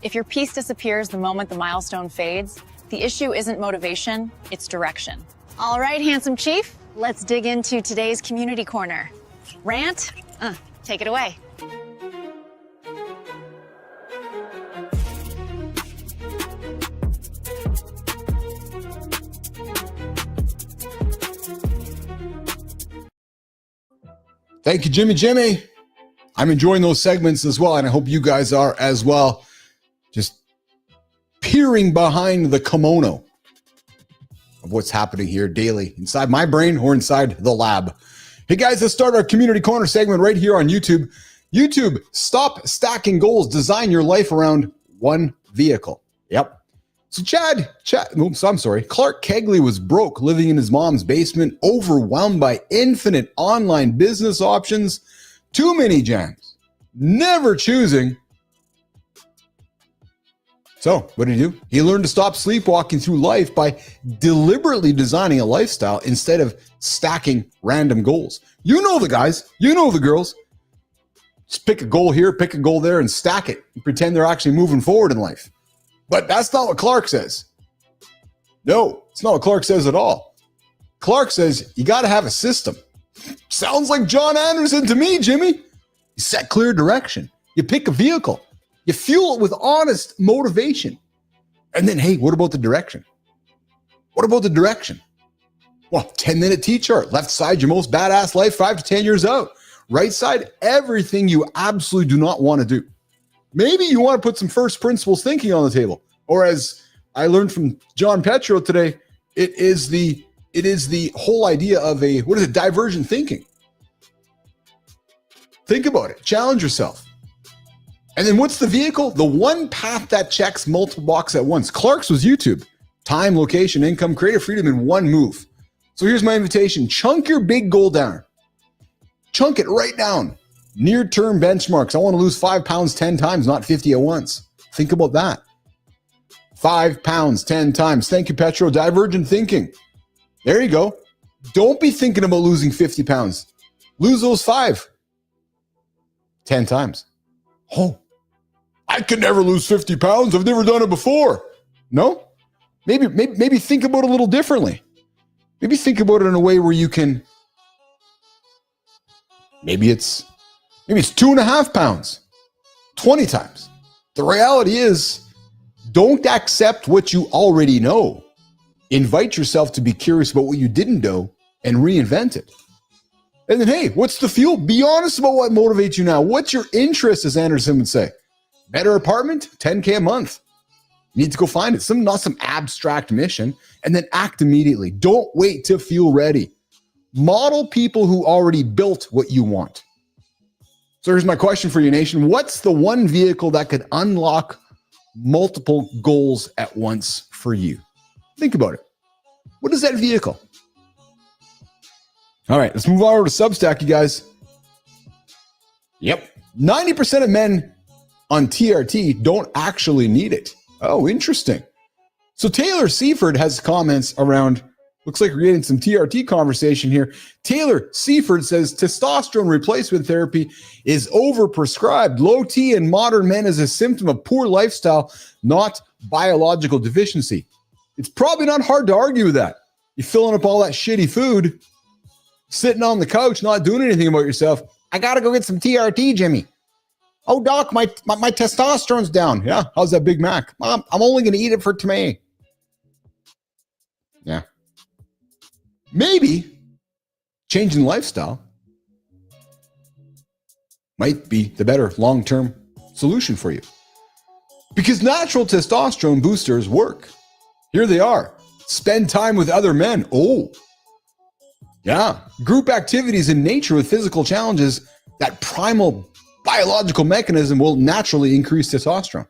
If your piece disappears the moment the milestone fades, the issue isn't motivation, it's direction. All right, handsome chief, let's dig into today's community corner. Rant, take it away. Thank you, Jimmy. I'm enjoying those segments as well, and I hope you guys are as well. Just peering behind the kimono of what's happening here daily inside my brain or inside the lab. Hey guys, let's start our community corner segment right here on YouTube. YouTube, stop stacking goals. Design your life around one vehicle. Yep. So Clark Kegley was broke, living in his mom's basement, overwhelmed by infinite online business options, too many jams, never choosing. So what did he do? He learned to stop sleepwalking through life by deliberately designing a lifestyle instead of stacking random goals. You know the guys, you know the girls. Just pick a goal here, pick a goal there, and stack it and pretend they're actually moving forward in life. But that's not what Clark says. No, it's not what Clark says at all. Clark says you got to have a system. Sounds like John Andersen to me, Jimmy. You set clear direction. You pick a vehicle. You fuel it with honest motivation. And then, hey, what about the direction? What about the direction? Well, 10-minute T-chart. Left side, your most badass life, 5 to 10 years out. Right side, everything you absolutely do not want to do. Maybe you want to put some first principles thinking on the table. Or as I learned from John Petrocelli today, it is the whole idea of divergent thinking. Think about it. Challenge yourself. And then what's the vehicle? The one path that checks multiple boxes at once. Clark's was YouTube. Time, location, income, creative freedom in one move. So here's my invitation. Chunk your big goal down. Chunk it right down. Near-term benchmarks. I want to lose 5 pounds 10 times, not 50 at once. Think about that. 5 pounds 10 times. Thank you, Petro. Divergent thinking. There you go. Don't be thinking about losing 50 pounds. Lose those 5 10 times. Oh, I could never lose 50 pounds. I've never done it before. No? Maybe think about it a little differently. Maybe think about it in a way where you can, maybe it's 2.5 pounds, 20 times. The reality is, don't accept what you already know. Invite yourself to be curious about what you didn't know and reinvent it. And then, hey, what's the fuel? Be honest about what motivates you now. What's your interest, as Andersen would say? Better apartment? $10K a month. You need to go find it. Not some abstract mission. And then act immediately. Don't wait to feel ready. Model people who already built what you want. So here's my question for you, nation. What's the one vehicle that could unlock multiple goals at once for you? Think about it. What is that vehicle? All right, let's move on over to Substack, you guys. Yep. 90% of men on TRT don't actually need it. Oh, interesting. So Taylor Seaford has comments around, looks like we're getting some TRT conversation here. Taylor Seaford says testosterone replacement therapy is overprescribed. Low T in modern men is a symptom of poor lifestyle, not biological deficiency. It's probably not hard to argue with that. You're filling up all that shitty food, sitting on the couch, not doing anything about yourself. I got to go get some TRT, Jimmy. Oh, doc, my testosterone's down. Yeah, how's that Big Mac? Mom, I'm only going to eat it for today. Yeah. Maybe changing lifestyle might be the better long-term solution for you. Because natural testosterone boosters work. Here they are. Spend time with other men. Oh, yeah. Group activities in nature with physical challenges, that primal biological mechanism will naturally increase testosterone.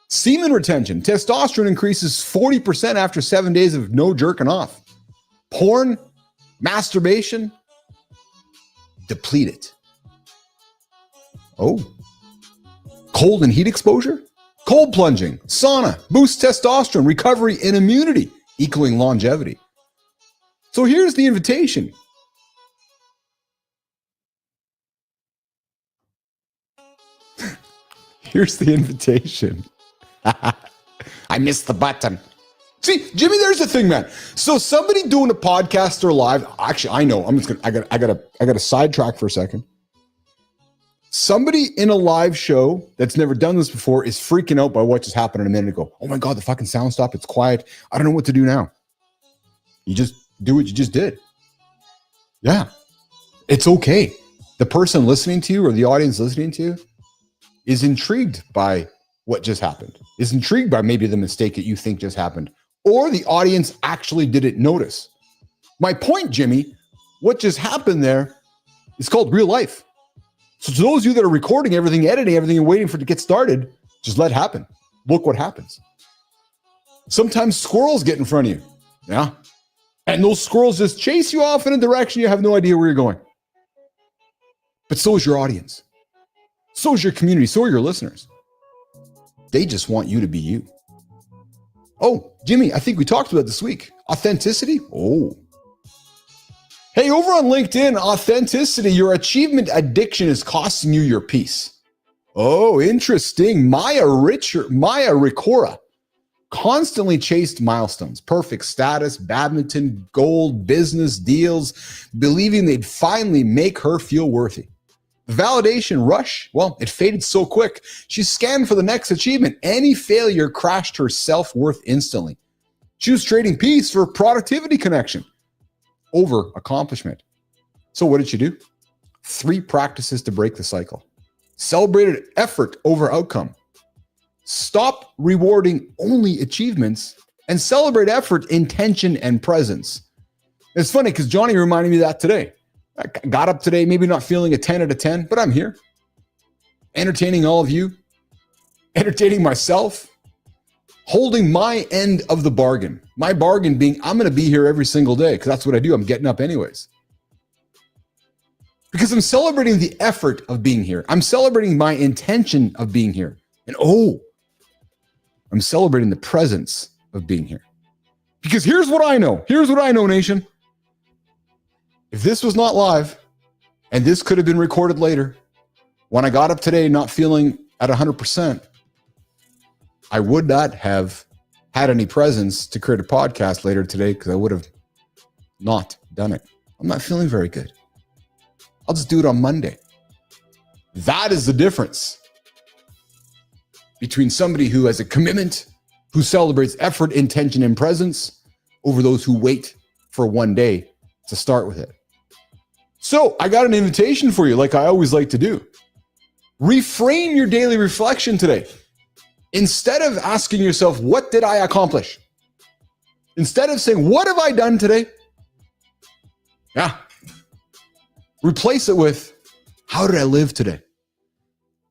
Semen retention. Testosterone increases 40% after 7 days of no jerking off. Porn, masturbation, deplete it. Oh. Cold and heat exposure. Cold plunging, sauna, boosts testosterone, recovery, and immunity, equaling longevity. So here's the invitation. Here's the invitation. I missed the button. See, Jimmy, there's the thing, man. So somebody doing a podcast or live, actually, I know. I gotta sidetrack for a second. Somebody in a live show that's never done this before is freaking out by what just happened a minute ago. Oh my God, the fucking sound stopped. It's quiet. I don't know what to do now. You just do what you just did. Yeah. It's okay. The person listening to you or the audience listening to you is intrigued by what just happened, is intrigued by maybe the mistake that you think just happened, or the audience actually didn't notice. My point, Jimmy, what just happened there is called real life. So to those of you that are recording everything, editing everything, and waiting for it to get started, just let it happen. Look what happens. Sometimes squirrels get in front of you. Yeah. And those squirrels just chase you off in a direction you have no idea where you're going. But so is your audience. So is your community. So are your listeners. They just want you to be you. Oh, Jimmy, I think we talked about this week. Authenticity. Oh. Hey, over on LinkedIn, authenticity, your achievement addiction is costing you your peace. Oh, interesting. Maya Ricora constantly chased milestones, perfect status, badminton, gold, business deals, believing they'd finally make her feel worthy. The validation rush, well, it faded so quick. She scanned for the next achievement. Any failure crashed her self-worth instantly. She was trading peace for productivity connection over accomplishment. So what did she do? 3 practices to break the cycle. Celebrated effort over outcome. Stop rewarding only achievements and celebrate effort, intention, and presence. It's funny because Johnny reminded me of that today. I got up today, maybe not feeling a 10 out of 10, but I'm here. Entertaining all of you. Entertaining myself. Holding my end of the bargain. My bargain being, I'm going to be here every single day because that's what I do. I'm getting up anyways. Because I'm celebrating the effort of being here. I'm celebrating my intention of being here. And I'm celebrating the presence of being here. Because here's what I know. Here's what I know, nation. If this was not live, and this could have been recorded later, when I got up today not feeling at 100%, I would not have had any presence to create a podcast later today because I would have not done it. I'm not feeling very good. I'll just do it on Monday. That is the difference between somebody who has a commitment, who celebrates effort, intention, and presence over those who wait for one day to start with it. So I got an invitation for you, like I always like to do. Reframe your daily reflection today. Instead of asking yourself, what did I accomplish? Instead of saying, what have I done today? Yeah. Replace it with, how did I live today?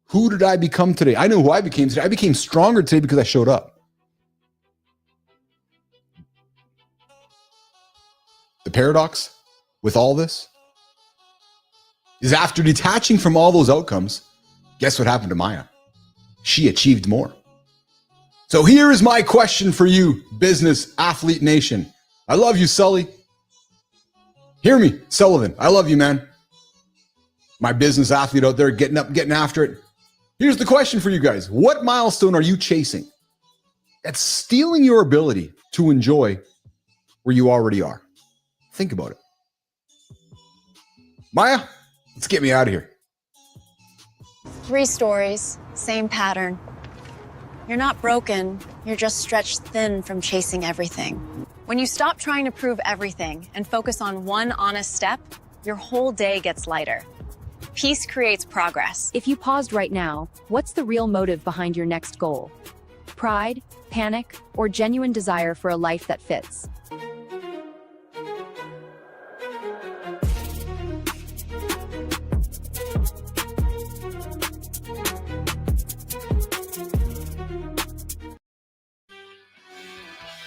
Who did I become today? I know who I became today. I became stronger today because I showed up. The paradox with all this is after detaching from all those outcomes, guess what happened to Maya? She achieved more. So here is my question for you, business athlete nation. I love you, Sully. Hear me, Sullivan. I love you, man. My business athlete out there getting up, getting after it. Here's the question for you guys. What milestone are you chasing that's stealing your ability to enjoy where you already are? Think about it. Maya, let's get me out of here. 3 stories, same pattern. You're not broken, you're just stretched thin from chasing everything. When you stop trying to prove everything and focus on one honest step, your whole day gets lighter. Peace creates progress. If you paused right now, what's the real motive behind your next goal? Pride, panic, or genuine desire for a life that fits?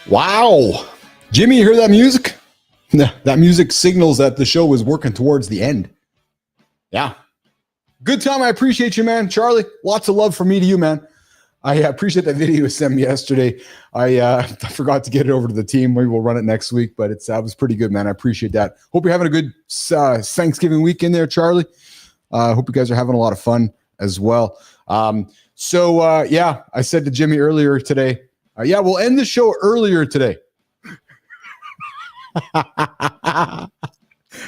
Wow. Jimmy, you hear that music? That music signals that the show is working towards the end. Yeah. Good time. I appreciate you, man. Charlie, lots of love from me to you, man. I appreciate that video you sent me yesterday. I forgot to get it over to the team. Maybe we'll run it next week, but it was pretty good, man. I appreciate that. Hope you're having a good Thanksgiving weekend there, Charlie. Hope you guys are having a lot of fun as well. Yeah, I said to Jimmy earlier today, yeah, we'll end the show earlier today.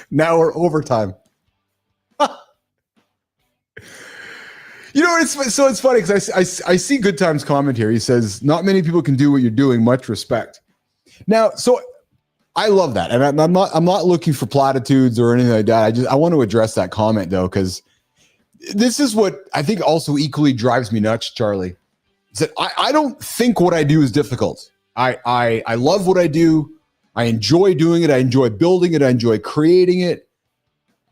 Now we're overtime. You know, it's funny because I see Good Times comment here. He says, not many people can do what you're doing. Much respect. Now, so I love that. And I'm not looking for platitudes or anything like that. I want to address that comment though, because this is what I think also equally drives me nuts, Charlie. Is that I don't think what I do is difficult. I love what I do. I enjoy doing it. I enjoy building it. I enjoy creating it.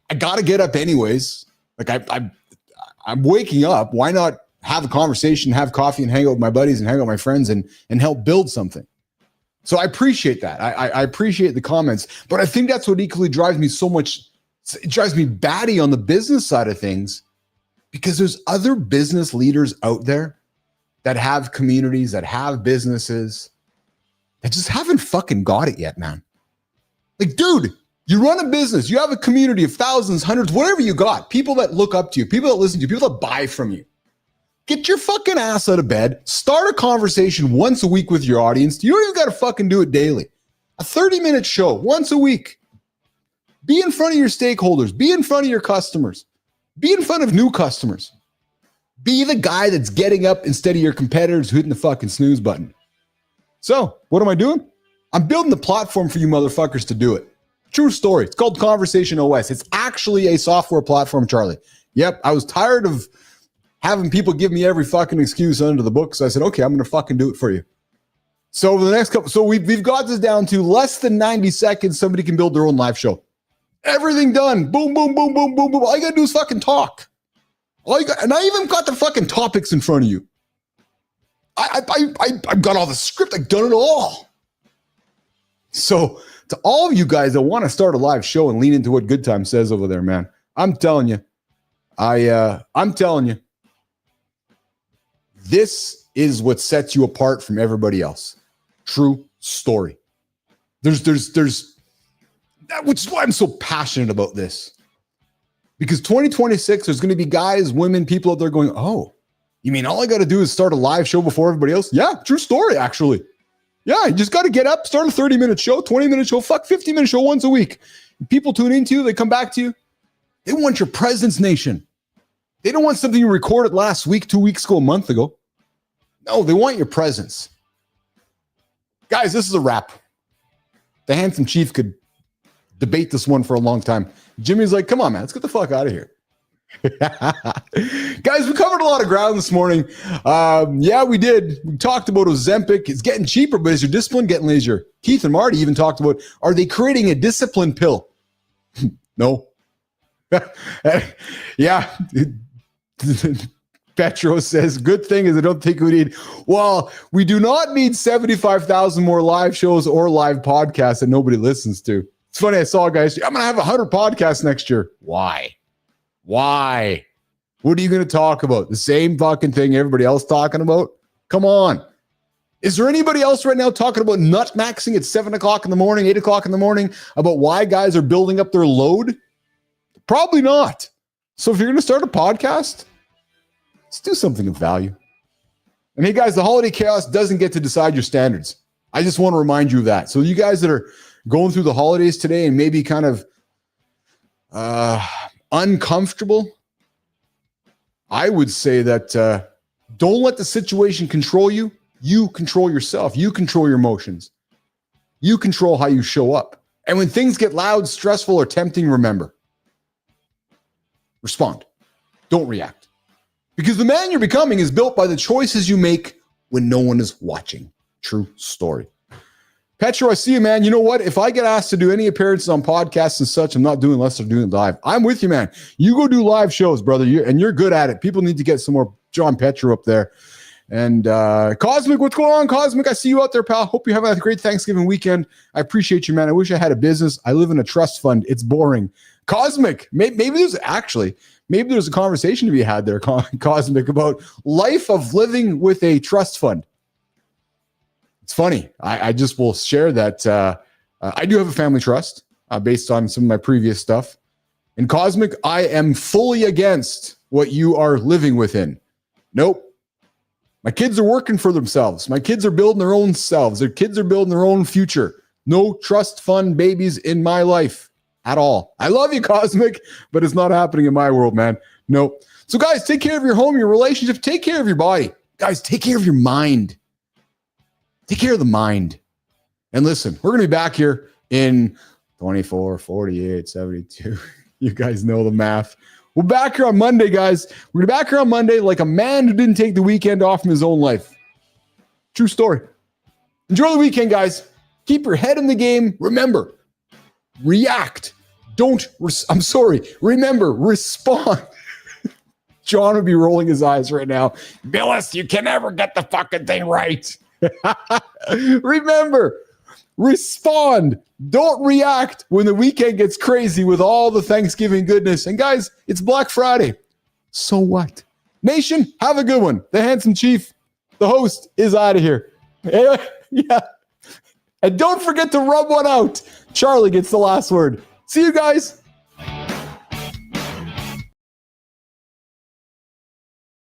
I got to get up anyways. Like I'm waking up. Why not have a conversation, have coffee, and hang out with my buddies and hang out with my friends and help build something? So I appreciate that. I appreciate the comments, but I think that's what equally drives me so much. It drives me batty on the business side of things, because there's other business leaders out there that have communities, that have businesses, that just haven't fucking got it yet, man. Like, dude, you run a business, you have a community of thousands, hundreds, whatever you got, people that look up to you, people that listen to you, people that buy from you. Get your fucking ass out of bed, start a conversation once a week with your audience. You don't even got to fucking do it daily. A 30-minute show once a week. Be in front of your stakeholders, be in front of your customers, be in front of new customers. Be the guy that's getting up instead of your competitors hitting the fucking snooze button. So, what am I doing? I'm building the platform for you motherfuckers to do it. True story. It's called Conversation OS. It's actually a software platform, Charlie. Yep, I was tired of having people give me every fucking excuse under the book, so I said, okay, I'm going to fucking do it for you. So, over the next couple, so we've got this down to less than 90 seconds. Somebody can build their own live show. Everything done. Boom, boom, boom, boom, boom, boom. All you got to do is fucking talk. And I even got the fucking topics in front of you. I've got all the script. I've done it all. So to all of you guys that want to start a live show and lean into what Good Time says over there, man, I'm telling you, I'm telling you, this is what sets you apart from everybody else. True story. There's that, which is why I'm so passionate about this. Because 2026, there's going to be guys, women, people out there going, oh, you mean all I got to do is start a live show before everybody else? Yeah, true story, actually. Yeah, you just got to get up, start a 30-minute show, 20-minute show, 50-minute show once a week. People tune into you, they come back to you. They want your presence, nation. They don't want something you recorded last week, 2 weeks ago, a month ago. No, they want your presence. Guys, this is a wrap. The handsome chief could debate this one for a long time. Jimmy's like, come on, man, let's get the fuck out of here. Guys, we covered a lot of ground this morning. Yeah, we did. We talked about Ozempic. It's getting cheaper, but is your discipline getting lazier? Keith and Marty even talked about, are they creating a discipline pill? No. Yeah. Petro says, good thing is I don't think we need, well, we do not need 75,000 more live shows or live podcasts that nobody listens to. It's funny, I saw a guy say, I'm going to have 100 podcasts next year. Why? Why? What are you going to talk about? The same fucking thing everybody else talking about? Come on. Is there anybody else right now talking about nut maxing at 7 o'clock in the morning, 8 o'clock in the morning about why guys are building up their load? Probably not. So if you're going to start a podcast, let's do something of value. And hey guys, the holiday chaos doesn't get to decide your standards. I just want to remind you of that. So you guys that are going through the holidays today and maybe kind of uncomfortable, I would say that don't let the situation control you. You control yourself. You control your emotions. You control how you show up. And when things get loud, stressful, or tempting, remember, respond. Don't react. Because the man you're becoming is built by the choices you make when no one is watching. True story. Petro, I see you, man. You know what? If I get asked to do any appearances on podcasts and such, I'm not doing unless they're doing it live. I'm with you, man. You go do live shows, brother. You're good at it. People need to get some more John Petro up there. And Cosmic, what's going on, Cosmic? I see you out there, pal. Hope you're having a great Thanksgiving weekend. I appreciate you, man. I wish I had a business. I live in a trust fund. It's boring. Cosmic, maybe there's a conversation to be had there, Cosmic, about life of living with a trust fund. It's funny. I just will share that I do have a family trust based on some of my previous stuff. And Cosmic, I am fully against what you are living within. Nope. My kids are working for themselves. My kids are building their own selves. Their kids are building their own future. No trust fund babies in my life at all. I love you, Cosmic, but it's not happening in my world, man. Nope. So guys, take care of your home, your relationship. Take care of your body. Guys, take care of your mind. Take care of the mind. And listen, we're going to be back here in 24, 48, 72. You guys know the math. We're back here on Monday, guys. We're back here on Monday like a man who didn't take the weekend off from his own life. True story. Enjoy the weekend, guys. Keep your head in the game. Remember, react. Remember, respond. John would be rolling his eyes right now. Bilous, you can never get the fucking thing right. Remember, respond. Don't react when the weekend gets crazy with all the Thanksgiving goodness. And guys, it's Black Friday. So what? Nation, have a good one. The Handsome Chief, the host, is out of here. Yeah. And don't forget to rub one out. Charlie gets the last word. See you guys.